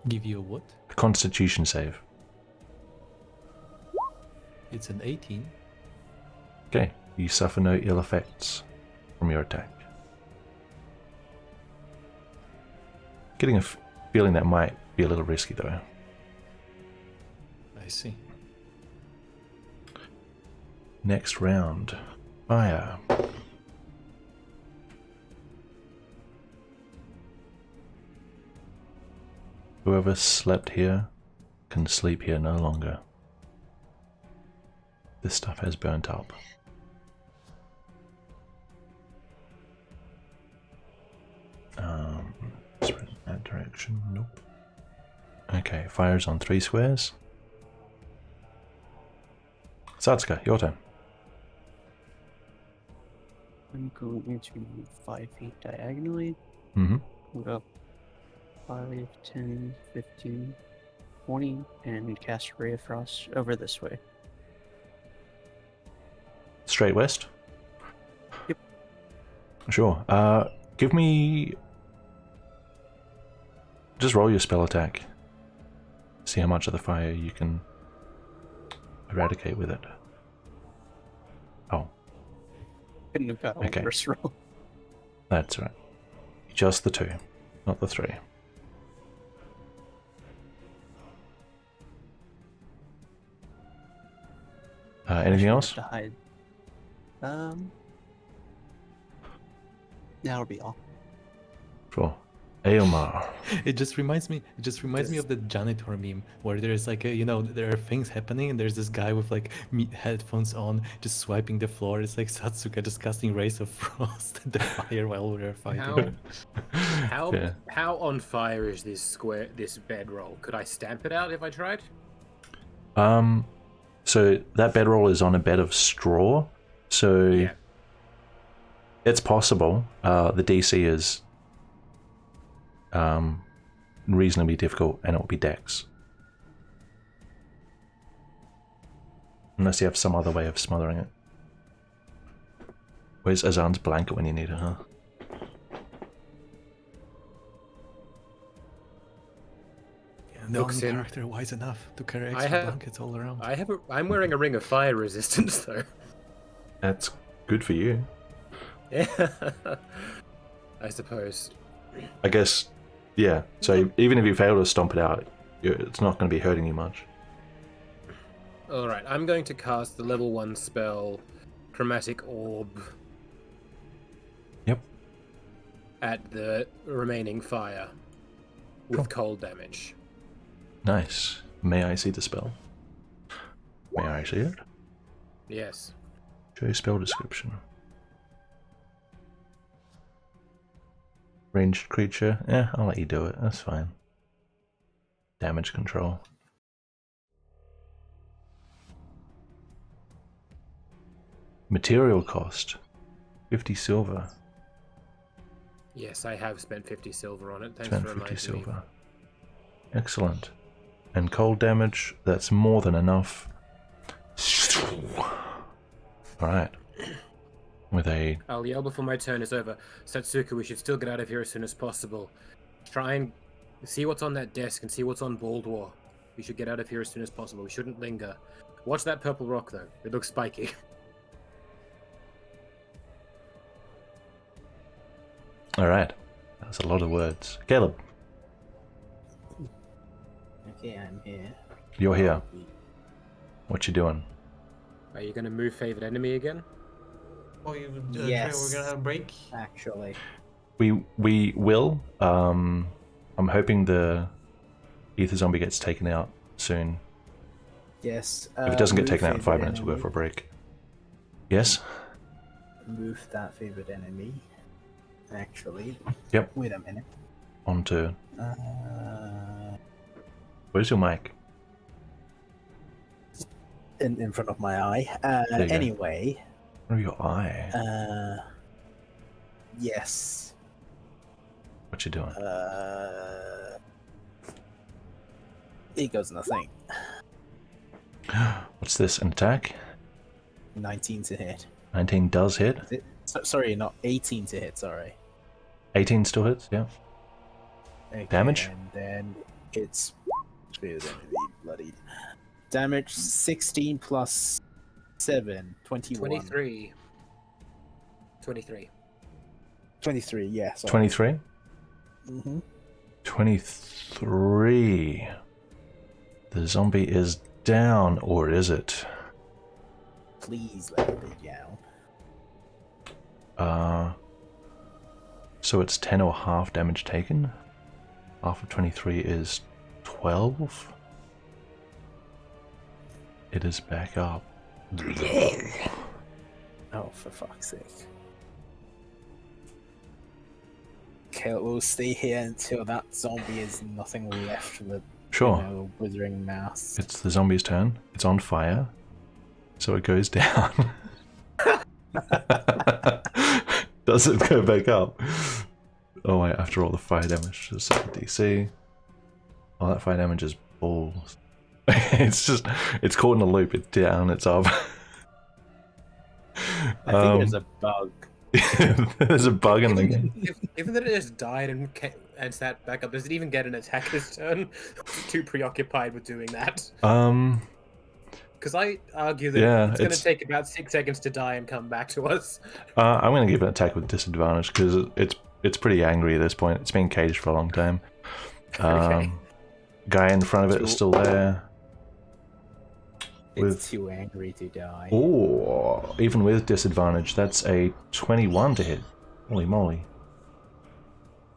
E: Give you a what?
A: A constitution save.
E: It's an 18.
A: Okay. You suffer no ill effects from your attack. Getting a feeling that might be a little risky though.
E: I see.
A: Next round. Fire. Whoever slept here can sleep here no longer. This stuff has burnt up. Sprint in that direction. Nope. Okay, fire's on 3 squares. Satsuka, your turn.
C: I'm going to move 5 feet diagonally.
A: Mm-hmm.
C: Move up 5, 10, 15, 20, and cast Ray of Frost over this way.
A: Straight west?
C: Yep.
A: Sure. Give me... Just roll your spell attack. See how much of the fire you can eradicate with it. Oh,
C: Couldn't have got a
A: Okay.
C: worse roll.
A: that's right. Just the 2, not the 3. Anything else?
C: To hide. That'll be all.
A: Sure. Aelmar.
E: It just reminds me of the janitor meme where there's like a, there are things happening and there's this guy with like headphones on just swiping the floor. It's like Satsuka just casting rays of frost at the fire while we're fighting.
F: How on fire is this bedroll? Could I stamp it out if I tried?
A: So that bedroll is on a bed of straw. So
F: Yeah.
A: it's possible. The DC is reasonably difficult, and it will be Dex. Unless you have some other way of smothering it. Where's Azan's blanket when you need it, huh?
F: Looks in.
E: Character wise enough to carry
F: I
E: extra
F: have-
E: blankets all around.
F: I'm wearing a ring of fire resistance though.
A: That's good for you.
F: Yeah. I suppose.
A: I guess, yeah. So even if you fail to stomp it out, it's not going to be hurting you much.
F: Alright, I'm going to cast the level 1 spell, Chromatic Orb.
A: Yep.
F: At the remaining fire. With cold damage.
A: Nice. May I see the spell? May I see it?
F: Yes.
A: Show spell description. Ranged creature. Yeah, I'll let you do it. That's fine. Damage control. Material cost 50 silver.
F: Yes, I have spent 50 silver on it. Thanks
A: Spent
F: for
A: 50
F: reminding me.
A: silver. Excellent. And cold damage, that's more than enough. Alright. With a...
F: I'll yell before my turn is over. Satsuka, we should still get out of here as soon as possible. Try and see what's on that desk and see what's on Baldwar. We should get out of here as soon as possible. We shouldn't linger. Watch that purple rock, though. It looks spiky.
A: Alright. That's a lot of words. Caleb,
G: Okay, I'm here.
A: you're here. What you doing?
F: Are you going to move favored enemy again?
D: Oh, you
G: Yes.
D: we're gonna have a break.
G: Actually,
A: We will. I'm hoping the ether zombie gets taken out soon.
G: yes.
A: If it doesn't get
G: move
A: taken out in 5
G: favourite
A: minutes, we'll go
G: enemy.
A: for a break. Yes?
G: Move that favorite enemy. Actually.
A: Yep.
G: Wait a minute.
A: On to...
G: Uh,
A: Where's your mic?
G: in front of my eye.
A: There you go.
G: Anyway.
A: Where your eye?
G: Yes.
A: What you doing?
G: It goes nothing.
A: What's this? An attack?
G: 19 to hit.
A: 19 does hit.
G: Sorry, not 18 to hit. Sorry.
A: 18 still hits, yeah.
G: Okay,
A: Damage?
G: And then it's bloody damage 16 plus 7, 21.
F: 23. 23.
G: 23, yeah. Sorry.
A: 23?
G: Mm-hmm.
A: 23. The zombie is down, or is it?
G: Please let it be down.
A: So it's 10 or half damage taken. Half of 23 is 12. It is back up.
G: Oh, for fuck's sake. Okay, we'll stay here until that zombie is nothing left of the
A: Sure.
G: withering mass.
A: It's the zombie's turn. It's on fire. So it goes down. Does it go back up? Oh wait, after all the fire damage, just set the DC. Oh, that fire damage is balls. it's caught in a loop. It's down, it's up.
G: I think there's a bug.
A: There's a bug in the game.
F: Given that it just died and sat back up, does it even get an attacker's turn? It's too preoccupied with doing that. Because I argue that it's going to take about 6 seconds to die and come back to us.
A: I'm going to give it an attack with disadvantage because it's pretty angry at this point. It's been caged for a long time.
F: Okay.
A: Guy in front of it is still there.
G: It's too angry to die.
A: Oh, even with disadvantage, that's a 21 to hit. Holy moly.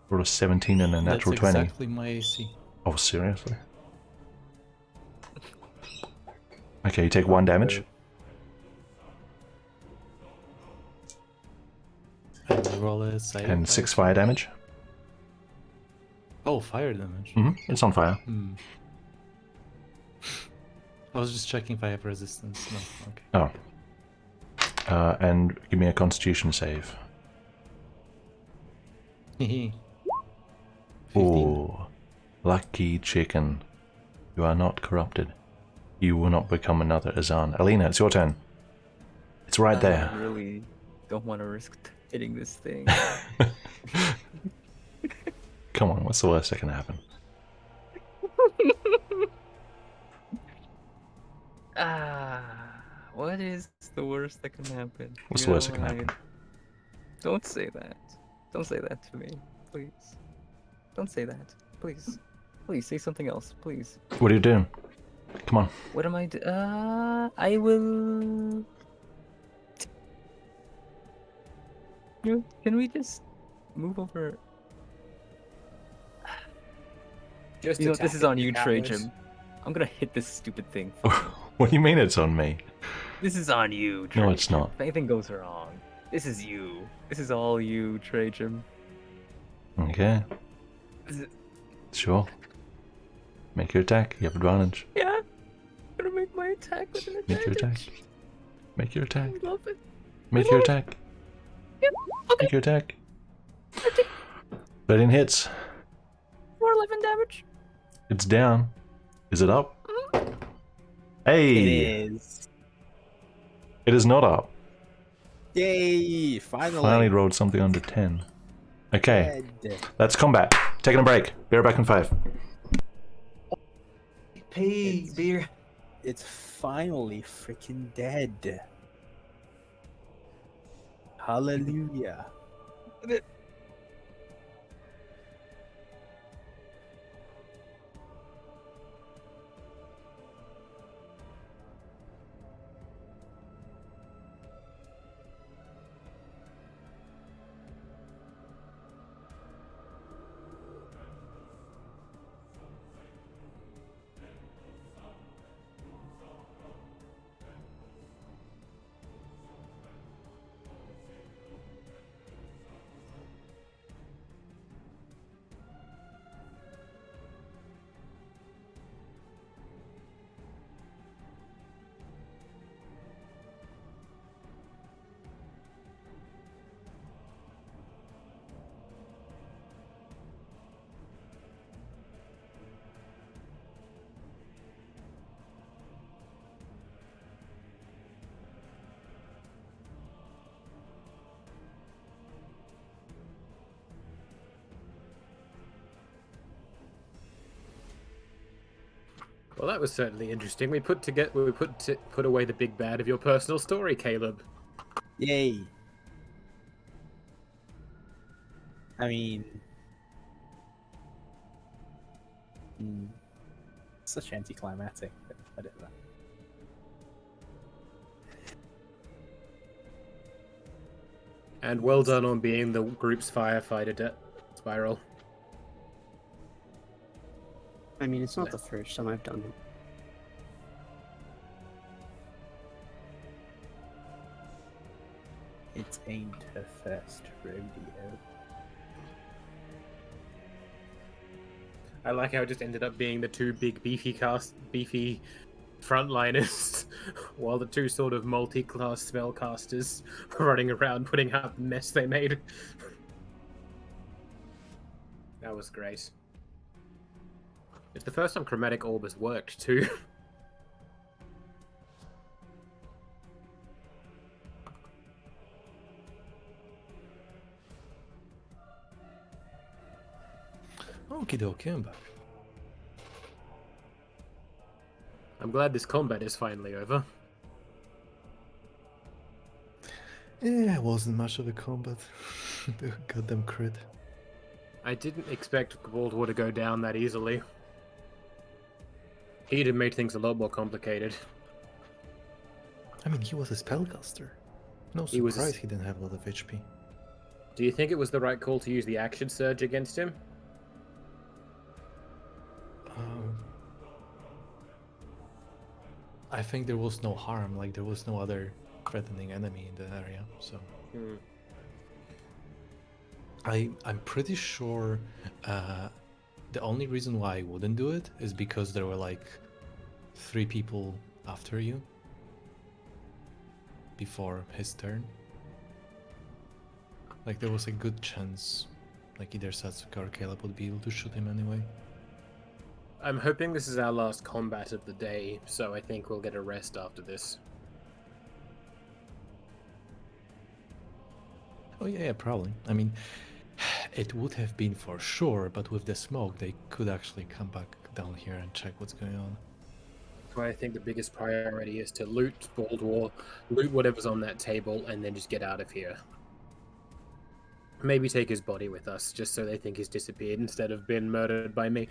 A: Rolled a 17 and a natural
E: That's
A: 20.
E: exactly my AC.
A: Oh, seriously? Okay, you take 1 damage.
E: And I roll a save.
A: And 6 fire damage.
E: Oh, fire damage.
A: It's on fire.
E: I was just checking if I have resistance. No, okay.
A: Oh. And give me a constitution save.
E: 15.
A: Ooh. Lucky chicken. You are not corrupted. You will not become another Azan. Alina, it's your turn. It's right there.
B: I really don't want to risk hitting this thing.
A: Come on, what's the worst that can happen?
B: What is the worst that can happen?
A: What's
B: You
A: the worst
B: know,
A: that can happen?
B: Don't say that. Don't say that to me, please. Don't say that, please. Please say something else, please.
A: What are you doing? Come on.
B: What am I I will... Can we just move over?
F: Just
B: You know,
F: attack
B: this is
F: it,
B: on you,
F: cowards.
B: Trajum. I'm gonna hit this stupid thing.
A: What do you mean it's on me?
B: This is on you, Trajum.
A: No, it's not.
B: If anything goes wrong, this is you. This is all you, Trajum.
A: Okay.
B: This is...
A: Sure. Make your attack. You have advantage.
B: Yeah. I'm gonna make my attack with an advantage.
A: Make your attack. Make your attack.
B: I love it.
A: Make your attack. Make your attack. 13 hits.
H: 411 damage.
A: It's down. Is it up? Hey!
G: It is.
A: It is not up.
G: Yay! Finally.
A: Finally rolled something under 10. Okay,
G: Dead.
A: that's combat. Taking a break. Be right back in 5.
D: Hey, beer.
G: It's finally freaking dead. Hallelujah.
F: Well, that was certainly interesting. We put away the big bad of your personal story, Caleb.
G: Yay. I mean... such anticlimactic, but whatever.
F: And well done on being the group's firefighter, Spiral.
C: I mean, it's not the first time I've done it.
G: It ain't her first rodeo.
F: I like how it just ended up being the two big beefy frontliners, while the two sort of multi-class spellcasters were running around putting out the mess they made. That was great. It's the first time Chromatic Orb has worked, too.
E: Okie dokie, I'm back.
F: I'm glad this combat is finally over.
E: Yeah, it wasn't much of a combat. The goddamn crit.
F: I didn't expect World War to go down that easily. He'd have made things a lot more complicated.
E: I mean, he was a spellcaster. No
F: He was a
E: surprise he didn't have a lot of HP.
F: Do you think it was the right call to use the action surge against him?
E: I think there was no harm, like there was no other threatening enemy in the area, so... I'm pretty sure the only reason why I wouldn't do it is because there were like 3 people after you before his turn. Like there was a good chance like either Satsuka or Caleb would be able to shoot him anyway.
F: I'm hoping this is our last combat of the day, so I think we'll get a rest after this.
E: Oh yeah, probably. I mean, it would have been for sure, but with the smoke, they could actually come back down here and check what's going on.
F: So I think the biggest priority is to loot Baldwar, loot whatever's on that table, and then just get out of here. Maybe take his body with us, just so they think he's disappeared instead of been murdered by me.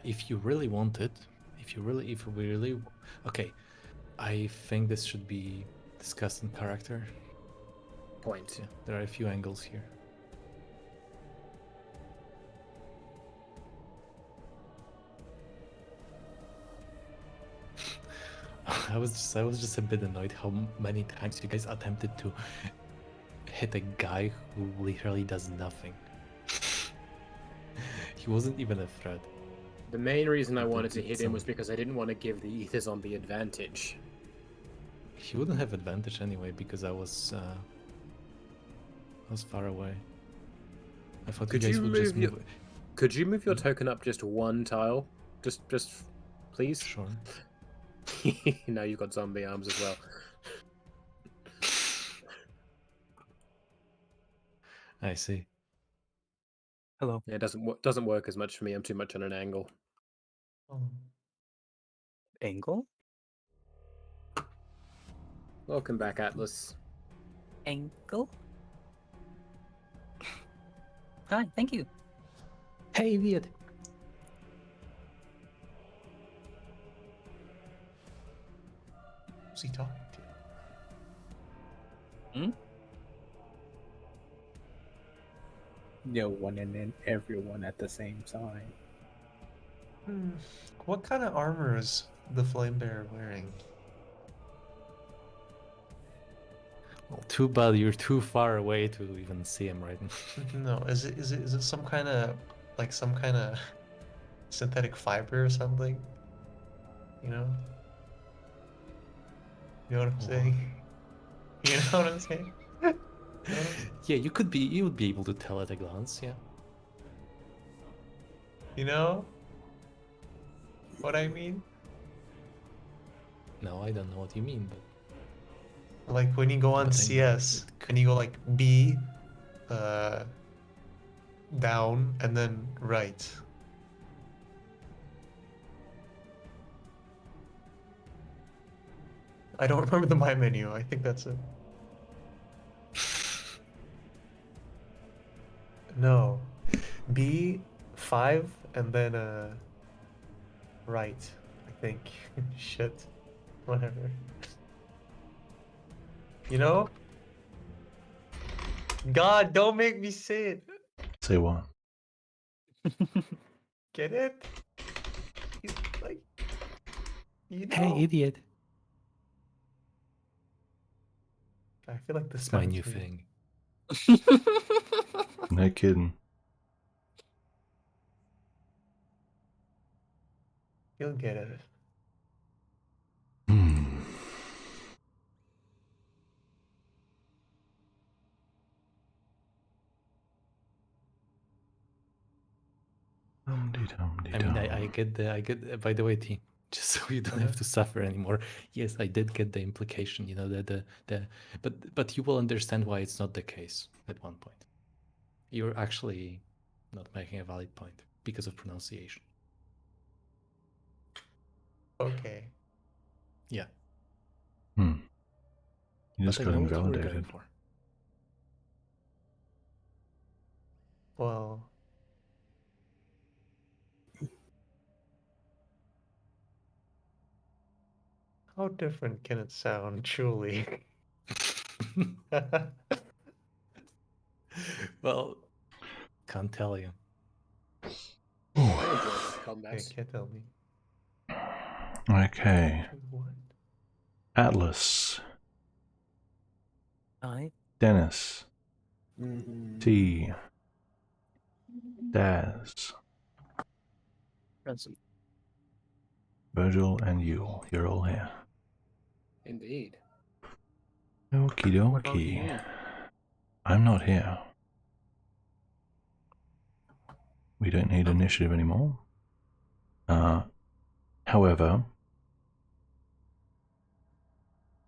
E: If you really want it, if we really... Okay, I think this should be discussed in character.
F: Point.
E: Yeah, there are a few angles here. I was just a bit annoyed how many times you guys attempted to hit a guy who literally does nothing. He wasn't even a threat.
F: The main reason I wanted to hit him was because I didn't want to give the Ether Zombie advantage.
E: He wouldn't have advantage anyway because I was far away. I thought
F: Could
E: you guys
F: you
E: would just
F: move your
E: move.
F: Could you move your token up just one tile? Just please?
E: Sure.
F: Now you've got zombie arms as well.
E: I see.
B: Hello.
F: Yeah, it doesn't work as much for me. I'm too much on an angle.
D: Oh.
B: Angle?
F: Welcome back, Atlas.
B: Ankle? Hi, thank you.
E: Hey, idiot!
D: Who's he talking to?
G: No one and then everyone at the same time.
D: What kind of armor is the flame bearer wearing?
E: Well, too bad you're too far away to even see him right now.
D: No, is it some kind of synthetic fiber or something? You know? You know what I'm saying? You know what I'm saying?
E: Yeah, you would be able to tell at a glance, yeah.
D: You know what I mean?
E: No, I don't know what you mean, but
D: Like when you go on
E: But I mean,
D: CS and you go like B, down and then right. I don't remember the my menu. I think that's it. No, B5 and then right. I think. Shit. Whatever. You know? God, don't make me say it.
A: Say what?
D: Get it? He's like, you know.
E: hey, idiot!
D: I feel like this
E: It's my
D: sounds
E: new
D: weird.
E: thing.
A: No kidding.
D: You'll get it.
A: Hmm.
E: I mean, I get by the way, team, just so you don't have to suffer anymore. Yes, I did get the implication, you know, but you will understand why it's not the case at one point. You're actually not making a valid point because of pronunciation.
D: Okay.
E: Yeah.
A: You just
E: But I
A: got
E: know what you were going
A: invalidated.
E: for.
D: Well. How different can it sound, truly?
E: Well, can't tell you.
F: I enjoyed that
D: Yeah,
F: combat.
D: can't tell me.
A: Okay.
D: What?
A: Atlas,
B: Hi.
A: Dennis,
G: Mm-hmm.
A: T, Daz,
B: Present.
A: Virgil, and you. You're all here.
F: Indeed.
A: Okie
F: What about
A: dokie.
F: you?
A: I'm not here. We don't need
F: Oh.
A: initiative anymore. However,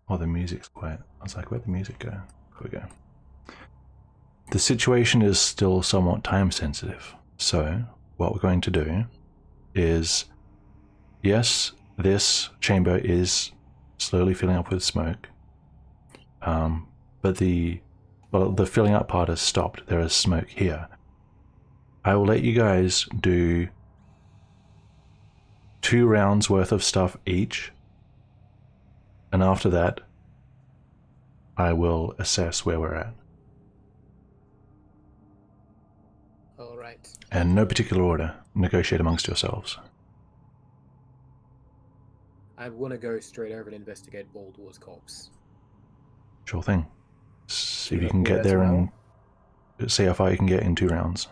A: oh, the music's quiet. I was like, where'd the music go? Here we go. The situation is still somewhat time sensitive. So what we're going to do is, yes, this chamber is slowly filling up with smoke. But the filling up part has stopped. There is smoke here. I will let you guys do 2 rounds worth of stuff each. And after that, I will assess where we're at.
F: All right.
A: And no particular order. Negotiate amongst yourselves.
F: I want to go straight over and investigate Baldur's corpse.
A: Sure thing. See if you
G: Look
A: can
G: here
A: get
G: as
A: there
G: well.
A: and see how far you can get in 2 rounds.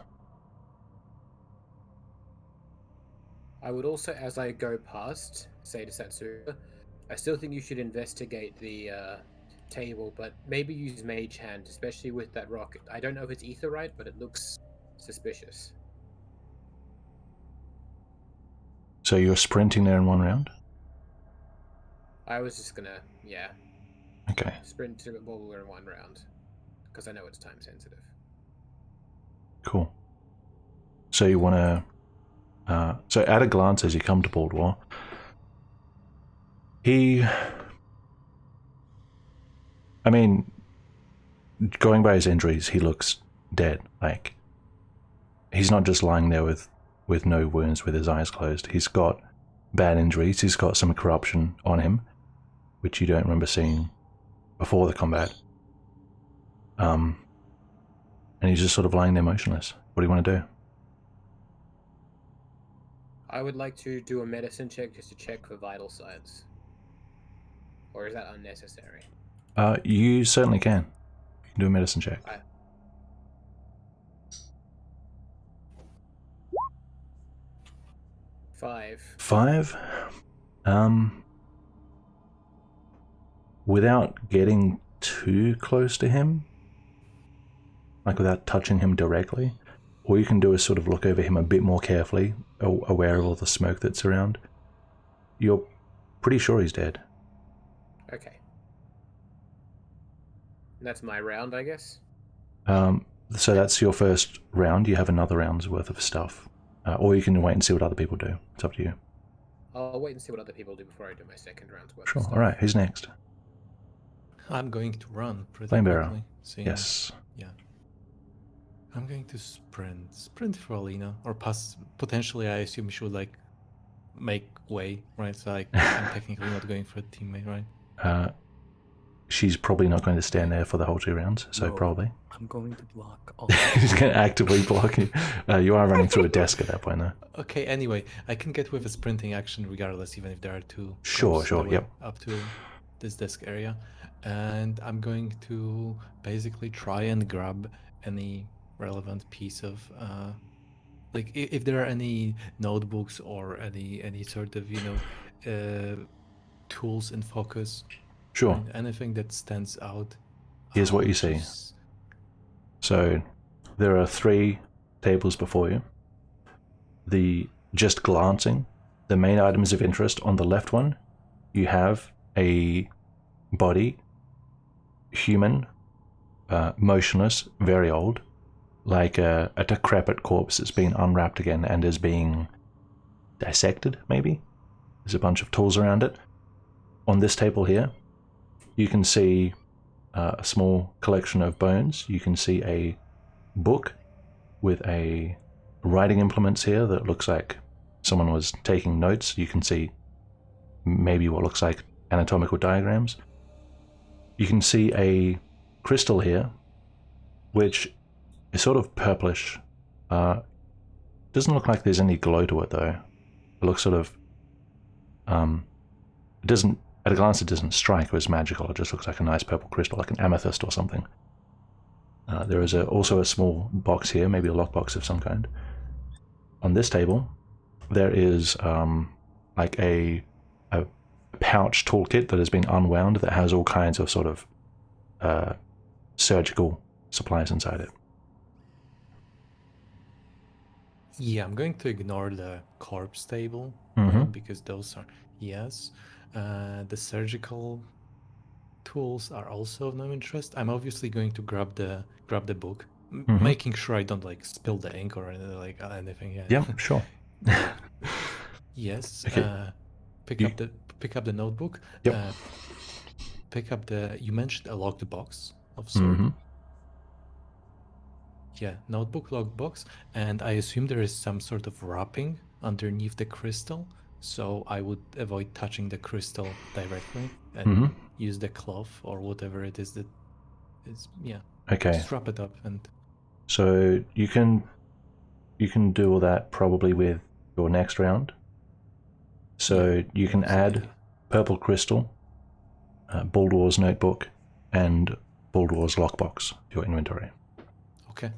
F: I would also, as I go past, say to Satsura, I still think you should investigate the table, but maybe use Mage Hand, especially with that rock. I don't know if it's Aetherite, but it looks suspicious.
A: So you're sprinting there in one round?
F: I was just gonna, yeah,
A: Okay.
F: sprint to it while we're in one round, because I know it's time sensitive.
A: Cool. So you want to... so at a glance as you come to Baldwar, I mean, going by his injuries, he looks dead. Like, he's not just lying there with no wounds, with his eyes closed. He's got bad injuries. He's got some corruption on him, which you don't remember seeing before the combat. And he's just sort of lying there motionless. What do you want to do?
F: I would like to do a medicine check just to check for vital signs. Or is that unnecessary?
A: You certainly can. You can do a medicine check.
F: 5.
A: 5. Without getting too close to him, like without touching him directly, all you can do is sort of look over him a bit more carefully, aware of all the smoke that's around. You're pretty sure he's dead.
F: Okay. That's my round, I guess?
A: So that's your first round. You have another round's worth of stuff. Or you can wait and see what other people do. It's up to you.
F: I'll wait and see what other people do before I do my second round's worth
A: Sure.
F: of stuff.
A: Alright, who's next?
E: I'm going to run pretty
A: Flamebearer.
E: quickly. seeing-
A: Yes.
E: Yeah. I'm going to sprint. Sprint for Alina. Or potentially I assume she would like make way, right? So like I'm technically not going for a teammate, right?
A: She's probably not going to stand there for the whole 2 rounds, so
B: No.
A: probably.
B: I'm going to block all.
A: She's going to actively block you. You are running through a desk at that point, though.
E: Okay, anyway, I can get with a sprinting action regardless, even if there are 2
A: Sure,
E: close
A: sure,
E: the way
A: yep.
E: up to this desk area. And I'm going to basically try and grab any relevant piece of like if there are any notebooks or any sort of tools in focus.
A: Sure.
E: and anything that stands out.
A: Here's what
E: I'll
A: you see.
E: just-
A: So there are 3 tables before you. Just glancing, the main items of interest on the left one, you have a body, human, motionless, very old, like a decrepit corpse that's been unwrapped again and is being dissected, maybe? There's a bunch of tools around it. On this table here, you can see a small collection of bones. You can see a book with a writing implements here that looks like someone was taking notes. You can see maybe what looks like anatomical diagrams. You can see a crystal here, which is sort of purplish. Doesn't look like there's any glow to it though. It looks sort of it doesn't, at a glance it doesn't strike as magical. It just looks like a nice purple crystal, like an amethyst or something. There is also a small box here, maybe a lockbox of some kind. On this table, there is like a pouch toolkit that has been unwound that has all kinds of sort of surgical supplies inside it.
E: Yeah, I'm going to ignore the corpse table
A: Mhm.
E: because those are yes. The surgical tools are also of no interest. I'm obviously going to grab the book,
A: Mhm.
E: making sure I don't like spill the ink or anything. Yeah.
A: Yeah, sure.
E: Yes.
A: Okay.
E: Pick
A: You-
E: up the notebook.
A: Yep.
E: Pick up you mentioned a locked box of sort.
A: Mhm.
E: Yeah, notebook lockbox, and I assume there is some sort of wrapping underneath the crystal, so I would avoid touching the crystal directly and
A: Mhm.
E: use the cloth or whatever it is that is. Yeah,
A: Okay.
E: just wrap it up and
A: So you can do all that probably with your next round. So
E: Yeah,
A: you can
E: that's the
A: add
E: idea.
A: purple crystal, Baldwar's notebook, and Baldwar's lockbox to your inventory.
E: Okay.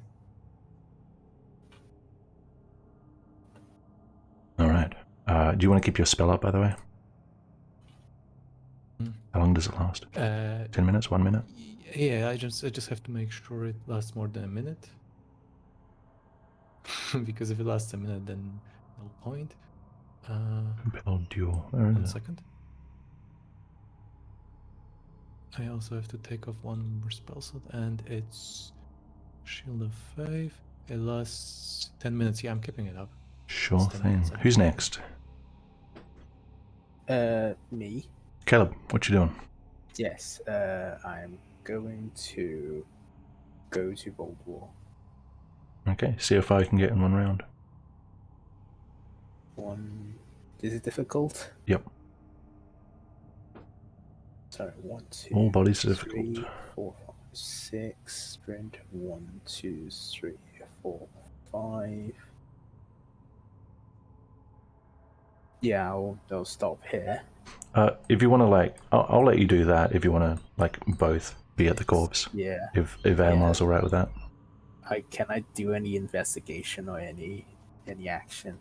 A: All right. Do you want to keep your spell up, by the way? How long does it last? 10 minutes? 1 minute?
E: Yeah, I just have to make sure it lasts more than a minute. Because if it lasts a minute, then no point.
A: Compelled duel. Where is
E: 1
A: it?
E: second. I also have to take off one more spell slot, and it's Shield of Faith. It lasts 10 minutes. Yeah, I'm keeping it up.
A: Sure
E: 10
A: thing.
E: minutes.
A: Who's next?
G: Me.
A: Caleb, what you doing?
G: Yes. I'm going to go to Bold War.
A: Okay, see if I can get in 1 round.
G: One. Is it difficult?
A: Yep.
G: Sorry. 1, 2.
A: All bodies are
G: 3,
A: difficult.
G: 4, 5, 6. Sprint. 1, 2, 3, 4, 5. Yeah, I'll stop here.
A: If you want to, like, I'll let you do that if you want to, like, both be at the corpse.
G: Yeah.
A: If Aomar's alright with that.
G: Can I do any investigation or any action?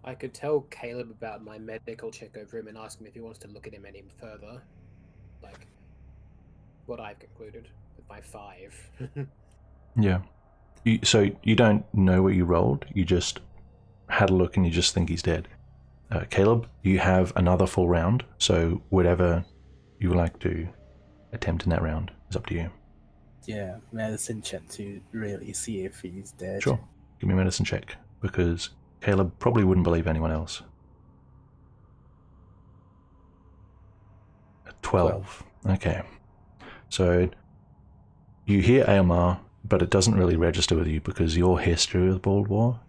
F: I could tell Caleb about my medical check over him and ask him if he wants to look at him any further. Like, what I've concluded with my 5.
A: Yeah. So you don't know what you rolled, you just had a look and you just think he's dead. Caleb, you have another full round, so whatever you would like to attempt in that round is up to you.
G: Yeah, medicine check to really see if he's dead.
A: Sure. Give me a medicine check, because Caleb probably wouldn't believe anyone else. 12. Okay. So you hear Aomar, but it doesn't really register with you because your history with Bold War,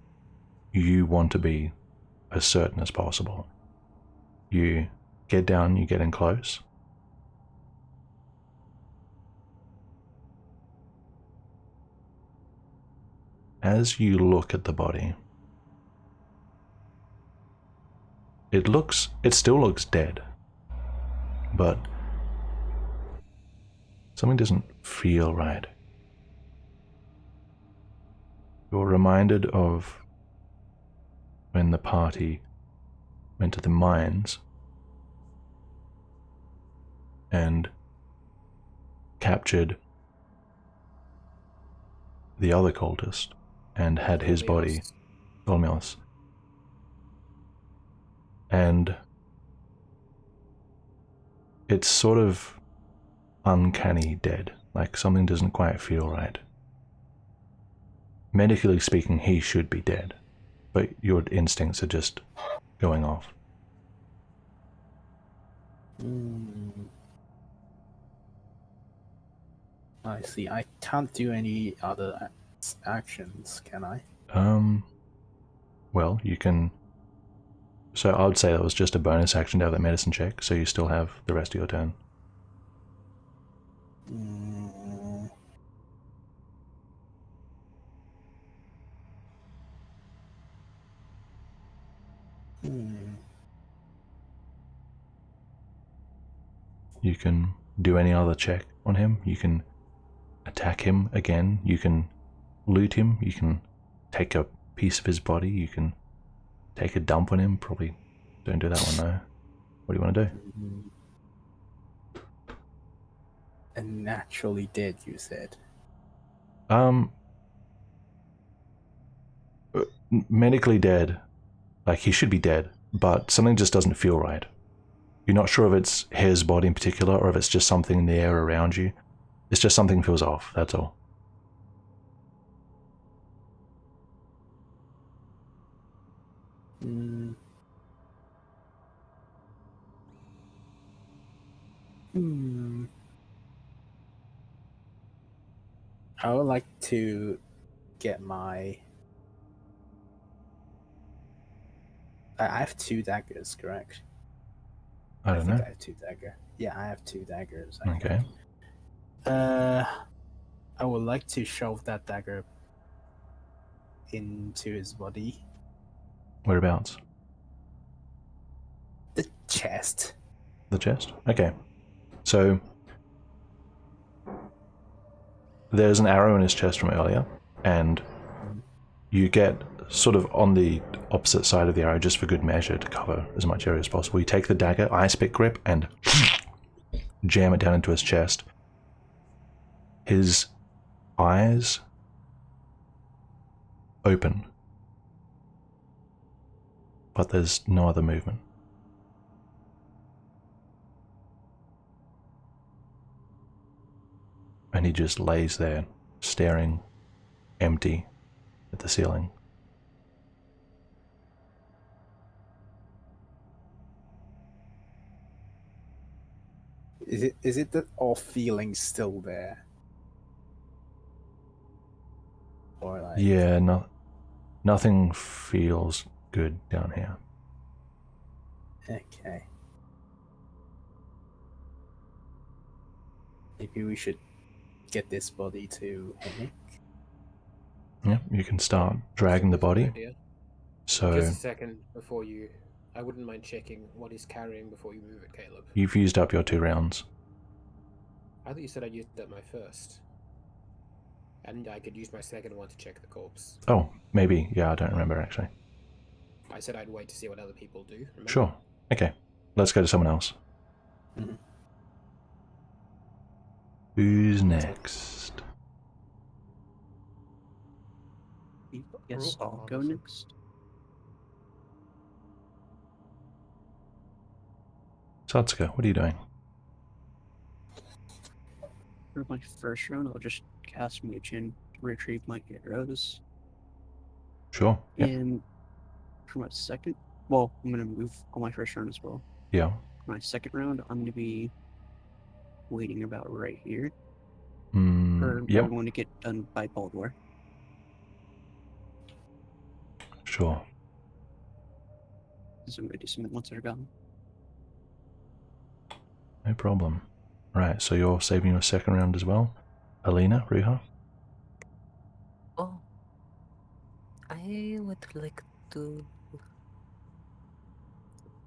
A: you want to be as certain as possible. You get down, you get in close. As you look at the body, it still looks dead, but something doesn't feel right. You're reminded of when the party went to the mines and captured the other cultist and had his body, Volmios. And it's sort of uncanny dead, like something doesn't quite feel right. Medically speaking, he should be dead, but your instincts are just going off.
G: I see. I can't do any other actions, can I?
A: Well, you can... So I would say that was just a bonus action to have that medicine check, so you still have the rest of your turn. You can do any other check on him. You can attack him again. You can loot him. You can take a piece of his body. You can take a dump on him. Probably don't do that one though. What do you want to do?
G: And naturally dead, you said.
A: Medically dead. Like, he should be dead, but something just doesn't feel right. You're not sure if it's his body in particular or if it's just something in the air around you. It's just something feels off, that's all.
G: I would like to get my... I have 2 daggers, correct?
A: I don't know.
G: I have 2 daggers. Yeah, I have 2 daggers.
A: Okay.
G: I would like to shove that dagger into his body.
A: Whereabouts?
G: The chest.
A: The chest? Okay. So there's an arrow in his chest from earlier, and you get sort of on the opposite side of the arrow just for good measure to cover as much area as possible. You take the dagger, ice pick grip, and jam it down into his chest. His eyes open, but there's no other movement. And he just lays there, staring empty at the ceiling.
G: Is it that our feeling's still there? Or like
A: Yeah, nothing feels good down here.
G: okay. Maybe we should get this body to Henrik.
A: Yeah, you can start dragging the
F: That's a good
A: body.
F: idea.
A: So
F: Just a second before you. I wouldn't mind checking what he's carrying before you move it, Caleb.
A: you've used up your 2 rounds.
F: I thought you said I used up my first. And I could use my second one to check the corpse.
A: Oh, maybe. Yeah, I don't remember actually.
F: I said I'd wait to see what other people do. Remember?
A: Sure. Okay. Let's go to someone else.
G: Mhm.
A: Who's next?
C: Yes,
D: Roll,
C: I'll go
D: honestly.
C: next.
A: Satsuka, what are you doing?
C: For my first round, I'll just cast Mugin to retrieve my arrows.
A: Sure. Yeah.
C: And for my second, well, I'm gonna move on my first round as well.
A: Yeah.
C: For my second round, I'm gonna be waiting about right here for
A: Yep.
C: everyone to get done by Baldwar.
A: Sure.
C: So I'm gonna do something once they're gone.
A: No problem. Right, so you're saving your second round as well? Alina, Ruha?
H: Oh, I would like to.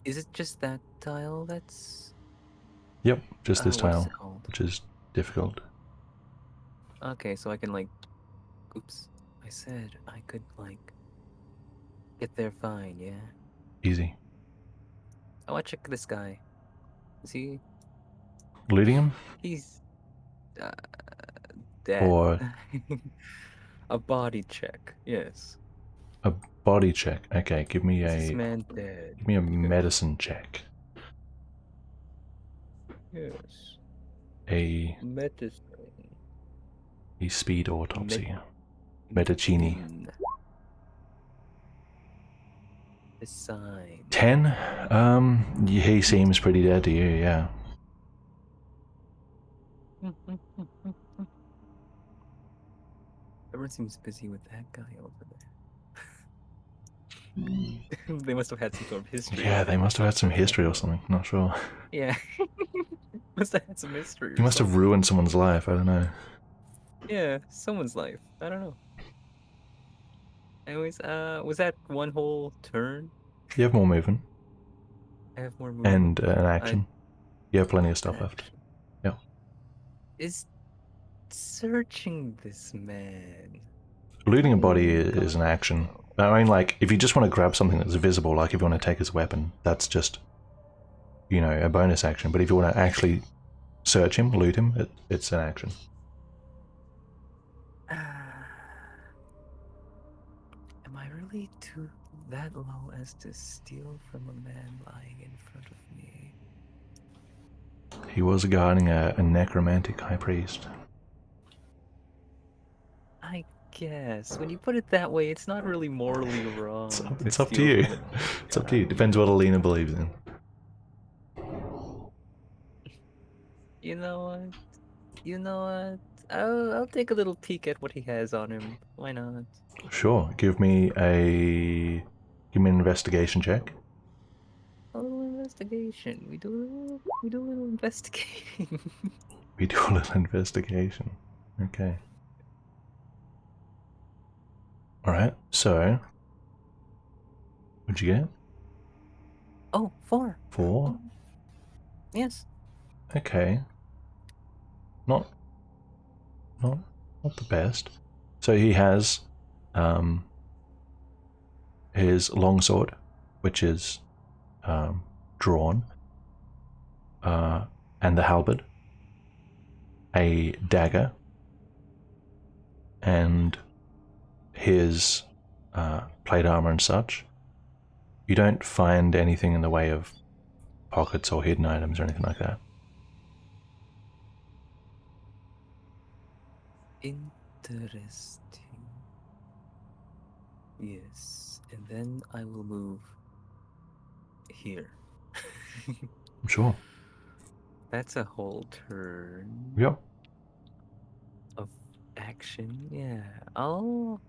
H: Is it just that tile that's?
A: Yep, just this
H: what is
A: tile,
H: it called?
A: which is difficult.
H: Okay, so I can like. Oops, I said I could like. Get there fine, yeah.
A: Easy.
H: I want to check this guy. Is he?
A: Looting him?
H: He's. Dead.
A: Or
H: A body check. Yes.
A: a body check. Okay, give me
H: Is this
A: a
H: man dead?
A: give me a medicine check.
H: Yes.
A: A
H: Medicine.
A: speed autopsy. Medicini.
H: The sign.
A: 10? He seems pretty dead to you, yeah.
H: Everyone seems busy with that guy over there. They must have had some sort of history.
A: Yeah, they must have had some history or something, not sure.
H: Yeah. Must have had some history.
A: He must have ruined someone's life, I don't know.
H: Yeah, someone's life. I don't know. Anyways, was that one whole turn?
A: You have more movement
H: I have more movement.
A: and an action. You have plenty of stuff left. Yeah.
H: Is searching this man.
A: Looting a body is an action. I mean, like, if you just want to grab something that's visible, like if you want to take his weapon, that's just, you know, a bonus action. But if you want to actually search him, loot him, it's an action.
H: Am I really that low as to steal from a man lying in front of me?
A: He was guarding a necromantic high priest.
H: I guess when you put it that way, it's not really morally wrong.
A: It's up to you. It's up to you. Depends what Alina believes in.
H: You know what? You know what? I'll take a little peek at what he has on him. Why not?
A: Sure. Give me an investigation check.
H: A little investigation. We do a little investigating.
A: We do a little investigation. Okay. Alright, so what'd you get?
H: Oh, 4.
A: 4?
H: Yes.
A: Okay. Not the best. So he has his longsword, which is drawn, and the halberd, a dagger, and his plate armor and such. You don't find anything in the way of pockets or hidden items or anything like that.
B: Interesting. Yes, and then I will move here.
A: I'm sure.
B: That's a whole turn
A: Yep.
B: of action. Yeah, I'll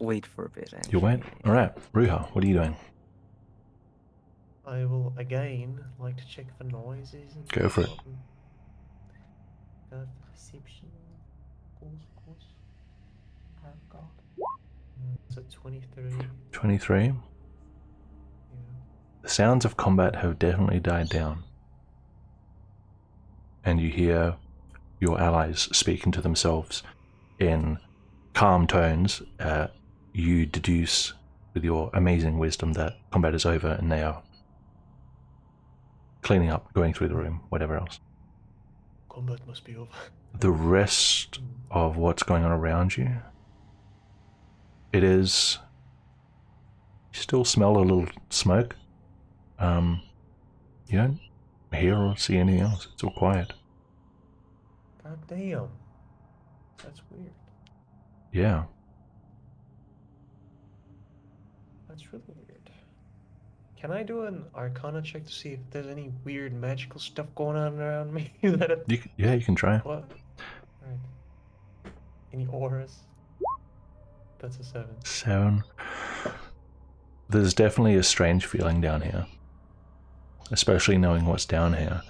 B: wait for a bit.
A: You wait.
B: Actually.
A: All right, Ruha, what are you doing?
D: I will again like to check for noises. And
A: Go for it.
D: Perception. Of course. Oh god. It's at 23.
A: 23.
D: Yeah.
A: The sounds of combat have definitely died down. And you hear your allies speaking to themselves in calm tones. You deduce with your amazing wisdom that combat is over and they are cleaning up, going through the room, whatever else.
D: Combat must be over.
A: The rest of what's going on around you, it is... You still smell a little smoke. You don't hear or see anything else. It's all quiet.
D: God damn. That's weird.
A: Yeah.
D: That's really weird. Can I do an Arcana check to see if there's any weird magical stuff going on around me?
A: Yeah, you can try.
D: What? Alright. Any auras? That's a 7.
A: 7. There's definitely a strange feeling down here. Especially knowing what's down here.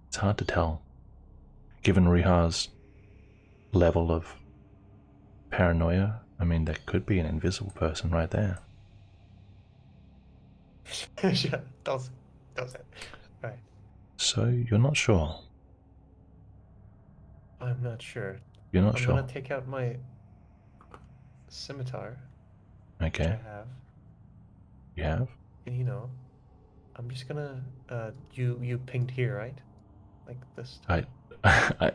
A: It's hard to tell. Given Riha's level of paranoia, I mean, there could be an invisible person right there.
D: Yeah, does it. Right.
A: So, you're not sure.
D: I'm not sure.
A: You're not
D: I'm
A: sure.
D: gonna take out my scimitar, which
A: Okay.
D: I have.
A: You have?
D: And you know, I'm just gonna you pinged here, right? Like this time.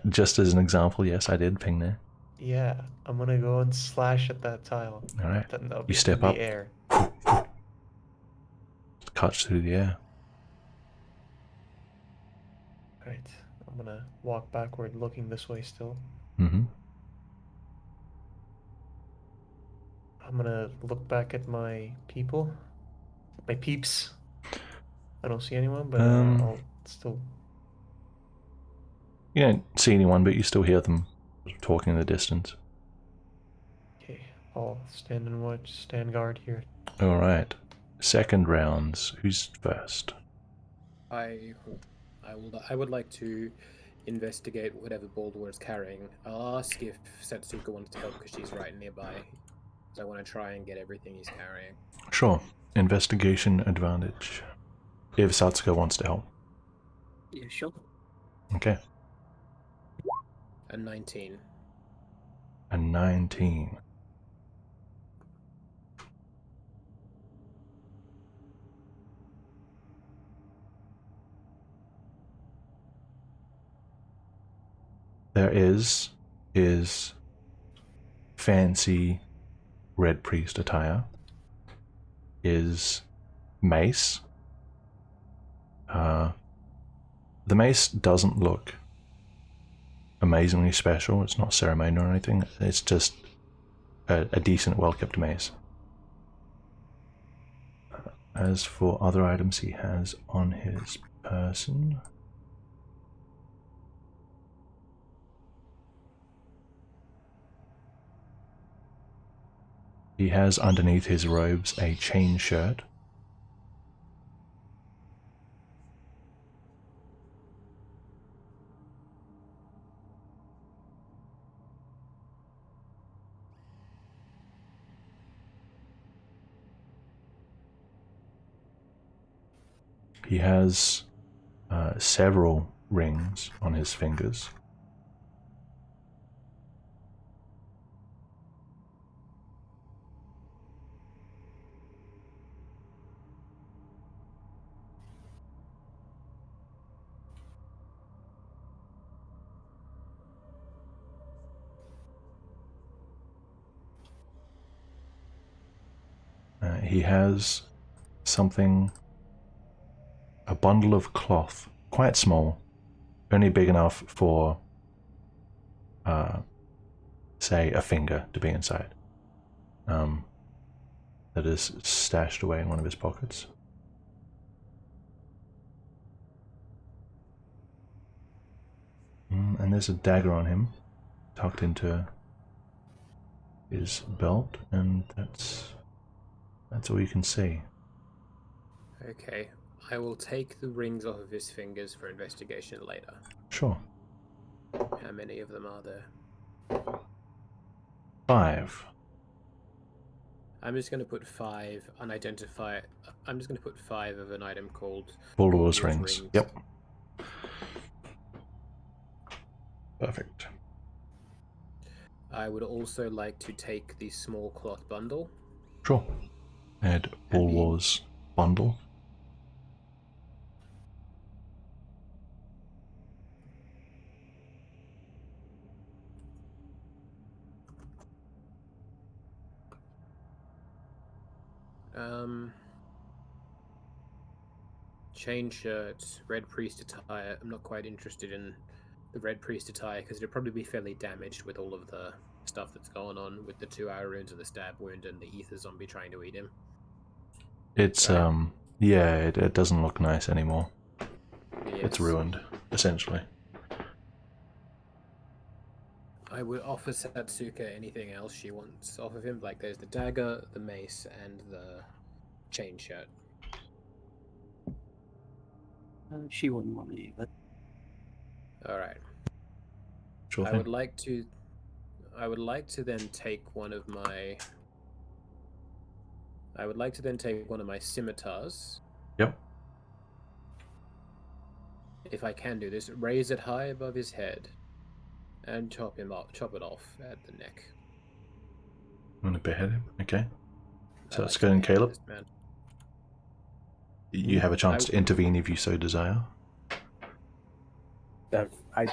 A: Just as an example, yes, I did ping there.
D: Yeah, I'm gonna go and slash at that tile.
A: Alright.
D: Then that'll
A: You
D: be
A: step
D: in the
A: up.
D: air.
A: Cuts through the air.
D: Right. I'm gonna walk backward looking this way still.
A: Mm-hmm.
D: I'm gonna look back at my people. My peeps. I don't see anyone, but I'll still...
A: You don't see anyone, but you still hear them talking in the distance.
D: Okay, I'll stand and watch, stand guard here.
A: Alright. Second rounds. Who's first?
F: I would like to investigate whatever Baldur is carrying. I'll ask if Setsuka wants to help because she's right nearby. So I want to try and get everything he's carrying.
A: Sure. Investigation advantage. If Satsuka wants to help.
C: Yeah, sure.
A: Okay.
F: A 19.
A: A 19. There is fancy red priest attire, is mace. The mace doesn't look amazingly special. It's not ceremonial or anything. It's just a decent, well-kept mace. As for other items he has on his person, he has underneath his robes a chain shirt. He has several rings on his fingers. he has something, a bundle of cloth, quite small, only big enough for, say, a finger to be inside. That is stashed away in one of his pockets. And there's a dagger on him, tucked into his belt, and that's all you can see.
F: Okay, I will take the rings off of his fingers for investigation later.
A: Sure.
F: How many of them are there?
A: 5.
F: I'm just going to put 5 unidentified. I'm just going to put 5 of an item called
A: Bulwar's
F: Bulwar's
A: rings. Yep. Perfect.
F: I would also like to take the small cloth bundle.
A: Sure. Add Bulwar's bundle.
F: Chain shirt, red priest attire. I'm not quite interested in the red priest attire because it'd probably be fairly damaged with all of the stuff that's going on with the 2 arrow wounds and the stab wound and the ether zombie trying to eat him.
A: It's
F: Right.
A: yeah, it doesn't look nice anymore. It's
F: Yes.
A: ruined, essentially.
F: I would offer Satsuka anything else she wants off of him. Like there's the dagger, the mace, and the chain shirt.
C: She wouldn't want any of it.
F: All right.
A: Sure
F: I
A: thing.
F: would like to then take one of my scimitars.
A: Yep.
F: If I can do this, raise it high above his head and chop it off at the neck.
A: I'm gonna behead him. Okay. So
F: I
A: let's
F: like
A: go
F: to
A: and
F: behead
A: Caleb.
F: this man.
A: You have a chance to intervene if you so desire.
G: I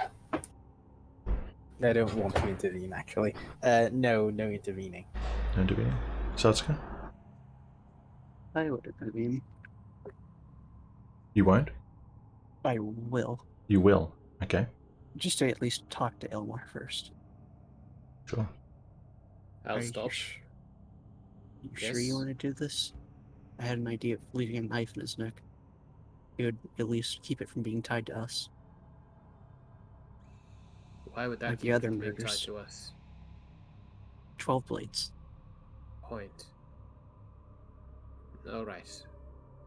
G: don't want to intervene, actually. No intervening.
A: No intervening. Satsuka?
C: I would intervene.
A: You won't?
C: I will.
A: You will. Okay.
C: Just to at least talk to Elmore first.
A: Sure.
F: I'll
C: Are you
F: stop.
C: You sure you
F: Yes.
C: want to do this? I had an idea of leaving a knife in his neck. It would at least keep it from being tied to us.
F: Why would that
C: Like the
F: keep
C: other
F: it being tied
C: murders.
F: to us?
C: 12 blades.
F: Point. All right.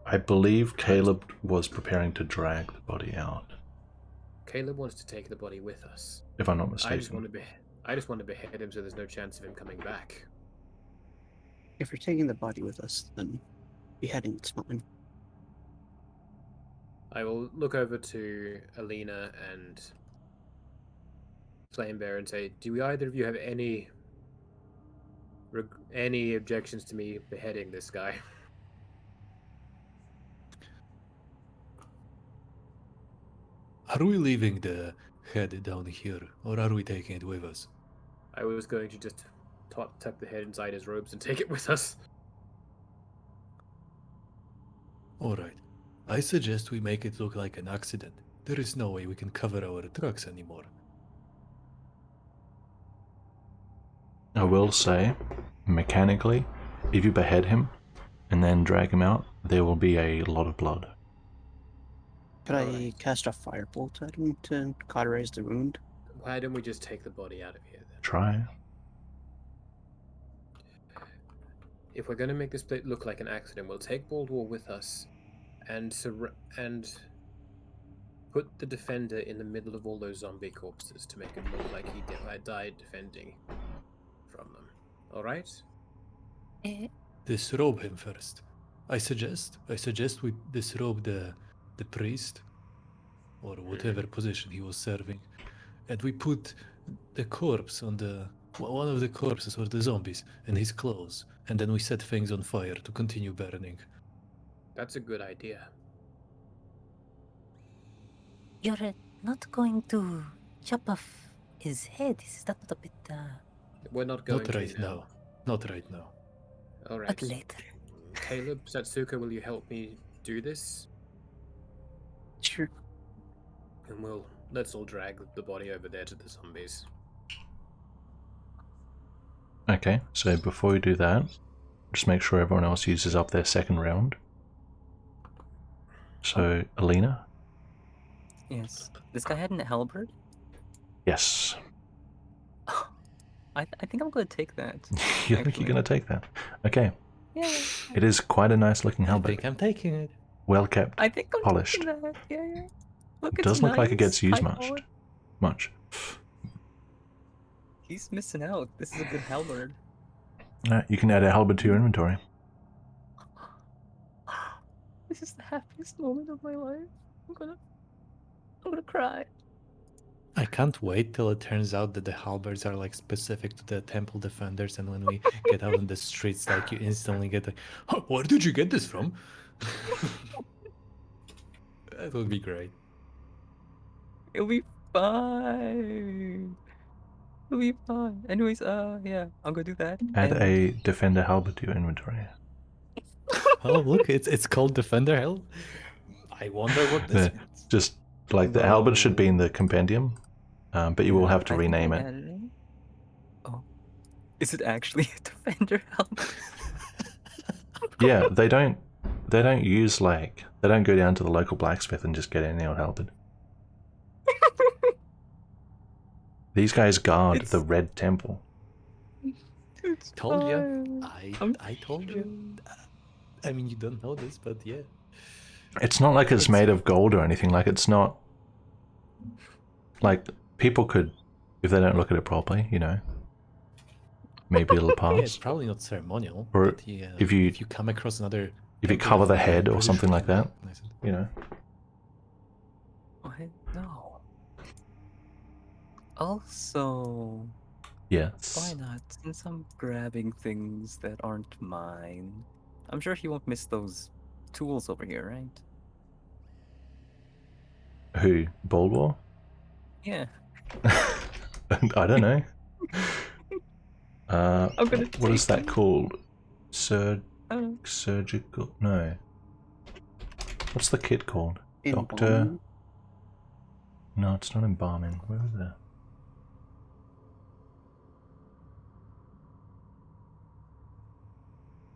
A: I believe Caleb was preparing to drag the body out,
F: Caleb wants to take the body with us.
A: if I'm not
F: I just
A: mistaken.
F: want to behead him so there's no chance of him coming back.
C: If you're taking the body with us, then beheading's fine.
F: I will look over to Alina and Flame Bear and say, do either of you have any objections to me beheading this guy?
E: Are we leaving the head down here, or are we taking it with us?
F: I was going to just tuck the head inside his robes and take it with us.
E: Alright. I suggest we make it look like an accident. There is no way we can cover our tracks anymore.
A: I will say, mechanically, if you behead him and then drag him out, there will be a lot of blood.
C: Could I
F: Alright.
C: cast a firebolt at him to cauterize the wound?
F: Why don't we just take the body out of here then?
A: Try.
F: If we're going to make this look like an accident, we'll take Baldwar with us and put the defender in the middle of all those zombie corpses to make it look like he died defending from them. All right?
E: Disrobe him first. I suggest we disrobe the priest, or whatever position he was serving, and we put the corpse on one of the corpses or the zombies in his clothes, and then we set things on fire to continue burning.
F: That's a good idea.
H: You're not going to chop off his head. Is that not a bit?
F: We're not going
E: Not right
F: to
E: now. Not right now.
F: All right.
H: But later.
F: Caleb, Satsuka, will you help me do this?
C: Sure.
F: And let's all drag the body over there to the zombies.
A: Okay, so before we do that, just make sure everyone else uses up their second round. So, Alina?
B: Yes. This guy had an halberd?
A: Yes.
B: I think I'm going to take that.
A: You think you're going to take that? Okay.
B: Yeah.
A: It is quite a nice looking
E: I
A: halberd.
E: think I'm taking it.
A: Well kept.
B: I think I'm
A: Polished.
B: taking that. Yeah. Look,
A: It
B: it's
A: doesn't look like it
B: nice,
A: gets used
B: high
A: much.
B: quality. He's missing out. This is a good halberd.
A: You can add a halberd to your inventory.
B: This is the happiest moment of my life. I'm gonna cry.
E: I can't wait till it turns out that the halberds are like specific to the temple defenders, and when we get out in the streets, like you instantly get like, "Huh, where did you get this from?" That would be great.
B: It'll be fine. It'll be fine. Anyways, yeah, I'm gonna do that.
A: Add
B: and...
A: a defender halberd to your inventory.
E: Oh, look, it's called Defender Hell. I wonder what this
A: Yeah,
E: means.
A: just like the halberd should be in the compendium, but you will have to
B: I think
A: rename
B: I
A: it.
B: added it. Oh, is it actually a defender halberd?
A: Yeah, they don't use like, they don't go down to the local blacksmith and just get any old halberd. These guys guard the Red Temple.
B: It's
E: Told ya.
B: fine.
E: I told you. I mean, you don't know this, but yeah.
A: It's not like it's made of gold or anything. Like, it's not like people could, if they don't look at it properly, you know, maybe it'll pass.
E: Yeah, it's probably not ceremonial.
A: Or
E: but yeah,
A: if you
E: come across another,
A: if you cover the head or something like that, you know.
B: What? No. Also,
A: Yes.
B: why not? Since I'm grabbing things that aren't mine, I'm sure he won't miss those tools over here, right?
A: Who? Bold War?
B: Yeah.
A: I don't know.
B: I'm gonna
A: what is
B: take
A: that
B: them.
A: called?
B: I don't know.
A: Surgical? No. What's the kit called? Doctor?
C: Embalming?
A: No, it's not embalming. Where is that?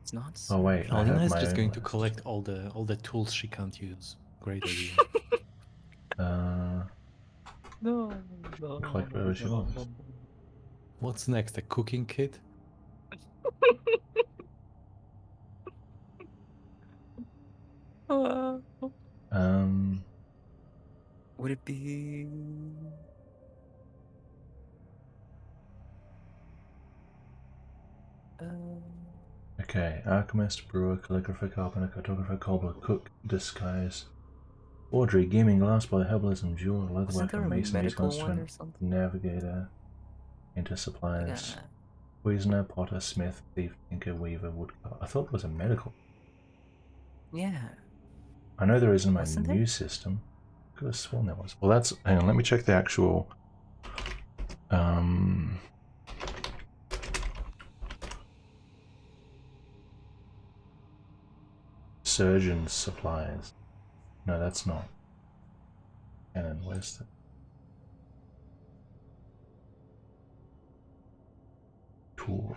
B: It's not.
A: Oh wait, I
E: Alina
A: have
E: is
A: my
E: just
A: own
E: going to
A: list.
E: collect all the tools she can't use. Great idea.
B: No.
A: Collect whatever she wants.
E: What's next? A cooking kit?
B: Would it be?
A: Okay, alchemist, brewer, calligrapher, carpenter, cartographer, cobbler, cook, disguise, forgery, gaming, glassblower, herbalism, jeweler,
B: Wasn't
A: leatherworker,
B: there a
A: mason,
B: medical one
A: instrument,
B: or something?
A: navigator, enter suppliers,
B: Yeah.
A: poisoner, potter, smith, thief, tinker, weaver, woodcutter. I thought it was a medical.
B: Yeah.
A: I know there is in my
B: Wasn't
A: new
B: there?
A: system. Could have sworn there was. Well, that's. Hang on, let me check the actual. Surgeon's supplies. No, that's not. Cannon, where's the. Tool.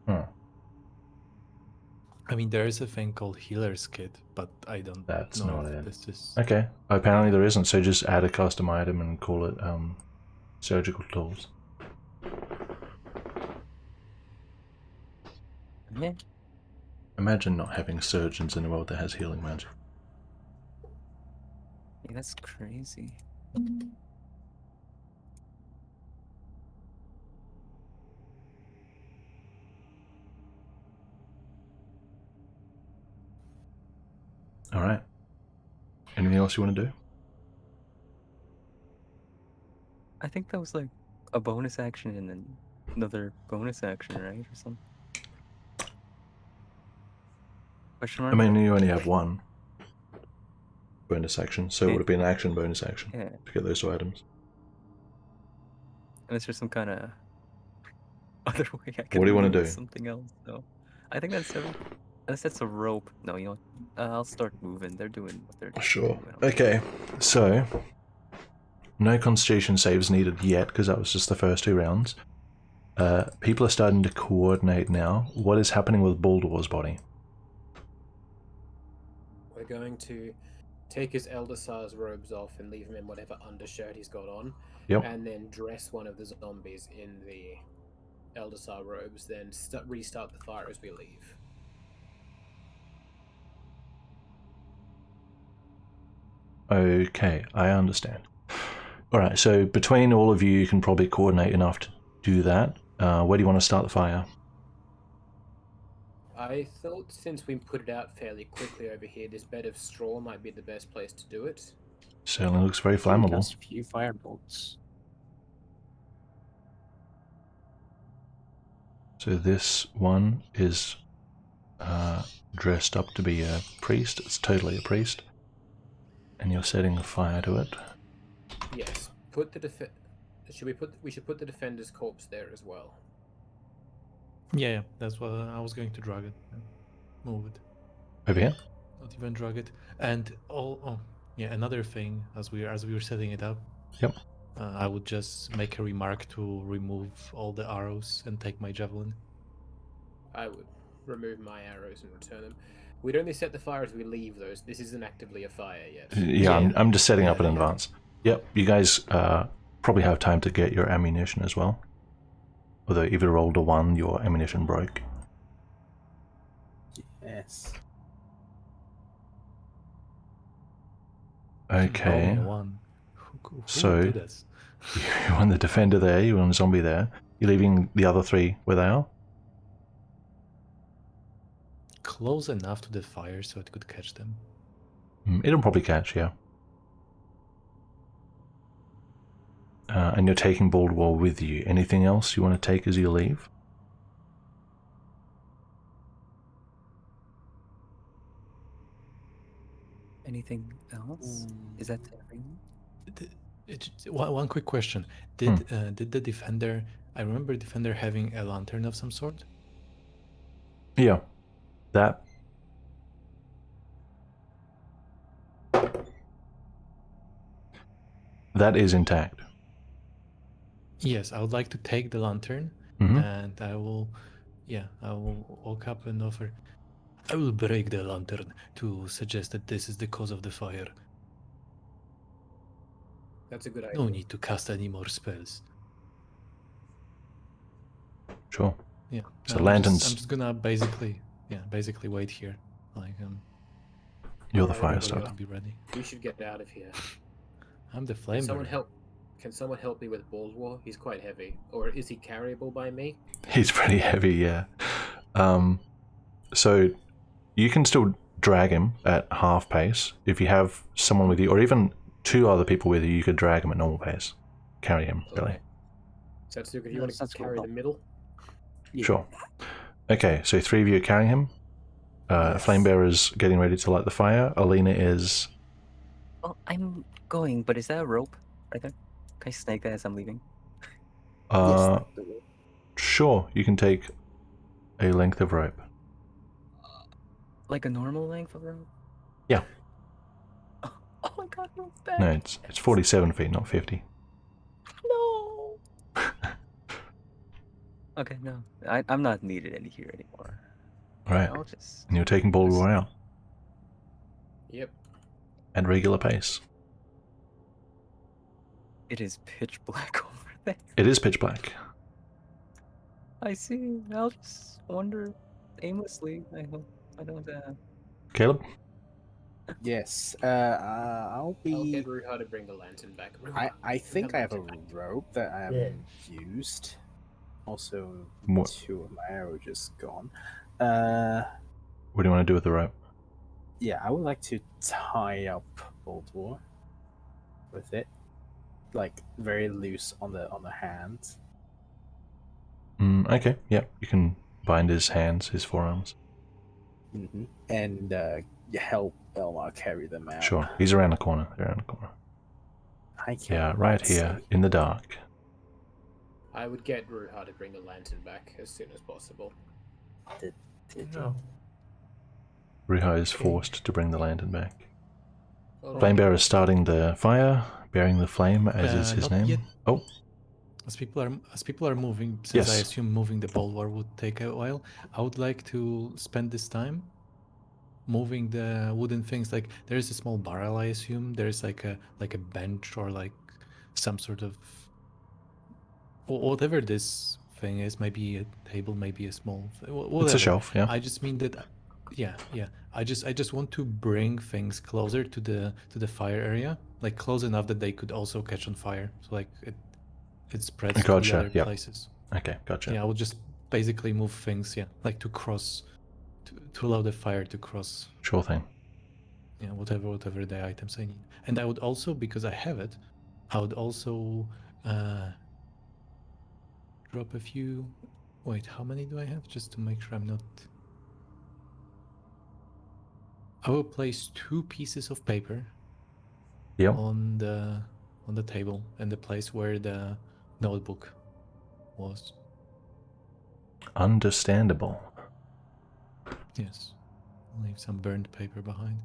A: Huh.
E: I mean, there is a thing called healer's kit, but I don't
A: That's
E: know
A: not
E: if
A: it.
E: this is...
A: Okay. Apparently there isn't, so just add a custom item and call it surgical tools.
B: Yeah.
A: Imagine not having surgeons in a world that has healing magic.
B: Yeah, that's crazy.
A: Alright. Anything else you want to do?
B: I think that was like a bonus action and then another bonus action, right? Or something. Question mark?
A: I mean, you only have one bonus action, so it
B: Okay.
A: would have been an action bonus action
B: Yeah.
A: to get those two items.
B: Unless there's some kind of other way I can
A: What do you wanna
B: remove
A: do?
B: something else. So I think that's unless that's a rope. No, you know what? I'll start moving. They're doing what they're
A: Sure.
B: doing.
A: Okay, so no constitution saves needed yet because that was just the first 2 rounds. People are starting to coordinate now. What is happening with Baldor's body?
F: We're going to take his Eldersar's robes off and leave him in whatever undershirt he's got on.
A: Yep.
F: And then dress one of the zombies in the Eldersar robes, then restart the fire as we leave.
A: Okay, I understand. Alright, so between all of you can probably coordinate enough to do that. Where do you want to start the fire?
F: I thought since we put it out fairly quickly over here, this bed of straw might be the best place to do it.
A: Certainly looks very flammable.
C: Just a few firebolts.
A: So this one is dressed up to be a priest. It's totally a priest. And you're setting fire to it.
F: Yes. Put the we should put the defender's corpse there as well.
E: Yeah, that's what I was going to drag it. Move it.
A: Over here?
E: Not even drag it. And another thing as we were setting it up.
A: Yep.
E: I would just make a remark to remove all the arrows and take my javelin.
F: I would remove my arrows and return them. We'd only set the fire as we leave those. This isn't actively a fire yet.
A: Yeah, I'm just setting up in advance. Yep, you guys probably have time to get your ammunition as well. Although if you rolled a 1, your ammunition broke.
C: Yes.
A: Okay.
E: Only one. Who
A: So-
E: would do this?
A: You want the defender there, you want a zombie there. You're leaving the other 3 where they are?
E: Close enough to the fire so it could catch them.
A: It'll probably catch, yeah. And you're taking Baldwar with you. Anything else you want to take as you leave?
B: Anything else? Is that everything?
E: One quick question: Did the defender? I remember defender having a lantern of some sort.
A: Yeah. That. That is intact.
E: Yes, I would like to take the lantern,
A: Mhm.
E: and I will walk up and offer. I will break the lantern to suggest that this is the cause of the fire.
F: That's a good idea.
E: No need to cast any more spells.
A: Sure.
E: Yeah.
A: So
E: I'm
A: lanterns.
E: I'm just gonna basically wait here. Like
A: You're the
F: Alright,
A: fire
F: everybody
A: starter.
E: to be ready.
F: We should get out of here.
E: I'm the
F: Can
E: flame.
F: someone help me with Baldwar? He's quite heavy. Or is he carryable by me?
A: He's pretty heavy, yeah. So you can still drag him at half pace. If you have someone with you, or even 2 other people with you, you could drag him at normal pace. Carry him, really.
F: Okay. So that's good. You
C: Yeah,
F: want to
C: that's
F: carry
C: cool.
F: the middle?
C: Yeah.
A: Sure. Okay, so 3 of you are carrying him.
C: Yes.
A: Flame Bearer's getting ready to light the fire. Alina is...
B: Oh, I'm going, but is that a rope right there? Can I snake that as I'm leaving?
A: Uh, Sure, you can take a length of rope.
B: Like a normal length of rope?
A: Yeah.
B: Oh my god, no, back.
A: No, it's 47 feet, not 50.
B: No. Okay, no. I'm not needed here anymore.
A: Right,
B: I'll just...
A: and you're taking Baldwar out
F: Yep.
A: at regular pace.
B: It is pitch black over there.
A: It is pitch black.
B: I see. I'll just wander aimlessly. I hope I don't...
A: Caleb?
C: Yes. I'll
F: I'll
C: be.
F: get Ruha to bring the lantern back. Ruha,
C: I think I have a
F: lantern back.
C: rope that I haven't used. Also,
A: What?
C: 2 of my arrows just gone.
A: What do you want to do with the rope?
C: Yeah, I would like to tie up Baldwar with it, like very loose on the hands.
A: Okay, yeah, you can bind his hands, his forearms.
C: And help Elmar carry them out.
A: Sure, he's around the corner. They're around the corner.
C: I can't
A: Yeah, right here
C: see.
A: in the dark.
F: I would get Ruha to bring the lantern back as soon as possible.
D: No.
A: Ruha is
D: Okay.
A: forced to bring the lantern back.
F: Alright.
A: Flamebearer is starting the fire, bearing the flame, as is his
E: Not
A: name.
E: yet.
A: Oh,
E: As people are moving, since I
A: Yes.
E: assume moving the bulwark would take a while, I would like to spend this time moving the wooden things. Like there is a small barrel, I assume. There's like a bench or like some sort of whatever this thing is. Maybe a table, maybe a small whatever.
A: it's a shelf, yeah.
E: I just mean that, yeah. I just want to bring things closer to the fire area, like close enough that they could also catch on fire. So like it spreads to the
A: Gotcha,
E: other
A: yep.
E: places.
A: Okay, gotcha.
E: Yeah, I would just basically move things, yeah, like to cross, to allow the fire to cross.
A: Sure thing.
E: Yeah, whatever the items I need. And I would also, because I have it, I would also drop a few. Wait, how many do I have? Just to make sure I'm not. I will place 2 pieces of paper
A: Yep.
E: on the table and the place where the notebook was.
A: Understandable.
E: Yes, leave some burned paper behind.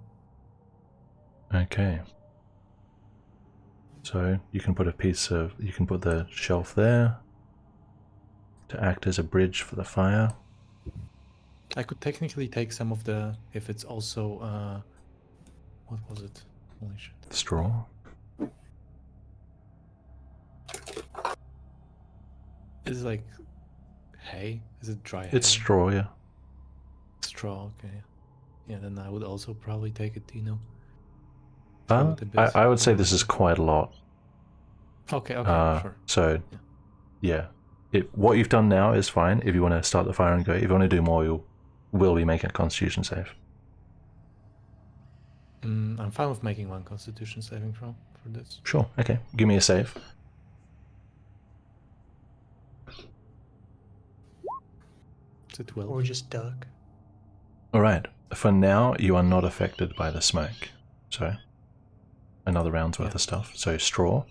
A: Okay. So you can put you can put the shelf there to act as a bridge for the fire.
E: I could technically take some of the, if it's also, what was it? Holy shit.
A: Straw.
E: Is it like hay? Is it dry hay?
A: It's straw, yeah.
E: Straw, okay. Yeah, then I would also probably take it, Throw it a bit
A: I would say this is
E: over.
A: quite a lot.
E: Okay, sure.
A: So, yeah. What you've done now is fine. If you want to start the fire and go, if you want to do more, we'll be making a Constitution save.
E: I'm fine with making 1 Constitution saving throw for this.
A: Sure, okay. Give me a save.
E: It's a 12.
D: Or just duck.
A: Alright. For now, you are not affected by the smoke. So, another round's worth of stuff. So, straw.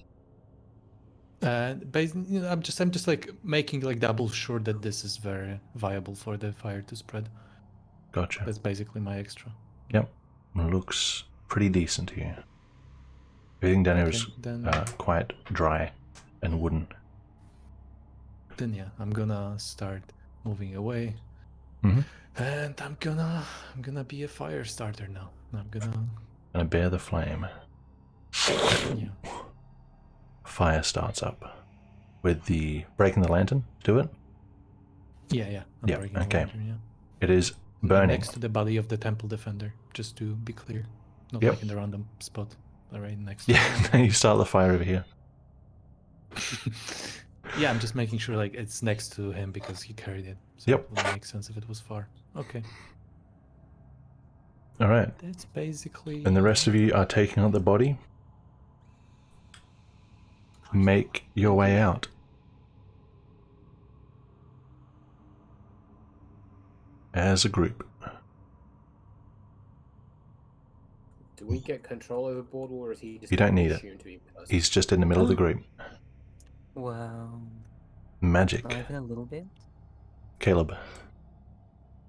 E: I'm just like making like double sure that this is very viable for the fire to spread.
A: Gotcha.
E: That's basically my extra.
A: Yep. Looks pretty decent here. Everything down here is
E: then
A: quite dry and wooden.
E: Then yeah, I'm gonna start moving away, and I'm gonna be a fire starter now. I'm
A: gonna bear the flame.
E: Yeah.
A: Fire starts up with the breaking the lantern. Do it.
E: Yeah. I'm
A: Yeah.
E: breaking the
A: Okay.
E: lantern, yeah.
A: It is burning
E: next to the body of the temple defender. Just to be clear, not
A: Yep.
E: like in the random spot, right next. to
A: Yeah. You start the fire over here.
E: Yeah, I'm just making sure like it's next to him because he carried it. So
A: Yep.
E: It would make sense if it was far. Okay.
A: All right.
E: That's basically.
A: And the rest of you are taking out the body. Make your way out. As a group.
F: Do we get control over Bordwell, or is he just
A: You don't need it.
F: assumed to be present?
A: He's just in the middle of the group.
H: Wow.
A: Magic.
H: Not even a little bit?
A: Caleb.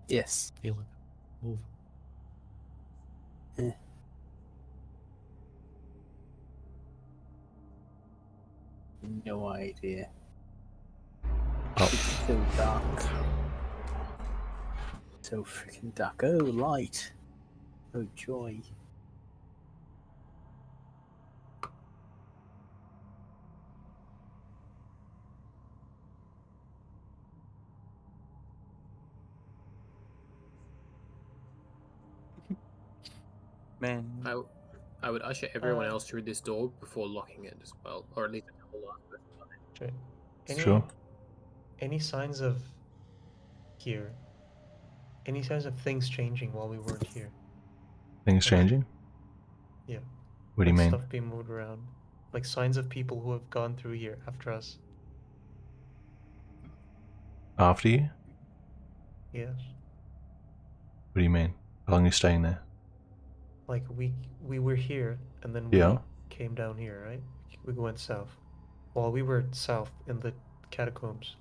G: Yes.
E: Feel it. Move.
G: No idea.
A: Oh.
G: It's so dark. So freaking dark. Oh, light. Oh, joy.
H: Man.
F: I would usher everyone else through this door before locking it as well, or at least until the last person on it.
D: Sure. Any,
A: Sure.
D: Any signs of here? Any signs of things changing while we weren't here?
A: Things changing?
D: Yeah.
A: What do you
D: Like
A: mean?
D: Stuff being moved around. Like signs of people who have gone through here after us.
A: After you?
D: Yes.
A: What do you mean? How long are you staying there?
D: Like we were here and then we
A: Yeah.
D: came down here, right? We went south. While we were south in the catacombs.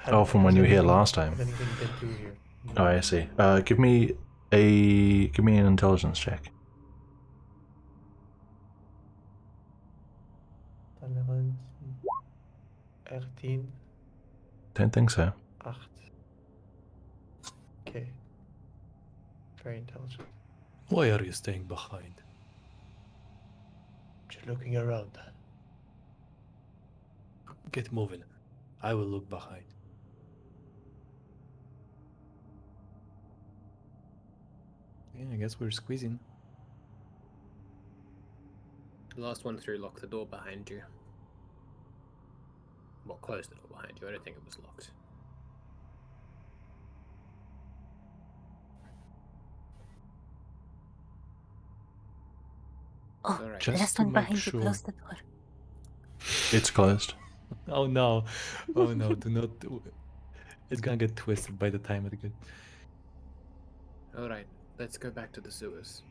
A: Oh, from when
D: Has
A: you were here
D: anything-
A: last time.
D: Has anything been through here?
A: Oh, I see. Give me an intelligence check.
D: Tolerance. 18.
A: Don't think so.
D: 8. Okay. Very intelligent.
E: Why are you staying behind?
D: Just looking around.
E: Get moving. I will look behind. Yeah, I guess we're squeezing.
F: The last one through locked the door behind you. Well, closed the door behind you. I don't think it was locked.
H: Oh,
F: Alright.
E: Just
H: last
E: to
H: one
E: make
H: behind
E: sure.
H: you, close the door.
A: It's closed.
E: Oh no. Oh no, do not. It's gonna get twisted by the time it gets.
F: Alright, let's go back to the sewers.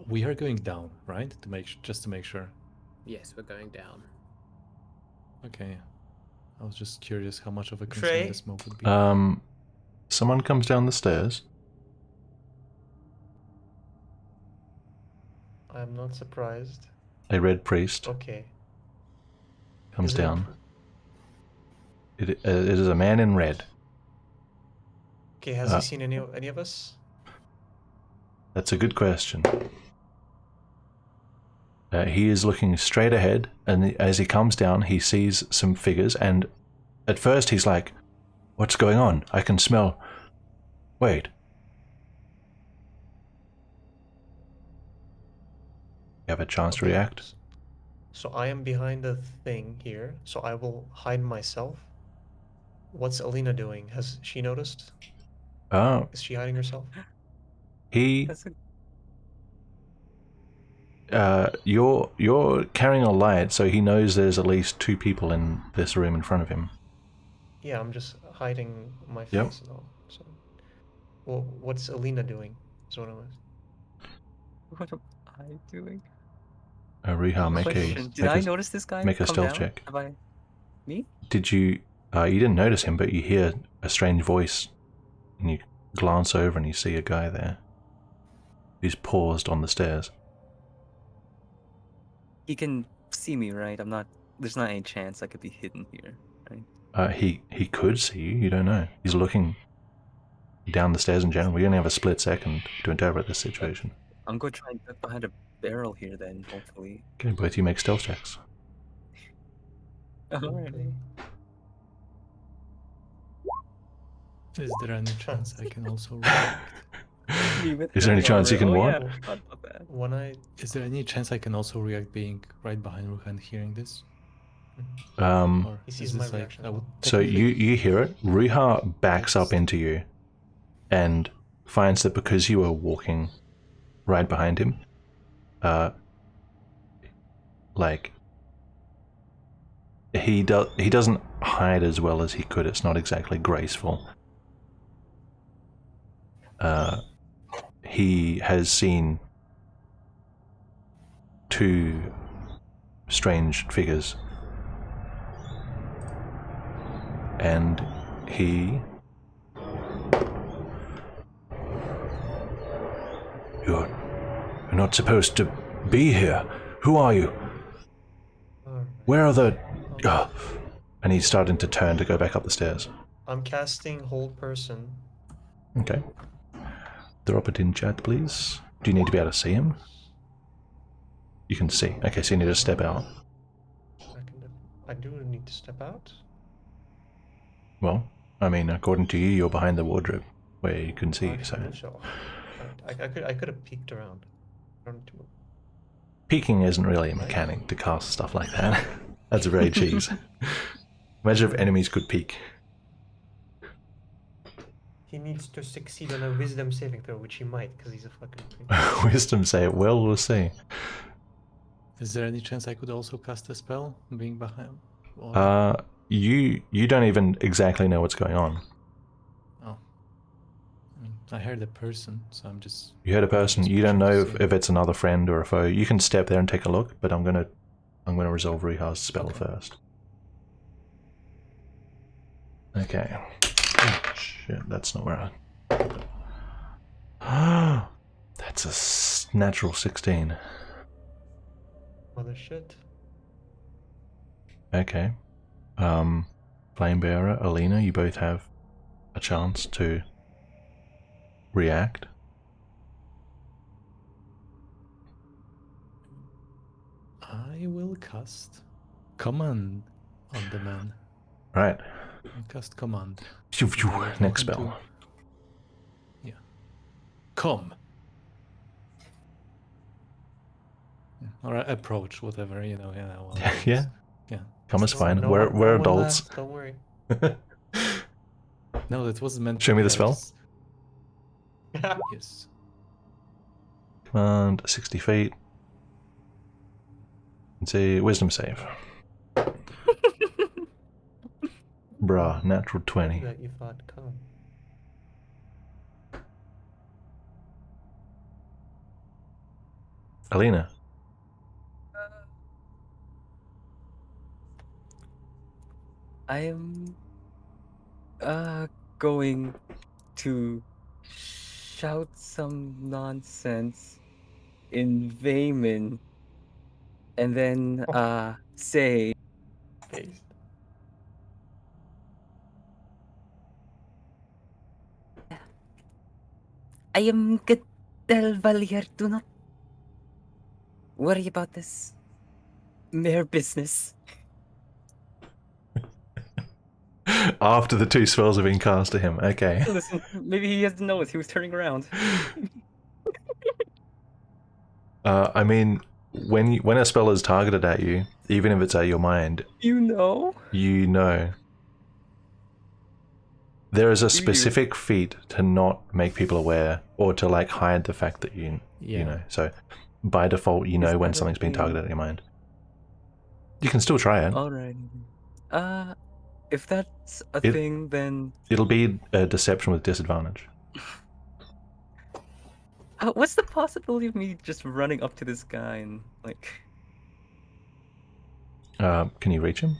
E: We are going down, right? Just to make sure.
F: Yes, we're going down.
E: Okay. I was just curious how much of a concern
D: Trey?
E: the smoke would be.
A: Someone comes down the stairs.
D: I'm not surprised.
A: A red priest
D: Okay.
A: comes
D: Is it-
A: down. It is a man in red.
D: Okay, has he seen any of us?
A: That's a good question. He is looking straight ahead, and as he comes down, he sees some figures, and at first he's like, "What's going on? I can smell... Wait." You have a chance to
D: Okay,
A: react.
D: So I am behind the thing here, so I will hide myself. What's Alina doing? Has she noticed?
A: Oh,
D: Is she hiding herself?
A: he...
B: That's a
A: You're carrying a light, so he knows there's at least 2 people in this room in front of him.
D: Yeah, I'm just hiding my face
A: Yep.
D: and all. So, well, what's Alina doing? Is what I'm asking.
B: What am I doing?
A: Riha, make
B: Question. Did
A: make
B: I
A: a-
B: notice this guy
A: make a
B: come
A: stealth
B: down?
A: check.
B: Have I? Me?
A: Did you... you didn't notice him, but you hear a strange voice, and you glance over and you see a guy there. He's paused on the stairs.
B: He can see me, right? I'm not. There's not any chance I could be hidden here, right?
A: He could see you, you don't know. He's looking down the stairs in general. We only have a split second to interpret this situation.
B: I'm going to try and duck behind a barrel here, then hopefully.
A: Okay, both of you make stealth checks.
B: Alrighty.
E: Is there any chance I can also react?
B: Me with
A: Is there any
B: heavy
A: chance you
B: armor.
A: can
B: Oh,
A: what?
B: yeah, forgot about that.
D: When I
E: Is there any chance I can also react being right behind Ruha and hearing this? Or
D: he
E: is
D: sees my
E: this like
D: reaction.
E: I would
A: So you hear it. Riha backs up into you and finds that because you are walking right behind him, like he doesn't hide as well as he could. It's not exactly graceful. He has seen 2 strange figures, and he... You're not supposed to be here. Who are you? Where are the... And he's starting to turn to go back up the stairs.
D: I'm casting hold person.
A: Okay. Drop it in chat, please. Do you need to be able to see him? You can see. Okay, so you need to step out.
D: I do need to step out.
A: Well, I mean, according to you, you're behind the wardrobe where you can see.
D: Okay,
A: So
D: sure. I could have peeked around. I don't need to move.
A: peeking isn't really a mechanic to cast stuff like that. That's very cheese. Imagine if enemies could peek.
D: He needs to succeed on a wisdom saving throw, which he might, because he's a fucking...
A: Wisdom say, well, we'll see.
E: Is there any chance I could also cast a spell being behind? Or...
A: You don't even exactly know what's going on.
E: Oh. I heard a person, so I'm just...
A: You heard a person, you don't know
E: Just
A: if it's another friend or a foe. You can step there and take a look, but I'm gonna I'm going to resolve Riha's spell first. Okay. Oh, shit, that's not where I... That's a natural 16.
D: Mother shit.
A: Okay. Flamebearer, Alina, you both have a chance to react.
E: I will cast command on the man.
A: Right.
E: I'll cast command.
A: Phew, phew.
E: They were
A: Next
E: talking
A: spell.
E: Yeah. Come. Yeah. Or approach, whatever, you know. Well,
A: Yeah.
E: Yeah.
A: Come is
D: No-
A: fine.
D: no
A: we're
D: one-
A: we're
D: no one
A: adults.
D: laughs, don't worry.
E: No, that was meant.
A: Show me the
E: yeah,
A: spell.
E: Yes.
A: Command 60 feet. It's a wisdom save. Bruh, natural 20.
D: That you thought come.
A: Alina.
B: I am going to shout some nonsense in Vayman and then say
D: Haste.
H: I am Gadel Valier. Do not worry about this mere business.
A: After the two spells have been cast to him. Okay.
B: listen, maybe he doesn't know it, he was turning around.
A: I mean, when a spell is targeted at you, even if it's at your mind,
B: You know?
A: you know. There is a
B: you?
A: specific feat to not make people aware, or to like hide the fact that you know. So by default, you know
B: Is
A: when
B: that a
A: something's been
B: thing?
A: targeted at your mind. You can still try it.
B: Alright. If that's a
A: It-
B: thing, then
A: It'll be a deception with disadvantage.
B: what's the possibility of me just running up to this guy and like,
A: Can you reach him?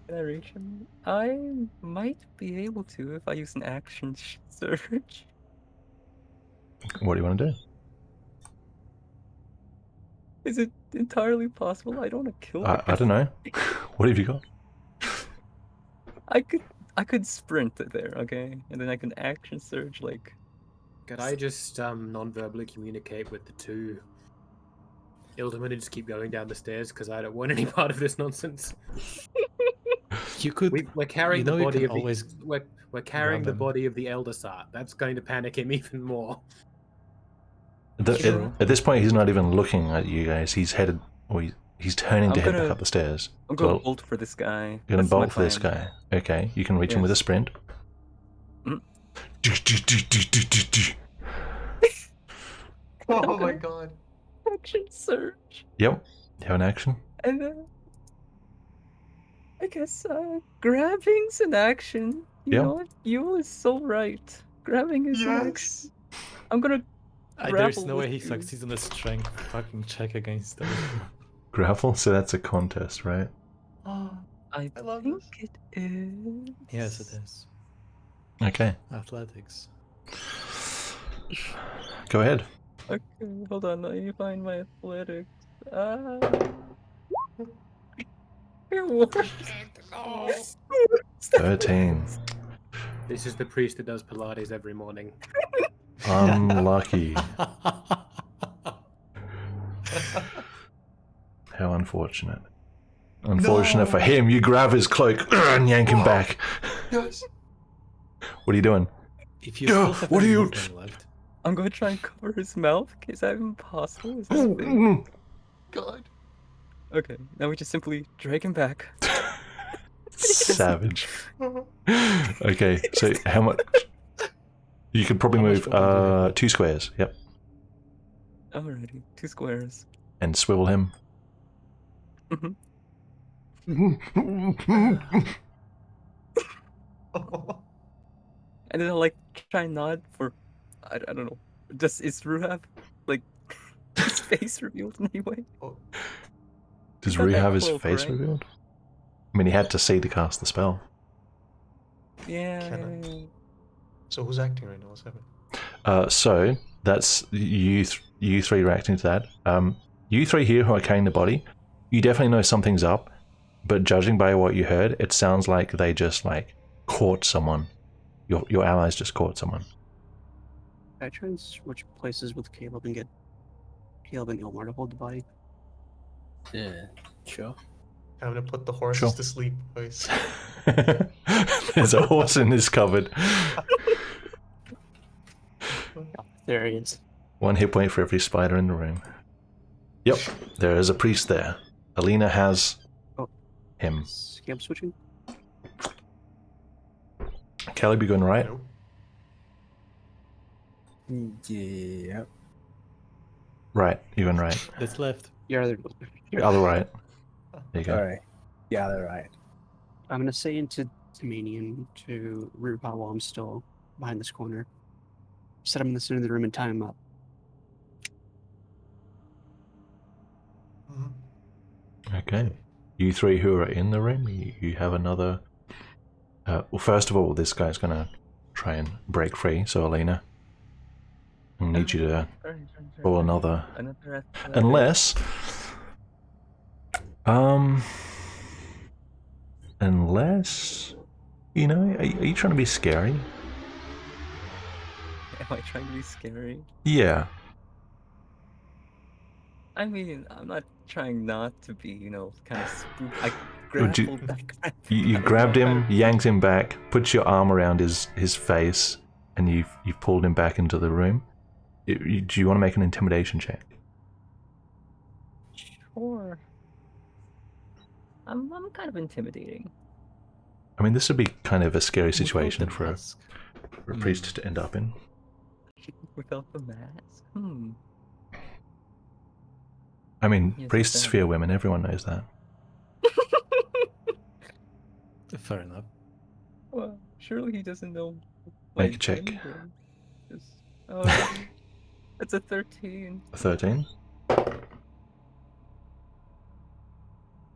B: can I reach him? I might be able to if I use an action surge.
A: What do you want to do?
B: Is it entirely possible? I don't want to kill the
A: I don't know. What have you got?
B: I could sprint there, okay? And then I can action surge like
F: Could I just non-verbally communicate with the two Ilderman and just keep going down the stairs because I don't want any part of this nonsense?
E: You could.
F: We're carrying
E: you know
F: the
E: you
F: body
E: can
F: of
E: always
F: we're carrying the
E: him.
F: body of the Elder Sart. That's going to panic him even more.
B: Sure.
A: At this point, he's not even looking at you guys. He's headed, or he's turning to
B: I'm
A: head back
B: gonna-
A: up the stairs.
B: I'm gonna
A: So
B: bolt for this guy.
A: you're gonna
B: That's my
A: bolt for this
B: plan.
A: guy. Okay, you can reach him with a
B: Yes.
A: sprint.
B: Mhm.
D: Oh my god.
B: Action surge.
A: Yep, you have an action.
B: And then I guess grabbing's an action. You
A: Yeah.
B: know what? You is so right. Grabbing is an action. I'm gonna
E: There's
B: grapple
E: no way
B: with
E: he
B: you.
E: succeeds on a strength fucking check against them.
A: Grapple, so that's a contest, right?
D: Oh,
B: I
D: I love
B: think
D: this.
B: it is.
E: Yes, it is.
A: Okay,
E: Athletics.
A: go ahead.
B: Okay, hold on. Let me find my athletics. It worked.
A: 13.
F: This is the priest that does Pilates every morning.
A: Unlucky. How unfortunate. Unfortunate for
D: No.
A: him, you grab his cloak and yank him back.
D: Yes.
A: What are you doing?
E: If you
A: Yeah,
E: still have
A: what
E: any
A: are you-
E: movement left,
B: I'm gonna try and cover his mouth. Is that even possible? Is that a
A: Oh,
B: thing?
D: God.
B: Okay, now we just simply drag him back.
A: Savage. Okay, so how much? You could probably
E: How much
A: move
E: movement do you have?
A: 2 squares. Yep,
B: Alrighty, 2 squares.
A: and swivel him.
B: Mhm. And then I'll like try and nod for I don't know. Is Ru have like his face revealed in any way?
D: Oh.
A: Does
B: got
A: Rue
B: that
A: have his
B: cloak,
A: face
B: right?
A: revealed? I mean, he had to see to cast the spell.
B: Yeah.
D: Can I?
B: yeah.
D: So who's acting right now? What's happening?
A: So that's you. You three reacting to that. You three here who are carrying the body, you definitely know something's up. But judging by what you heard, it sounds like they just like caught someone. Your allies just caught someone.
C: I try and switch places with Caleb and get Caleb and Ilmar to hold the body.
G: Yeah, sure.
D: I'm gonna put the horses
A: Sure.
D: to sleep, boys.
A: There's a horse in this cupboard.
C: There he is.
A: 1 hit point for every spider in the room. Yep, there is a priest there. Alina has him.
C: Is Caleb switching?
A: Caleb, you going right?
D: Nope.
G: Yeah.
A: Right, you're going right.
E: That's left.
C: Yeah,
A: The other right. There you go.
G: All right. Yeah, they're right.
C: I'm gonna say into Dominion to Rupa while I'm still behind this corner. Set him in the center of the room and tie him up.
D: Mhm.
A: Okay. You three who are in the room, you have another... well, first of all, this guy's going to try and break free, so Alina, I need you to roll another... Unless... Unless... You know, are you trying to be scary?
B: Am I trying to be scary?
A: Yeah.
B: I mean, I'm not trying not to be, kind of spook. I
A: Would you-
B: grappled back.
A: You grabbed him, yanked him back, put your arm around his face, and you've pulled him back into the room. Do you want to make an intimidation check?
B: Sure. I'm kind of intimidating.
A: I mean, this would be kind of a scary
E: Without
A: situation
E: the
A: for a
E: mask.
A: priest to end up in.
B: Without the mask?
A: I mean,
B: Yes,
A: priests
B: okay.
A: fear women, everyone knows that.
E: Fair enough.
B: Well, surely he doesn't know.
A: Make
B: my
A: a check.
B: gender. Oh, it's a 13.
A: 13?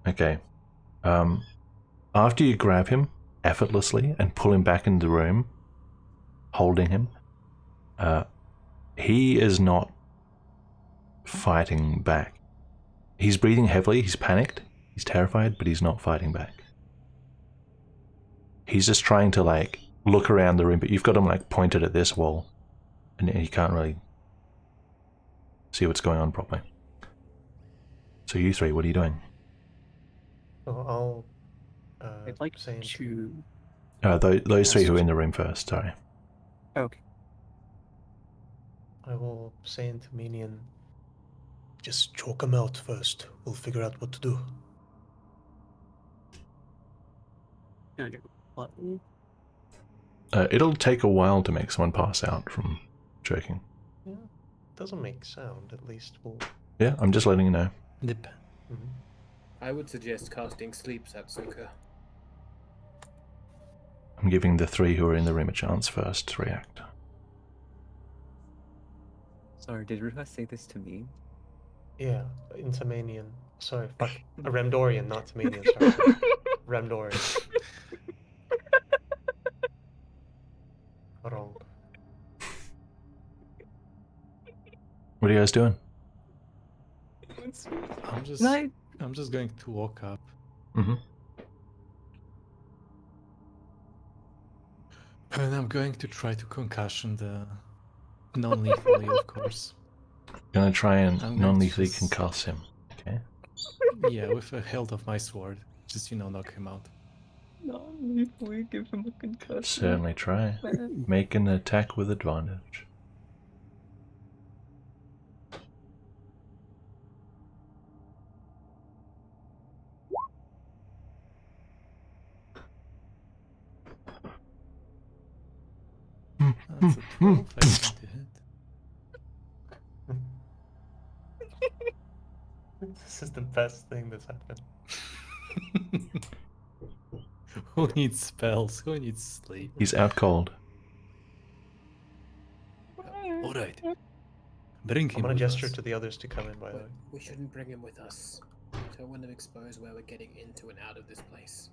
A: Okay. After you grab him effortlessly and pull him back into the room, holding him, he is not fighting back. He's breathing heavily, he's panicked, he's terrified, but he's not fighting back. He's just trying to, like, look around the room, but you've got him, like, pointed at this wall, and he can't really see what's going on properly. So you three, what are you doing?
D: So I'll
C: I'd like
D: say
C: to.
A: Those three who are in the room first, sorry.
C: Okay.
D: I will say into Minion, just choke him out first. We'll figure out what to do.
C: Can I do button?
A: It'll take a while to make someone pass out from choking.
D: Yeah, doesn't make sound. At least we'll.
A: Yeah, I'm just letting you know.
E: Dep-
D: Mhm.
F: I would suggest casting Sleep Satsuka.
A: I'm giving the three who are in the room a chance first to react.
B: Sorry, did Ruha say this to me?
D: Yeah, into Manian. Sorry, fuck. A Remdorian, not to Manian. Sorry. Remdorian. Wrong.
A: What are you guys doing?
E: I'm just going to walk up.
A: Mm-hmm.
E: And I'm going to try to concussion the non-lethally, of course.
A: Gonna try and
E: I'm going to
A: non-lethally
E: just-
A: concuss him. Okay.
E: Yeah, with the hilt of my sword. Just, knock him out.
B: No, lethally give him a concussion.
A: Certainly try.
B: Man.
A: Make an attack with advantage.
E: That's a 12. I think to hit.
D: This is the best thing that's happened.
E: Who needs spells? Who needs sleep?
A: He's out cold.
E: Alright. Bring him
D: I'm gonna
E: with
D: gesture
E: us.
D: to the others to come in, by the way.
F: We shouldn't bring him with us. don't want to expose where we're getting into and out of this place.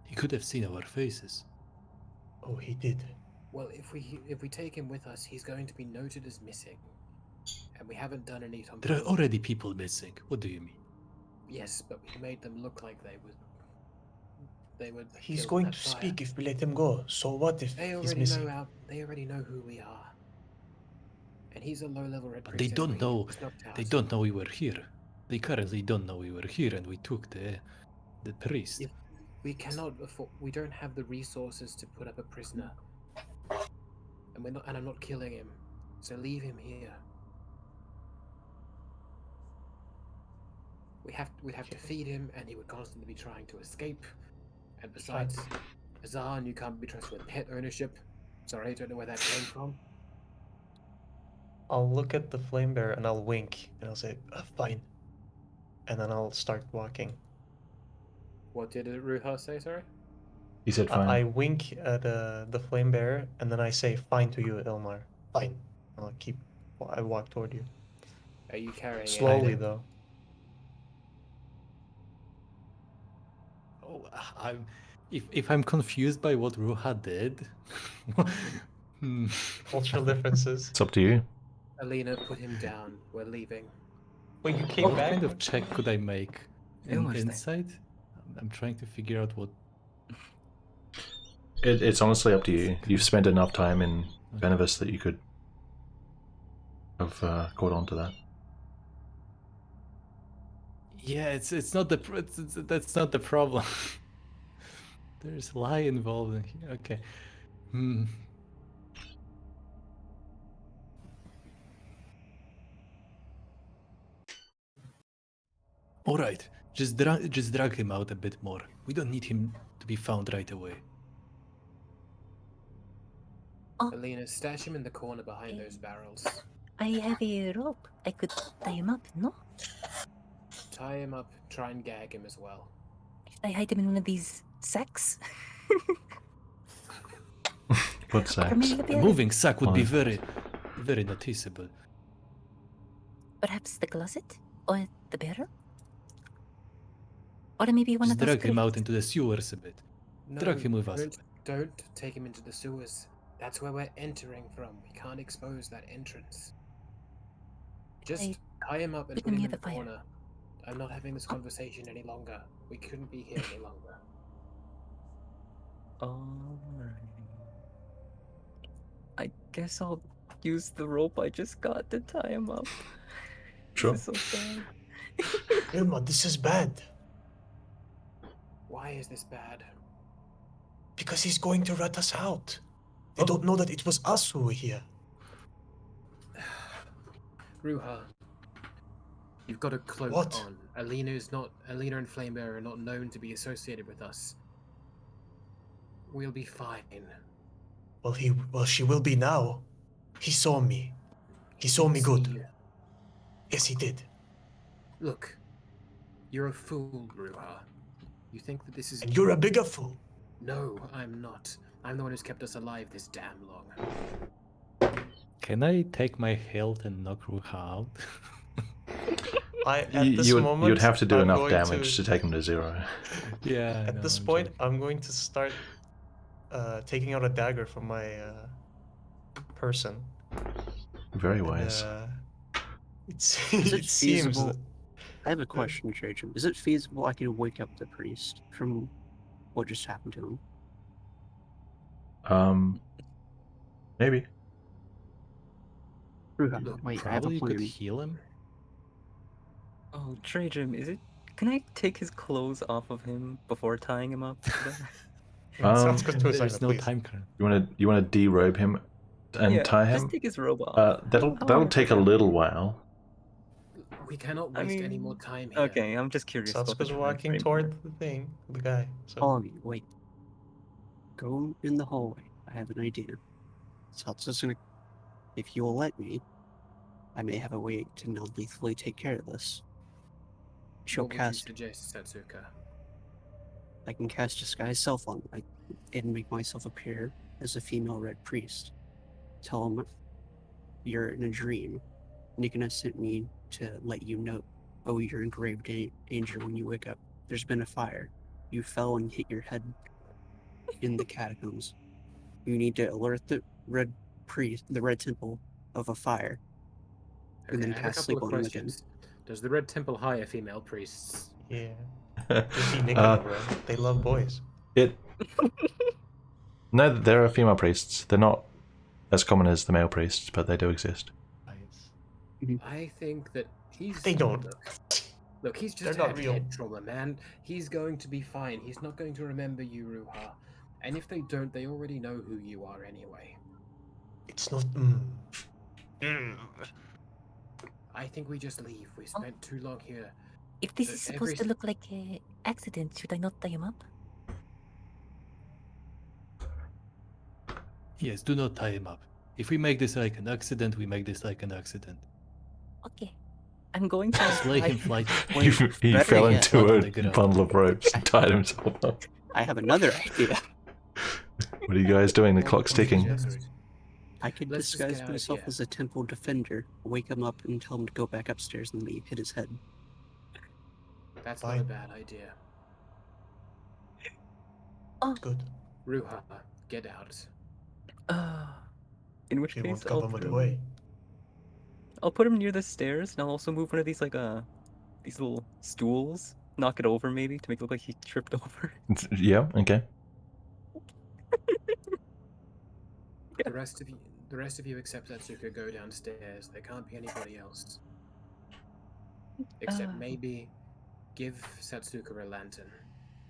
E: He could have seen our faces.
D: Oh, he did.
F: Well, if we take him with us, he's going to be noted as missing, and we haven't done any.
E: There are already people missing. What do you mean?
F: Yes, but we made them look like they were.
D: He's
F: killed
D: going
F: in
D: to
F: that fire.
D: speak if we let him go. So what if
F: They
D: he's
F: already
D: missing?
F: know they already know who we are. And he's a low-level red
E: But
F: priest.
E: they don't
F: anyway,
E: know.
F: he was knocked out.
E: They don't know we were here. They currently don't know we were here, and we took the priest.
F: If we cannot afford, we don't have the resources to put up a prisoner, and we're not. And I'm not killing him, so leave him here. We'd have to feed him, and he would constantly be trying to escape. And besides, Azan, you can't be trusted with pet ownership. Sorry, I don't know where that came from.
D: I'll look at the flame bearer and I'll wink and I'll say, fine. And then I'll start walking.
F: What did Ruha say? Sorry.
A: He said fine.
D: I wink at the flame bearer and then I say, fine to you, Ilmar. Fine. I walk toward you.
F: Are you carrying
D: Slowly,
F: anything?
D: though.
E: Oh, if I'm confused by what Ruha did,
D: Cultural differences.
A: It's up to you.
F: Alina, put him down. We're leaving.
D: Wait, you came
E: What
D: back?
E: kind of check could I make?
B: Almost there.
E: Insight? I'm trying to figure out what.
A: It's honestly up to you. You've spent enough time in Benevis that you could have caught on to that.
E: Yeah, it's not the that's not the problem. There's lie involved in here. Okay. All right. Just drag him out a bit more. We don't need him to be found right away.
F: Alina, stash him in the corner behind those barrels.
H: I have a rope. I could tie him up, no?
F: Tie him up. Try and gag him as well.
H: Should I hide him in one of these sacks?
A: What
H: Or
A: sacks?
H: maybe
E: A moving sack would be
A: Fine.
E: very noticeable.
H: Perhaps the closet? Or the barrel? Or maybe one
E: Just
H: of those
E: drag him out
H: crates?
E: into the sewers a bit. Drag him with us.
F: Don't take him into the sewers. That's where we're entering from. We can't expose that entrance. Just tie him up and
H: put
F: put
H: him
F: him
H: near
F: in
H: the
F: the
H: fire.
F: corner. I'm not having this conversation any longer. We couldn't be here any longer.
B: Alright. I guess I'll use the rope I just got to tie him up.
A: Sure.
B: This is so sad.
D: Ilma, this is bad.
F: Why is this bad?
D: Because he's going to rat us out. They don't know that it was us who were here.
F: Ruha, you've got a cloak
D: What?
F: on. Alina and Flamebearer are not known to be associated with us. We'll be fine.
D: Well, she will be now. He saw me. He saw me
F: See
D: good.
F: you.
D: Yes, he did.
F: Look, you're a fool, Ruha. You think that this is...
D: And you're a bigger fool.
F: No, I'm not. I'm the one who's kept us alive this damn long.
E: Can I take my health and knock Ruha out?
D: At this moment,
A: you'd have to do
D: I'm
A: enough
D: going
A: damage to take him to 0.
E: Yeah.
D: At this point, I'm going to start taking out a dagger from my person.
A: Very
D: And,
A: wise.
C: Is
D: it
C: it
D: seems
C: feasible?
D: that
C: I have a question, Trajan. Is it feasible I can wake up the priest from what just happened to him?
A: Maybe.
C: Ruha,
F: Look,
C: wait, I have a
E: Probably you could
C: plan.
E: heal him.
B: Oh, Trajan, is it? Can I take his clothes off of him before tying him up?
D: sounds good to us,
E: There's no
D: please.
E: time current.
A: You wanna derobe him and
B: Yeah,
A: tie
B: just
A: him?
B: take his robe off.
A: That'll take a little while.
F: We cannot
B: I
F: waste any more
B: mean,
F: time here.
B: Okay, I'm just curious. about the
D: Satsuka's
B: time
D: walking
B: frame.
D: toward the thing, the guy. So
C: All of you, wait. Go in the hallway. I have an idea. Satsuka's gonna... If you will let me, I may have a way to non-lethally take care of this. She'll
F: What would you
C: cast...
F: suggest, Satsuka?
C: I can cast Disguise Self on and make myself appear as a female red priest. Tell him you're in a dream, Nikona sent me to let you know, oh, you're in grave danger when you wake up. There's been a fire. You fell and hit your head in the catacombs. You need to alert the Red Priest, the Red Temple, of a fire, and
F: Okay,
C: then
F: I have a
C: cast
F: couple
C: sleep
F: of
C: on him again.
F: questions. Does the Red Temple hire female priests?
D: Yeah. You see Nicola, bro. They love boys.
A: No, there are female priests. They're not as common as the male priests, but they do exist.
F: I think that he's.
D: They don't.
F: Look, he's
D: They're
F: just
D: not
F: had
D: real.
F: head trauma, man. He's going to be fine. He's not going to remember you, Ruha. And if they don't, they already know who you are anyway.
D: It's not.
F: I think we just leave. We spent too long here.
H: If this
F: So
H: is supposed to
F: every-
H: look like an accident, should I not tie him up?
E: Yes, do not tie him up. If we make this like an accident, we make this like an accident.
H: Okay. I'm going to
E: Just lay
H: tie-
E: him flat.
A: He
C: better
A: fell
C: yet,
A: into
E: flat on
A: a
E: the ground.
A: bundle of ropes and tied himself up.
C: I have another idea.
A: What are you guys doing? The
F: What-
A: clock's
F: what did you
A: ticking.
F: suggest?
C: I could
F: Let's just
C: disguise
F: get out of
C: myself
F: here.
C: as a temple defender, wake him up, and tell him to go back upstairs and leave, hit his head.
F: That's not a
D: Fine.
F: bad idea.
D: Good.
F: Ruha, get out.
B: In which
D: He
B: case,
D: won't
B: I'll
D: cover
B: put,
D: the
B: him,
D: way.
B: I'll put him near the stairs, and I'll also move one of these these little stools, knock it over maybe to make it look like he tripped over.
A: Yeah, okay.
F: The rest of you except Satsuka go downstairs. There can't be anybody else. Except maybe give Satsuka a lantern.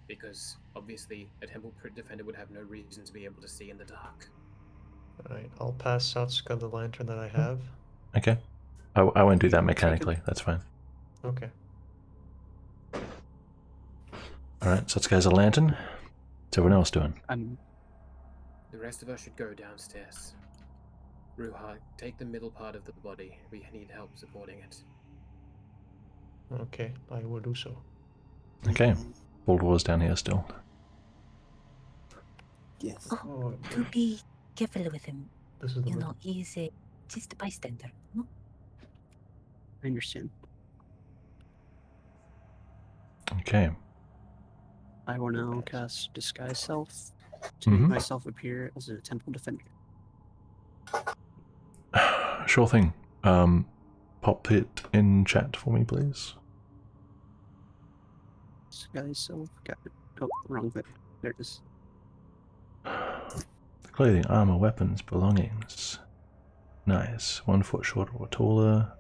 F: Because obviously a temple defender would have no reason to be able to see in the dark.
D: Alright, I'll pass Satsuka the lantern that I have.
A: Okay. I won't do that
C: You take it?
A: mechanically. That's fine.
D: Okay.
A: Alright, so Satsuka has a lantern. What's everyone else doing?
F: The rest of us should go downstairs. Ruha, take the middle part of the body. We need help supporting it.
D: Okay, I will do so.
A: Okay. Baldoor's down here still.
C: Yes.
D: Oh,
H: To be careful with him.
D: this is the
H: You
D: middle.
H: know, he's a just a bystander. No?
C: I understand.
A: Okay.
C: I will now cast Disguise Self to make
A: Mhm.
C: myself appear as a temple defender.
A: Sure thing. Pop it in chat for me, please.
C: Disguise Self, got it. Oh, wrong bit. There it is.
A: Clothing, armor, weapons, belongings. Nice. 1 foot shorter or taller.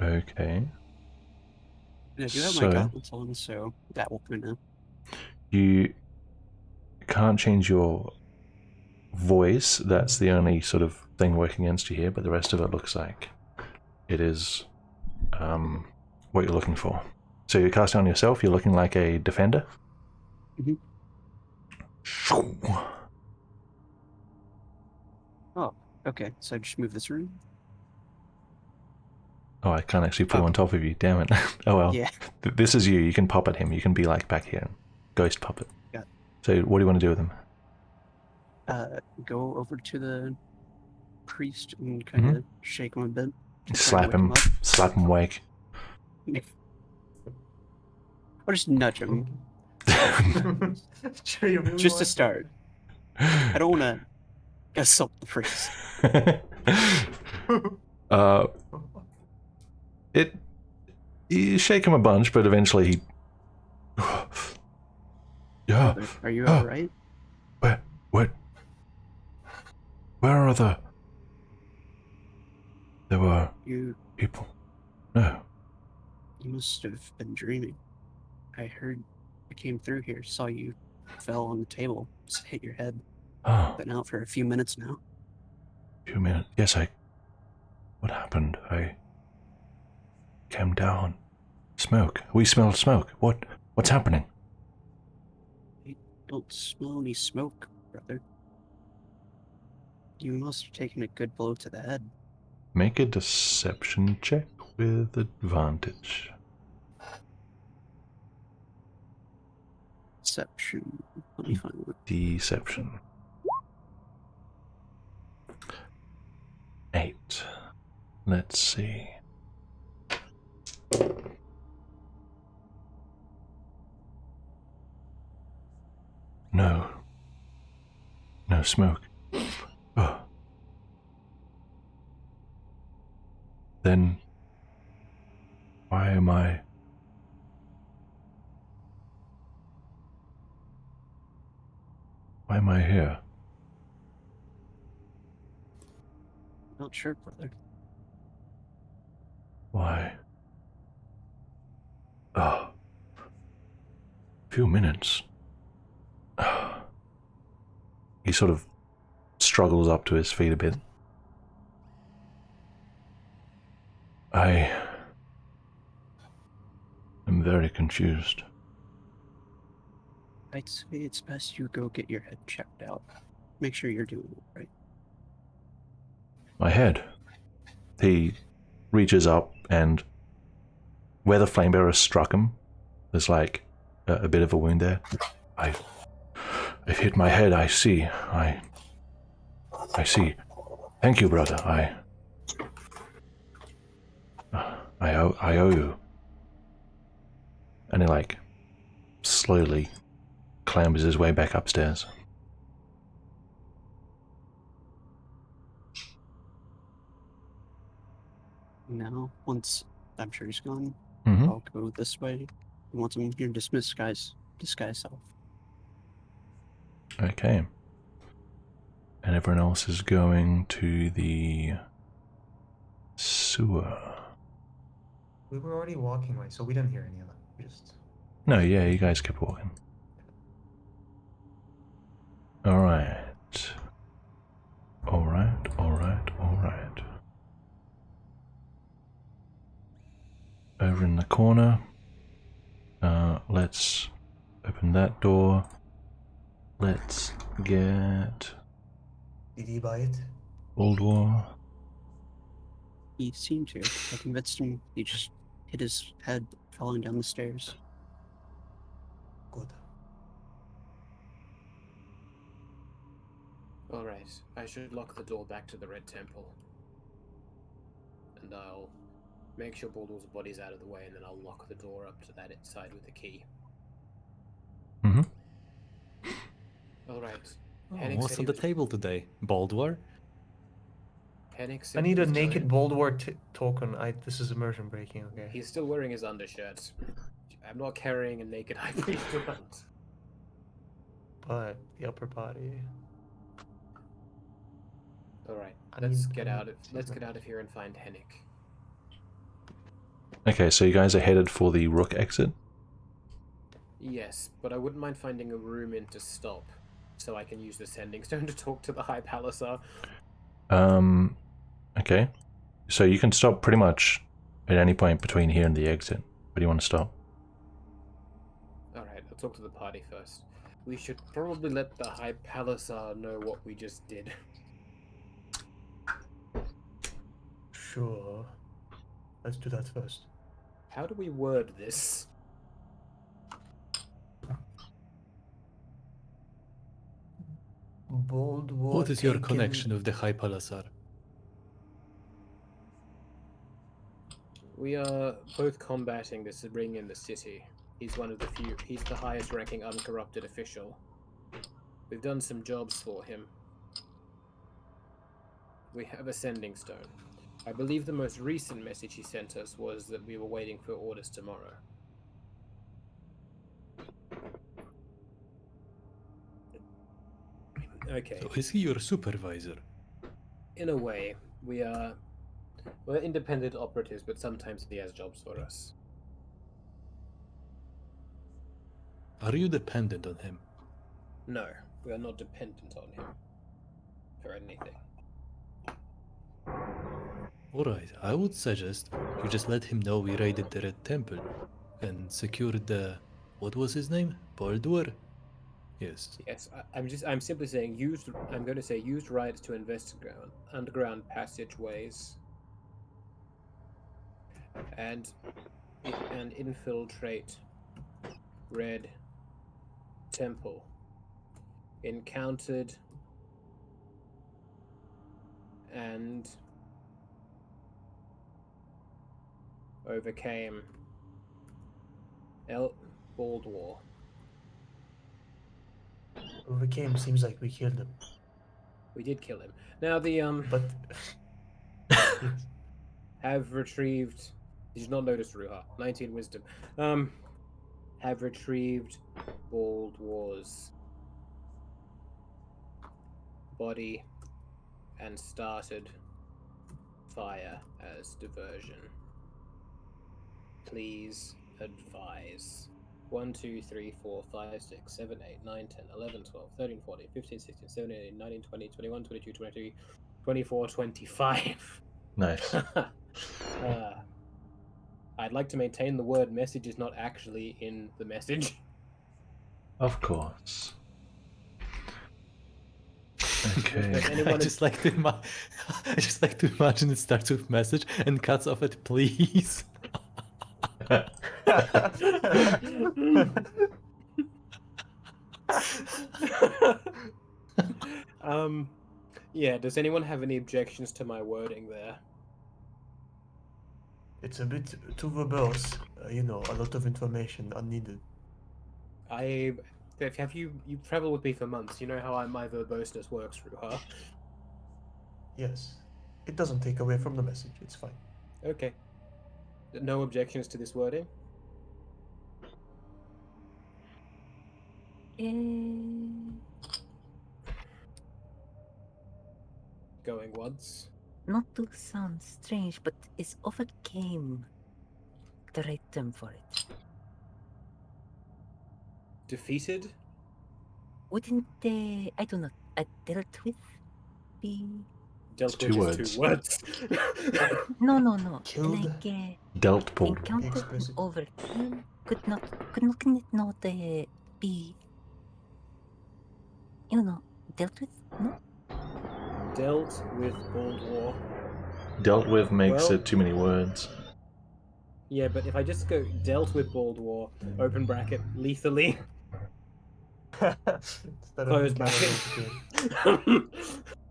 A: Okay.
C: And I do have
A: So-
C: my gauntlets on, so that will kind of.
A: You can't change your voice. That's the only sort of thing working against you here, but the rest of it looks like it is what you're looking for. So you're casting on yourself, you're looking like a defender.
C: Mhm. Okay, so just move this room.
A: Oh, I can't actually put him on top of you. Damn it. Oh well.
C: Yeah.
A: This is you. You can pop at him. You can be like back here. Ghost puppet.
C: Got it.
A: So what do you want to do with him?
C: Go over to the priest and kind of shake him a bit. to try to
A: Slap
C: wake
A: him.
C: up.
A: Slap him wake.
C: Or just nudge him,
D: Sure, you really
C: just to
D: want-
C: start. I don't want to assault the priest.
A: You shake him a bunch, but eventually he. Yeah.
C: Brother, are you alright?
A: Where are the? There were
C: You
A: people. No.
C: must have been dreaming. I heard I came through here, saw you fell on the table, just hit your head.
A: Oh,
C: Been out for a few minutes now.
A: few minutes. Yes, What happened? I came down. Smoke. We smelled smoke. What's happening?
C: Don't smell any smoke, brother. You must have taken a good blow to the head.
A: Make a deception check with advantage.
C: Deception. Let me find one.
A: Deception. 8. Let's see. No. No smoke. Oh. Then why am I... Why am I here?
C: Not sure, brother.
A: Why? Oh. Few minutes. He sort of struggles up to his feet a bit. I am very confused.
C: I'd say it's best you go get your head checked out. Make sure you're doing it right.
A: My head. He reaches up and where the flamebearer struck him, there's like a bit of a wound there. I've hit my head, I see. I see. Thank you, brother. I owe you. And he like slowly clambers his way back upstairs.
C: Now, once I'm sure he's gone,
A: Mm-hmm.
C: I'll go this way. And once I'm here, dismiss disguise self.
A: Okay. And everyone else is going to the sewer.
D: We were already walking away, so we didn't hear any of them. We just...
A: No, yeah, you guys kept walking. Alright. Alright. Over in the corner. Let's open that door. Let's get
D: Did he buy it?
A: Old War.
C: He seemed to. I convinced him. He just hit his head falling down the stairs.
D: Good.
F: Alright, I should lock the door back to the Red Temple. And I'll make sure Baldur's body's out of the way, and then I'll lock the door up to that side with the key.
A: Mm-hmm.
F: Alright.
E: Oh,
F: Hennig
E: what's
F: said
E: on
F: he
E: the
F: was-
E: table today? Baldur?
F: Hennig said
D: I
F: he
D: need a
F: was
D: naked
F: going-
D: Boldwar token. This is immersion breaking, okay?
F: He's still wearing his undershirt. I'm not carrying a naked high priest around.
D: But the upper body.
F: Alright,
D: I
F: let's
D: need-
F: get
D: I
F: out
D: need
F: of
D: to
F: let's
D: see
F: get
D: that.
F: out of here and find Hennig.
A: Okay, so you guys are headed for the Rook exit?
F: Yes, but I wouldn't mind finding a room in to stop, so I can use the sending stone to talk to the High Palisar.
A: Okay. So you can stop pretty much at any point between here and the exit. Where do you want to stop?
F: Alright, I'll talk to the party first. We should probably let the High Palisar know what we just did.
D: Sure. Let's do that first.
F: How do we word this?
D: Boldwar
E: What is your
D: taken-
E: connection with the High Palisar?
F: We are both combating this ring in the city. He's one of the few. He's the highest ranking uncorrupted official. We've done some jobs for him. We have a sending stone. I believe the most recent message he sent us was that we were waiting for orders tomorrow. Okay.
E: So is he your supervisor?
F: In a way, we're independent operatives, but sometimes he has jobs for us.
E: Are you dependent on him?
F: No, we are not dependent on him for anything.
E: Alright, I would suggest you just let him know we raided the Red Temple and secured the... what was his name? Baldur? Yes.
F: Yes, I'm simply saying I'm going to say used rights to investigate underground passageways and infiltrate Red temple. Encountered and overcame Baldwar.
D: Overcame seems like we killed him.
F: We did kill him. Now the
D: But
F: have retrieved. Did you not notice Ruha? 19 wisdom. Have retrieved Baldwar's body and started fire as diversion. Please advise. 1, 2, 3, 4, 5, 6, 7, 8, 9, 10, 11, 12, 13, 14, 15, 16, 17, 18, 19, 20, 21, 22, 23, 24, 25.
A: Nice.
F: I'd like to maintain the word message is not actually in the message.
A: Of course. Okay.
E: I just like to imagine it starts with message and cuts off at please.
F: Yeah, does anyone have any objections to my wording there?
D: it's a bit too verbose. A lot of information unneeded.
F: You've traveled with me for months, you know how my verboseness works, Ruha.
D: Yes. It doesn't take away from the message. It's fine.
F: Okay. No objections to this wording? Going once.
H: Not to sound strange, but is overcame the right term for it?
F: Defeated?
H: Wouldn't I do not dealt with be
F: Dealt
A: It's
F: with
A: two
F: is 2 words.
H: no
D: Killed.
H: like
A: Dealt Baldwar.
H: encountered
D: Explicit.
H: overcame could not be dealt with? No?
F: Dealt with Baldwar.
A: Dealt with makes
F: Well-
A: it too many words.
F: Yeah, but if I just go dealt with Baldwar, open bracket, lethally,
D: Instead
F: close
D: of
F: bracket.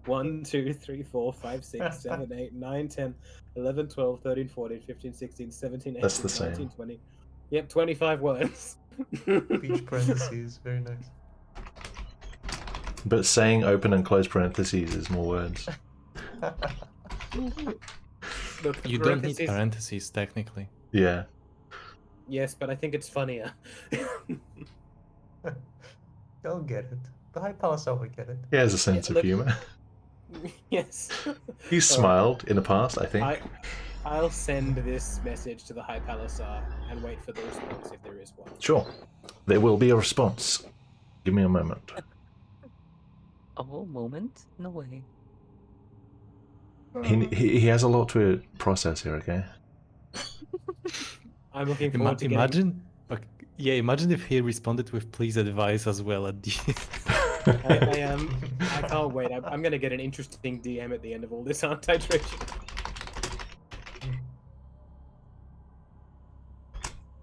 F: 1, 2, 3, 4, 5, 6, 7, 8, 9, 10, 11, 12, 13, 14, 15, 16, 17, 18,
A: That's the same.
F: 19, 20. Yep, 25 words.
D: Speech parentheses. Very nice.
A: But saying open and close parentheses is more words.
F: Look, the
E: You don't need
F: parentheses-
E: parentheses technically.
A: Yeah.
F: Yes, but I think it's funnier.
D: They'll get it. The High Palace will get it.
A: He has a sense of
F: look-
A: humor.
F: Yes.
A: He's smiled in the past, I think.
F: I'll send this message to the High Palisar and wait for the response if there is one.
A: Sure. There will be a response. Give me a moment.
B: A whole moment? No way.
A: He has a lot to process here, okay?
F: I'm looking forward to getting...
E: Imagine, imagine if he responded with "please advise" as well at the.
F: I can't wait. I'm going to get an interesting DM at the end of all this, aren't I, Trish?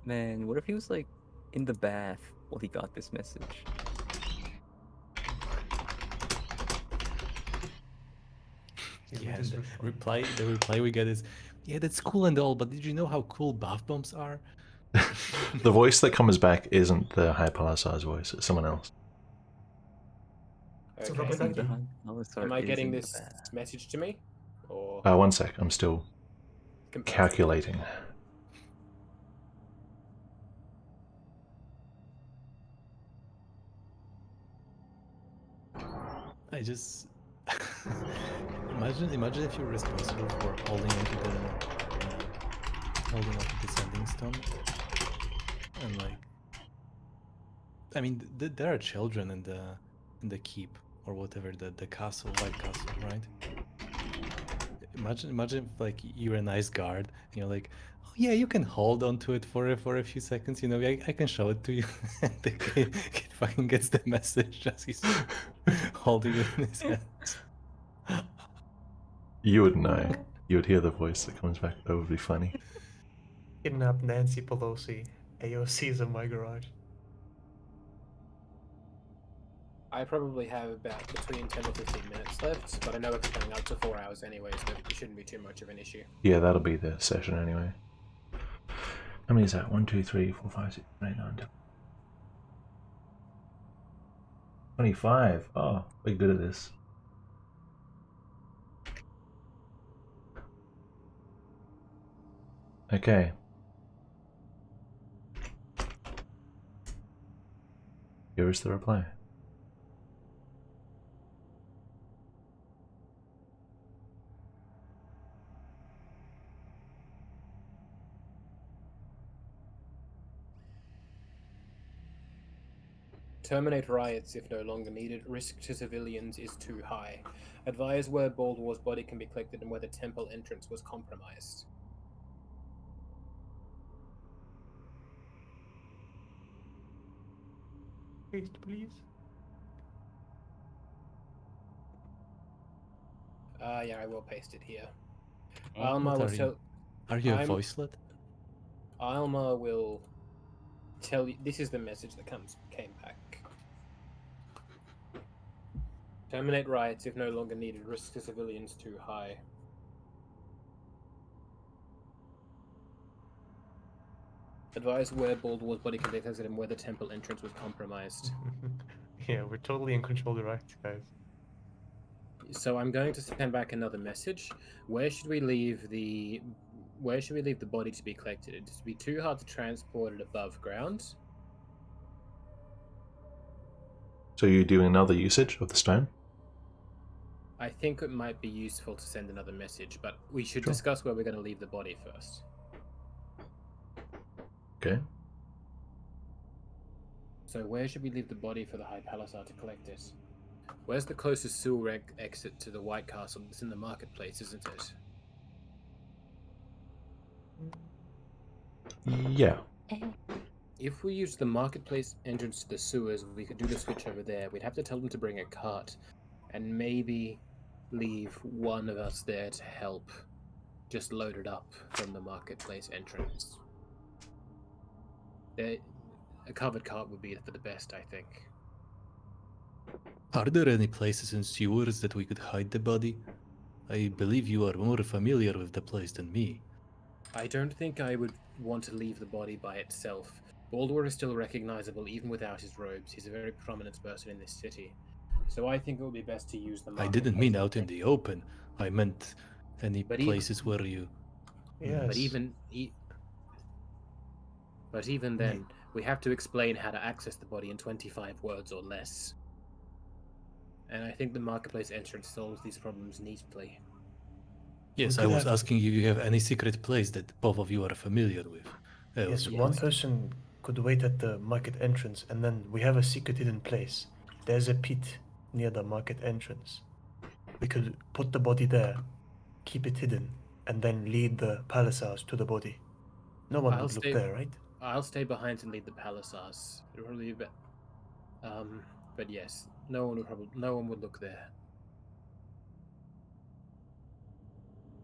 B: Man, what if he was like in the bath while he got this message?
E: Yeah, and the reply we get is, "Yeah, that's cool and all, but did you know how cool bath bombs are?"
A: The voice that comes back isn't the High Palisar's voice, it's someone else.
D: It's a
F: Okay.
D: rubber
B: See, the
D: ducky.
B: High Palisar
F: Am I
B: is
F: getting
B: in the
F: this
B: bath.
F: message to me? Or
A: One sec, I'm still calculating.
E: I just imagine if you're responsible for holding onto the sending stone, and like, I mean, there are children in the keep or whatever, the castle, White Castle, right? Imagine if like you're a nice guard, and you're like, oh yeah, you can hold on to it for a few seconds, I can show it to you. And the kid fucking gets the message as he's holding it in his hands.
A: You would know. You would hear the voice that comes back. That would be funny.
D: Kidnap Nancy Pelosi. AOC's in my garage.
F: I probably have about between 10 or 15 minutes left, but I know it's coming up to 4 hours anyway, so it shouldn't be too much of an issue.
A: Yeah, that'll be the session anyway. How many is that? 1, 2, 3, 4, 5, 6, 7, 8, 9, 10. 25. Oh, we're good at this. Okay. Here is the reply.
F: Terminate riots if no longer needed. Risk to civilians is too high. Advise where Baldwar's body can be collected and where the temple entrance was compromised.
D: Paste, please.
F: Yeah, I will paste it here.
E: What
F: Alma will
E: are you?
F: tell.
E: Are you a
F: I'm-
E: voicelet?
F: Alma will tell you. This is the message that came back. Terminate riots if no longer needed. Risk to civilians too high. Advise where Baldwar's body can be collected and where the temple entrance was compromised.
D: Yeah, we're totally in control of the riots, guys.
F: So I'm going to send back another message. Where should we leave the body to be collected? It would be too hard to transport it above ground.
A: So you're doing another usage of the stone?
F: I think it might be useful to send another message, but we should
A: Sure.
F: discuss where we're going to leave the body first.
A: Okay.
F: So where should we leave the body for the High Palisade to collect it? Where's the closest sewer exit to the White Castle? It's in the marketplace, isn't it?
A: Yeah.
F: If we use the marketplace entrance to the sewers, we could do the switch over there. We'd have to tell them to bring a cart, and maybe leave one of us there to help. Just load it up from the marketplace entrance. A covered cart would be for the best, I think.
E: Are there any places in sewers that we could hide the body? I believe you are more familiar with the place than me.
F: I don't think I would want to leave the body by itself. Baldwin is still recognizable even without his robes. He's a very prominent person in this city. So I think it would be best to use the
E: I didn't
F: marketplace
E: mean out in
F: entrance.
E: the open. I meant any
F: But even-
E: places where you...
D: Yes.
F: But even then, we have to explain how to access the body in 25 words or less. And I think the marketplace entrance solves these problems neatly.
E: Yes,
D: We
E: I
D: could
E: was
D: have-
E: asking you if you have any secret place that both of you are familiar with.
D: Yes,
F: yes.
D: one person could wait at the market entrance, and then we have a secret hidden place. There's a pit near the market entrance. We could put the body there, keep it hidden, and then lead the palisades to the body. No one
F: I'll
D: would look
F: stay-
D: there, right?
F: I'll stay behind to lead the palisades. It'll probably be but yes, no one would look there.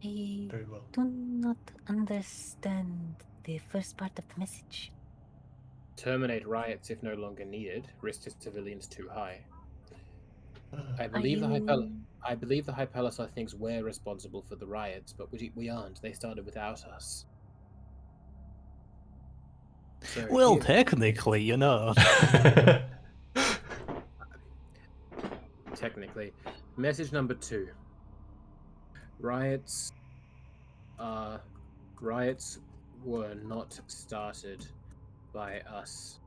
H: I
D: Very well.
H: do not understand the first part of the message.
F: Terminate riots if no longer needed. Risk to civilians too high. I
H: Are
F: believe
H: you...
F: I believe the High Palisade thinks we're responsible for the riots, but we aren't. They started without us. So
E: Well,
F: here-
E: technically, you know.
F: technically, message number 2. Riots were not started by us.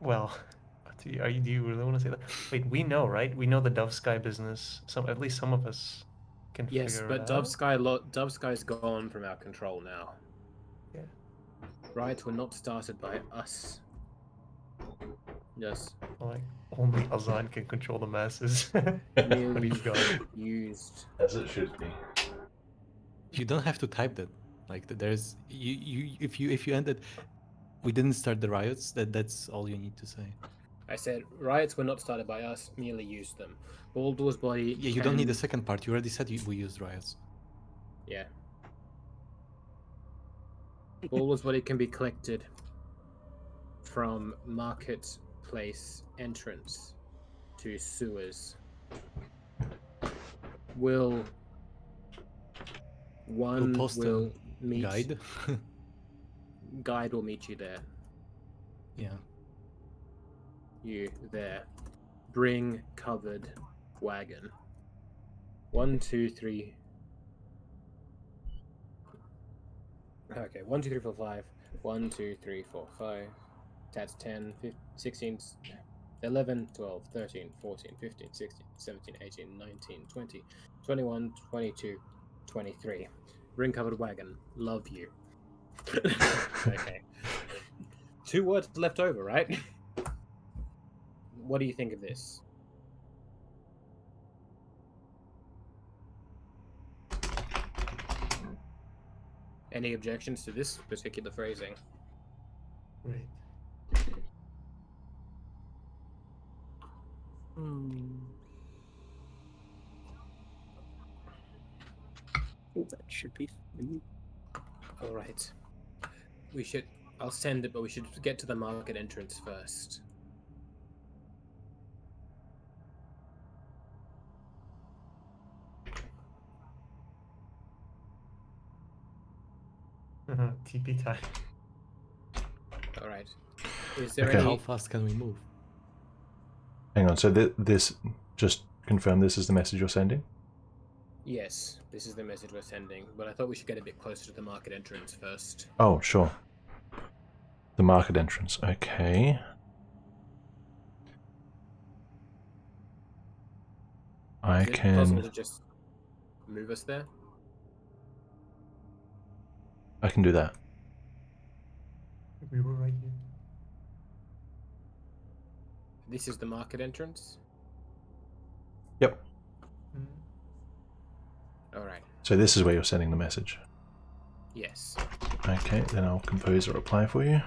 D: Well, do you really want to say that? Wait, we know, right? We know the Dove Sky business. At least some of us can
F: Yes,
D: figure
F: but
D: it
F: Dove
D: out.
F: Sky's gone from our control now.
D: Yeah.
F: Riots were not started by us. Yes,
D: Like, only Azan can control the masses. But
F: merely
D: he's gone.
F: used.
A: As it should be.
E: You don't have to type that. Like there's if you ended, we didn't start the riots. That's all you need to say.
F: I said riots were not started by us, merely used them. Baldur's body.
E: Yeah, you don't need the
F: can-
E: second part. You already said we used riots.
F: Yeah. Baldur's body can be collected from marketplace entrance to sewers. Will one
E: post a
F: will meet
E: Guide.
F: guide will meet you there.
E: Yeah.
F: You there. Bring covered wagon. 1, 2, 3. Okay, 1, 2, 3, 4, 5. 1, 2, 3, 4, 5. That's 10, 15, 16, 11, 12, 13, 14, 15, 16, 17, 18, 19, 20, 21, 22, 23. Bring covered wagon. Love you. Okay. 2 words left over, right? What do you think of this? Any objections to this particular phrasing?
D: Right.
C: That should be fine.
F: All right. We should. I'll send it, but we should get to the market entrance first.
D: TP time.
F: All right. Is there
A: Okay.
E: How
F: any?
E: fast can we move?
A: Hang on. So this just confirm this is the message you're sending?
F: Yes, this is the message we're sending, but I thought we should get a bit closer to the market entrance first.
A: Oh, sure. The market entrance. Okay. I
F: Is it possible
A: can
F: to just move us there?
A: do that.
D: We were right here.
F: This is the market entrance.
A: Yep.
D: Mm.
F: All right.
A: So this is where you're sending the message.
F: Yes.
A: Okay, then I'll compose a reply for you.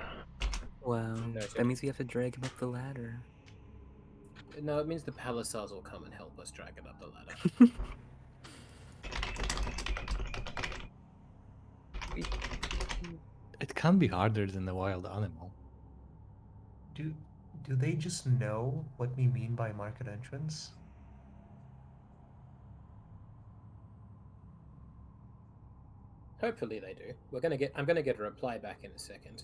B: Wow.
F: Noted.
B: That means we have to drag him up the ladder.
F: No, it means the Palisades will come and help us drag it up the ladder.
E: It can be harder than a wild animal.
D: Do they just know what we mean by market entrance?
F: Hopefully they do. I'm gonna get a reply back in a second.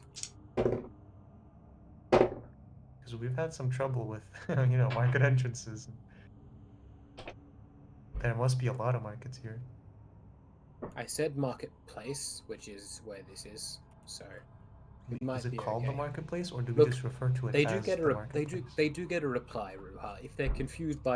D: Because we've had some trouble with, market entrances. There must be a lot of markets here.
F: I said marketplace, which is where this is. So it might
D: Is it
F: be
D: called
F: okay.
D: the marketplace, or do we
F: Look,
D: just refer to it
F: They
D: as
F: do get
D: the
F: a
D: marketplace?
F: they do get a reply, Ruha. If they're confused by